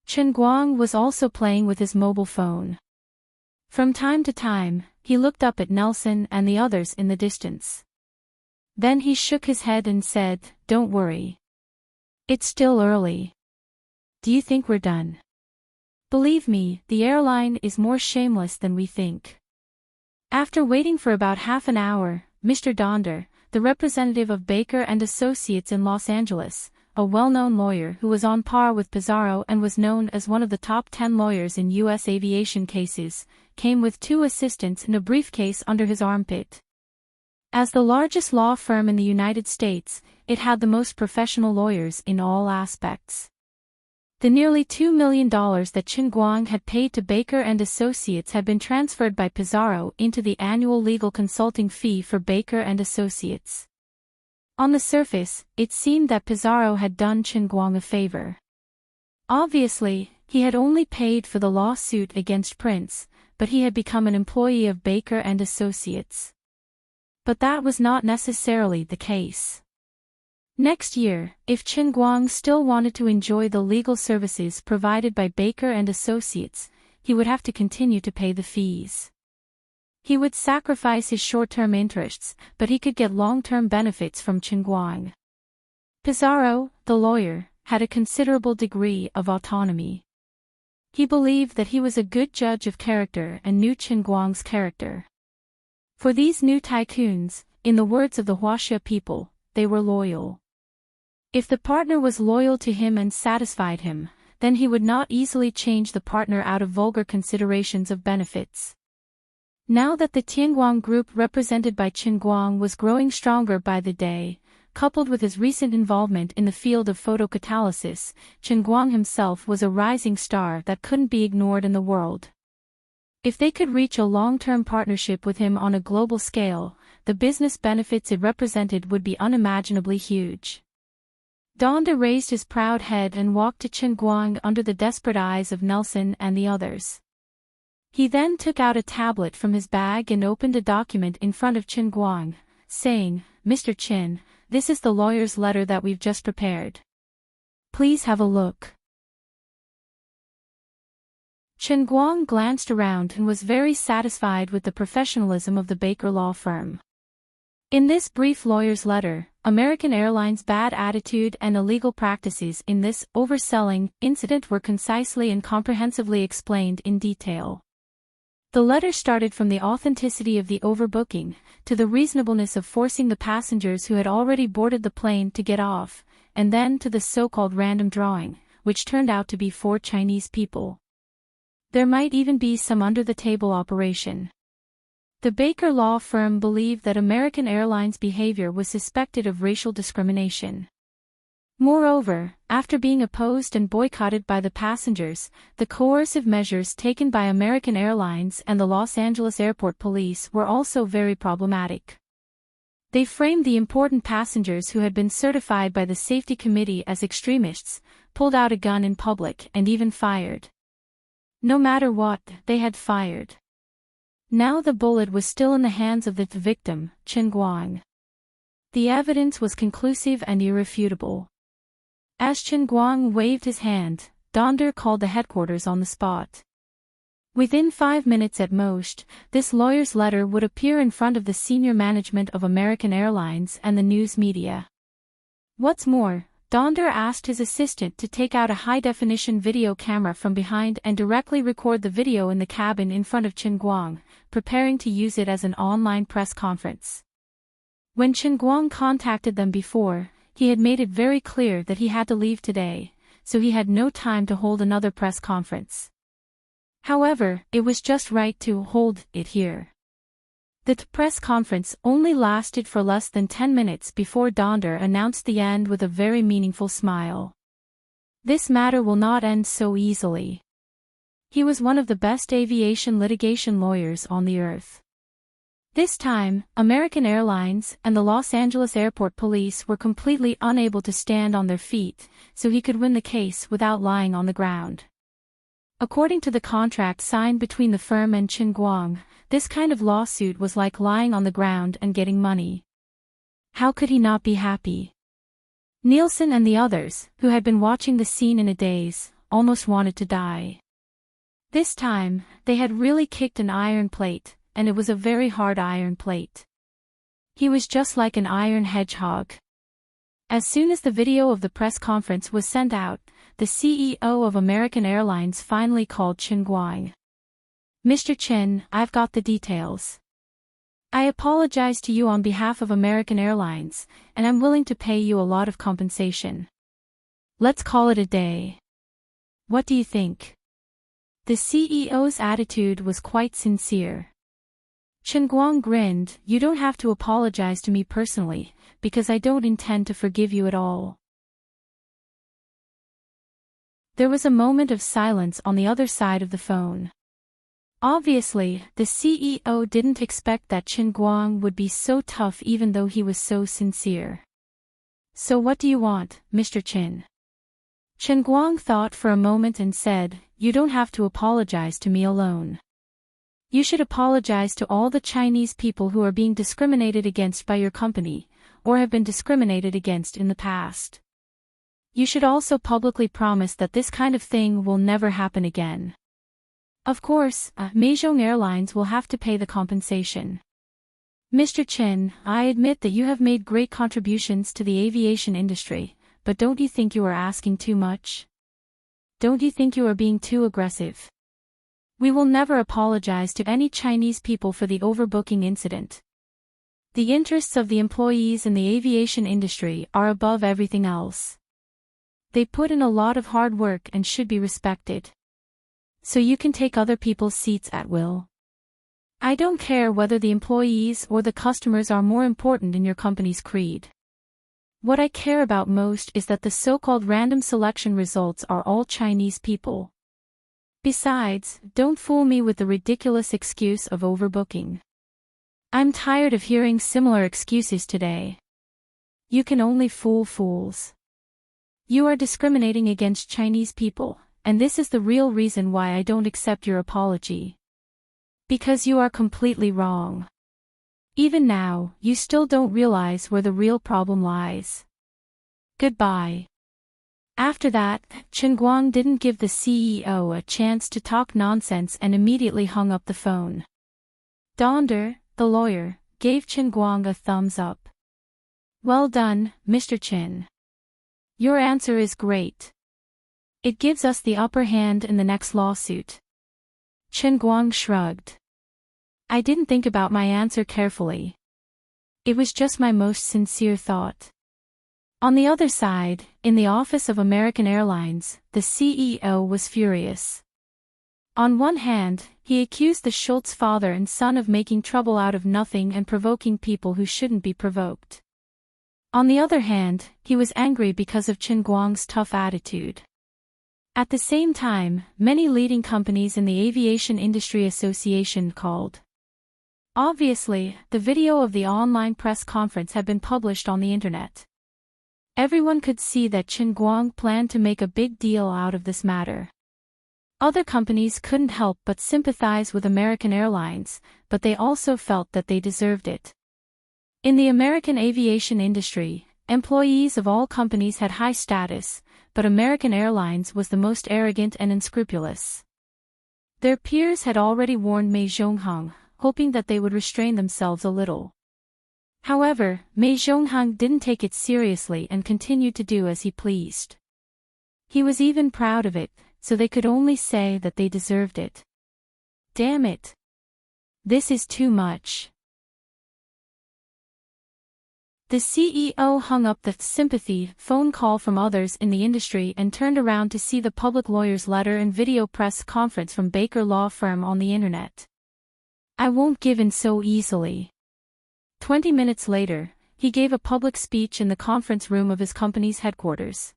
Qin Guang was also playing with his mobile phone. From time to time, he looked up at Nelson and the others in the distance. Then he shook his head and said, "Don't worry. It's still early. Do you think we're done? Believe me, the airline is more shameless than we think." After waiting for about half an hour, Mr. Donder, the representative of Baker and Associates in Los Angeles, a well-known lawyer who was on par with Pizarro and was known as one of the top 10 lawyers in U.S. aviation cases, came with 2 assistants and a briefcase under his armpit. As the largest law firm in the United States, it had the most professional lawyers in all aspects. The nearly $2 million that Qin Guang had paid to Baker and Associates had been transferred by Pizarro into the annual legal consulting fee for Baker and Associates. On the surface, it seemed that Pizarro had done Qin Guang a favor. Obviously, he had only paid for the lawsuit against Prince, but he had become an employee of Baker and Associates. But that was not necessarily the case. Next year, if Qin Guang still wanted to enjoy the legal services provided by Baker and Associates, he would have to continue to pay the fees. He would sacrifice his short-term interests, but he could get long-term benefits from Qin Guang. Pizarro, the lawyer, had a considerable degree of autonomy. He believed that he was a good judge of character and knew Qin Guang's character. For these new tycoons, in the words of the Huaxia people, they were loyal. If the partner was loyal to him and satisfied him, then he would not easily change the partner out of vulgar considerations of benefits. Now that the Tianguang group represented by Qin Guang was growing stronger by the day, coupled with his recent involvement in the field of photocatalysis, Qin Guang himself was a rising star that couldn't be ignored in the world. If they could reach a long-term partnership with him on a global scale, the business benefits it represented would be unimaginably huge. Donda raised his proud head and walked to Qin Guang under the desperate eyes of Nelson and the others. He then took out a tablet from his bag and opened a document in front of Qin Guang, saying, "Mr. Qin, this is the lawyer's letter that we've just prepared. Please have a look." Qin Guang glanced around and was very satisfied with the professionalism of the Baker law firm. In this brief lawyer's letter, American Airlines' bad attitude and illegal practices in this overselling incident were concisely and comprehensively explained in detail. The letter started from the authenticity of the overbooking, to the reasonableness of forcing the passengers who had already boarded the plane to get off, and then to the so-called random drawing, which turned out to be 4 Chinese people. There might even be some under-the-table operation. The Baker law firm believed that American Airlines' behavior was suspected of racial discrimination. Moreover, after being opposed and boycotted by the passengers, the coercive measures taken by American Airlines and the Los Angeles Airport Police were also very problematic. They framed the important passengers who had been certified by the safety committee as extremists, pulled out a gun in public and even fired. No matter what, they had fired. Now the bullet was still in the hands of the victim, Qin Guang. The evidence was conclusive and irrefutable. As Qin Guang waved his hand, Donder called the headquarters on the spot. Within 5 minutes at most, this lawyer's letter would appear in front of the senior management of American Airlines and the news media. What's more, Donder asked his assistant to take out a high-definition video camera from behind and directly record the video in the cabin in front of Qin Guang, preparing to use it as an online press conference. When Chen Guang contacted them before, he had made it very clear that he had to leave today, so he had no time to hold another press conference. However, it was just right to hold it here. The press conference only lasted for less than 10 minutes before Donder announced the end with a very meaningful smile. This matter will not end so easily. He was one of the best aviation litigation lawyers on the earth. This time, American Airlines and the Los Angeles Airport Police were completely unable to stand on their feet, so he could win the case without lying on the ground. According to the contract signed between the firm and Chen Guang, this kind of lawsuit was like lying on the ground and getting money. How could he not be happy? Nielsen and the others, who had been watching the scene in a daze, almost wanted to die. This time, they had really kicked an iron plate, and it was a very hard iron plate. He was just like an iron hedgehog. As soon as the video of the press conference was sent out, the CEO of American Airlines finally called Chen Guang. "Mr. Chen, I've got the details. I apologize to you on behalf of American Airlines, and I'm willing to pay you a lot of compensation. Let's call it a day. What do you think?" The CEO's attitude was quite sincere. Chen Guang grinned. "You don't have to apologize to me personally, because I don't intend to forgive you at all." There was a moment of silence on the other side of the phone. Obviously, the CEO didn't expect that Chen Guang would be so tough even though he was so sincere. "So what do you want, Mr. Chen?" Chen Guang thought for a moment and said, "You don't have to apologize to me alone. You should apologize to all the Chinese people who are being discriminated against by your company, or have been discriminated against in the past. You should also publicly promise that this kind of thing will never happen again. Of course, Meizhong Airlines will have to pay the compensation. Mr. Chen, I admit that you have made great contributions to the aviation industry, but don't you think you are asking too much? Don't you think you are being too aggressive? We will never apologize to any Chinese people for the overbooking incident. The interests of the employees in the aviation industry are above everything else. They put in a lot of hard work and should be respected. So you can take other people's seats at will. I don't care whether the employees or the customers are more important in your company's creed. What I care about most is that the so-called random selection results are all Chinese people. Besides, don't fool me with the ridiculous excuse of overbooking. I'm tired of hearing similar excuses today. You can only fool fools. You are discriminating against Chinese people, and this is the real reason why I don't accept your apology. Because you are completely wrong. Even now, you still don't realize where the real problem lies. Goodbye." After that, Chen Guang didn't give the CEO a chance to talk nonsense and immediately hung up the phone. Donder, the lawyer, gave Chen Guang a thumbs up. "Well done, Mr. Chen. Your answer is great. It gives us the upper hand in the next lawsuit." Chen Guang shrugged. "I didn't think about my answer carefully. It was just my most sincere thought." On the other side, in the office of American Airlines, the CEO was furious. On one hand, he accused the Schultz father and son of making trouble out of nothing and provoking people who shouldn't be provoked. On the other hand, he was angry because of Chen Guang's tough attitude. At the same time, many leading companies in the aviation industry association called. Obviously, the video of the online press conference had been published on the internet. Everyone could see that Chen Guang planned to make a big deal out of this matter. Other companies couldn't help but sympathize with American Airlines, but they also felt that they deserved it. In the American aviation industry, employees of all companies had high status, but American Airlines was the most arrogant and unscrupulous. Their peers had already warned Mei Zhonghang, hoping that they would restrain themselves a little. However, Mei Zhonghang didn't take it seriously and continued to do as he pleased. He was even proud of it, so they could only say that they deserved it. Damn it. This is too much. The CEO hung up the sympathy phone call from others in the industry and turned around to see the public lawyer's letter and video press conference from Baker Law Firm on the internet. I won't give in so easily. 20 minutes later, he gave a public speech in the conference room of his company's headquarters.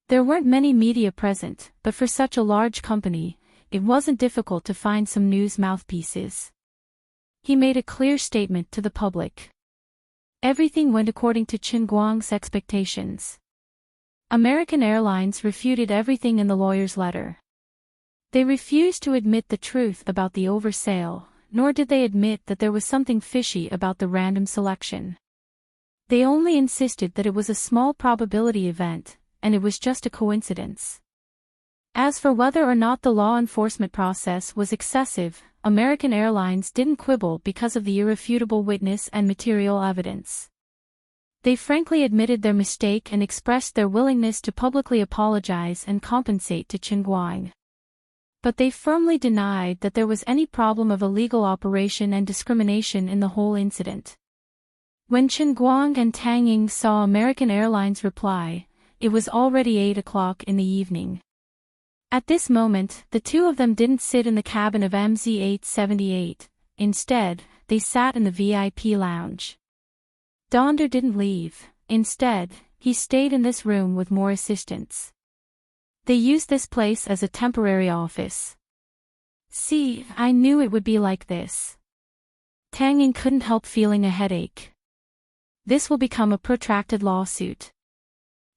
There weren't many media present, but for such a large company, it wasn't difficult to find some news mouthpieces. He made a clear statement to the public. Everything went according to Chen Guang's expectations. American Airlines refuted everything in the lawyer's letter. They refused to admit the truth about the oversale, nor did they admit that there was something fishy about the random selection. They only insisted that it was a small probability event, and it was just a coincidence. As for whether or not the law enforcement process was excessive, American Airlines didn't quibble because of the irrefutable witness and material evidence. They frankly admitted their mistake and expressed their willingness to publicly apologize and compensate to Chen Guang. But they firmly denied that there was any problem of illegal operation and discrimination in the whole incident. When Chen Guang and Tang Ying saw American Airlines reply, it was already 8 o'clock in the evening. At this moment, the two of them didn't sit in the cabin of MZ-878, instead, they sat in the VIP lounge. Donder didn't leave, instead, he stayed in this room with more assistants. They used this place as a temporary office. See, I knew it would be like this. Tang Ying couldn't help feeling a headache. This will become a protracted lawsuit.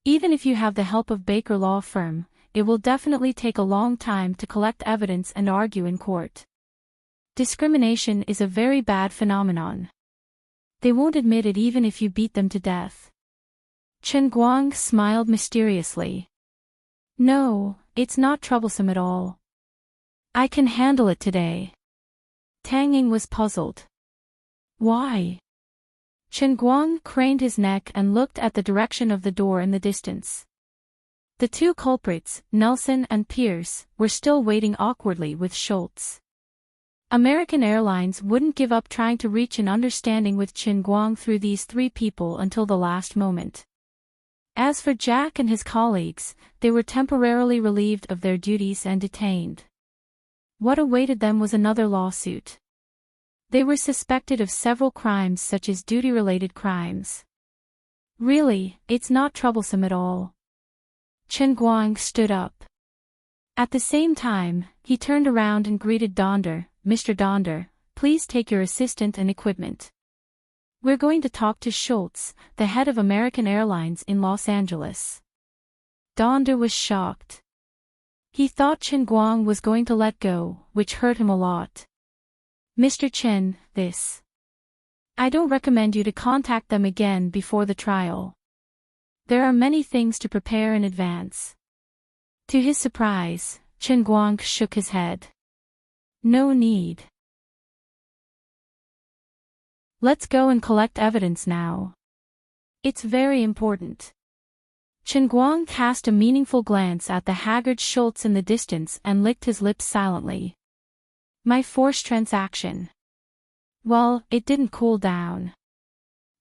Even if you have the help of Baker Law Firm, it will definitely take a long time to collect evidence and argue in court. Discrimination is a very bad phenomenon. They won't admit it even if you beat them to death. Chen Guang smiled mysteriously. No, it's not troublesome at all. I can handle it today. Tang Ying was puzzled. Why? Chen Guang craned his neck and looked at the direction of the door in the distance. The two culprits, Nelson and Pierce, were still waiting awkwardly with Schultz. American Airlines wouldn't give up trying to reach an understanding with Chen Guang through these three people until the last moment. As for Jack and his colleagues, they were temporarily relieved of their duties and detained. What awaited them was another lawsuit. They were suspected of several crimes such as duty-related crimes. Really, it's not troublesome at all. Chen Guang stood up. At the same time, he turned around and greeted Donder. Mr. Donder, please take your assistant and equipment. We're going to talk to Schultz, the head of American Airlines in Los Angeles. Donder was shocked. He thought Chen Guang was going to let go, which hurt him a lot. Mr. Chen, I don't recommend you to contact them again before the trial. There are many things to prepare in advance. To his surprise, Chen Guang shook his head. No need. Let's go and collect evidence now. It's very important. Chen Guang cast a meaningful glance at the haggard Schultz in the distance and licked his lips silently. My forced transaction. Well, it didn't cool down.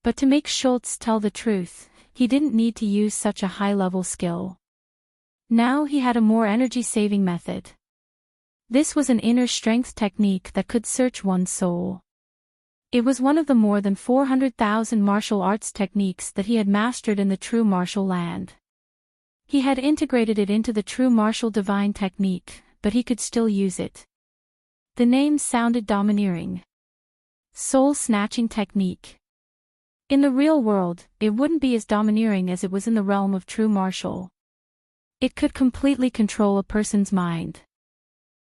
But to make Schultz tell the truth, he didn't need to use such a high-level skill. Now he had a more energy-saving method. This was an inner strength technique that could search one's soul. It was one of the more than 400,000 martial arts techniques that he had mastered in the true martial land. He had integrated it into the true martial divine technique, but he could still use it. The name sounded domineering. Soul-snatching technique. In the real world, it wouldn't be as domineering as it was in the realm of true martial. It could completely control a person's mind.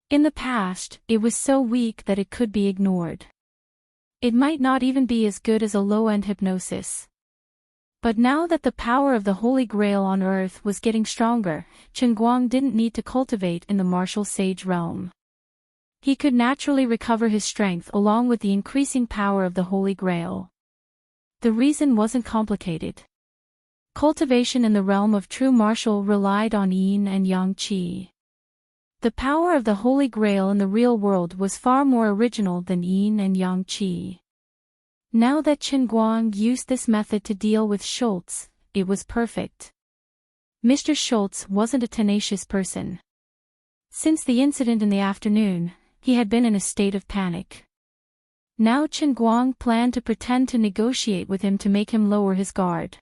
In the past, it was so weak that it could be ignored. It might not even be as good as a low-end hypnosis. But now that the power of the Holy Grail on Earth was getting stronger, Chen Guang didn't need to cultivate in the martial sage realm. He could naturally recover his strength along with the increasing power of the Holy Grail. The reason wasn't complicated. Cultivation in the realm of true martial relied on yin and yang qi. The power of the Holy Grail in the real world was far more original than yin and yang qi. Now that Chen Guang used this method to deal with Schultz, it was perfect. Mr. Schultz wasn't a tenacious person. Since the incident in the afternoon, he had been in a state of panic. Now Chen Guang planned to pretend to negotiate with him to make him lower his guard.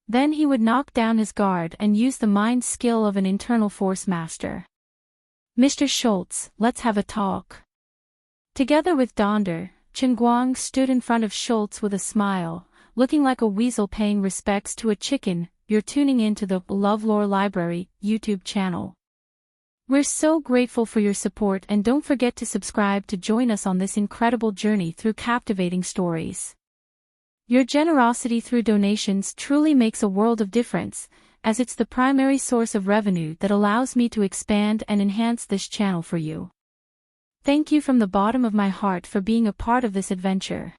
Then he would knock down his guard and use the mind skill of an internal force master. Mr. Schultz, let's have a talk. Together with Donder, Chen Guang stood in front of Schultz with a smile, looking like a weasel paying respects to a chicken. You're tuning in to the LoveLore Library YouTube channel. We're so grateful for your support, and don't forget to subscribe to join us on this incredible journey through captivating stories. Your generosity through donations truly makes a world of difference, as it's the primary source of revenue that allows me to expand and enhance this channel for you. Thank you from the bottom of my heart for being a part of this adventure.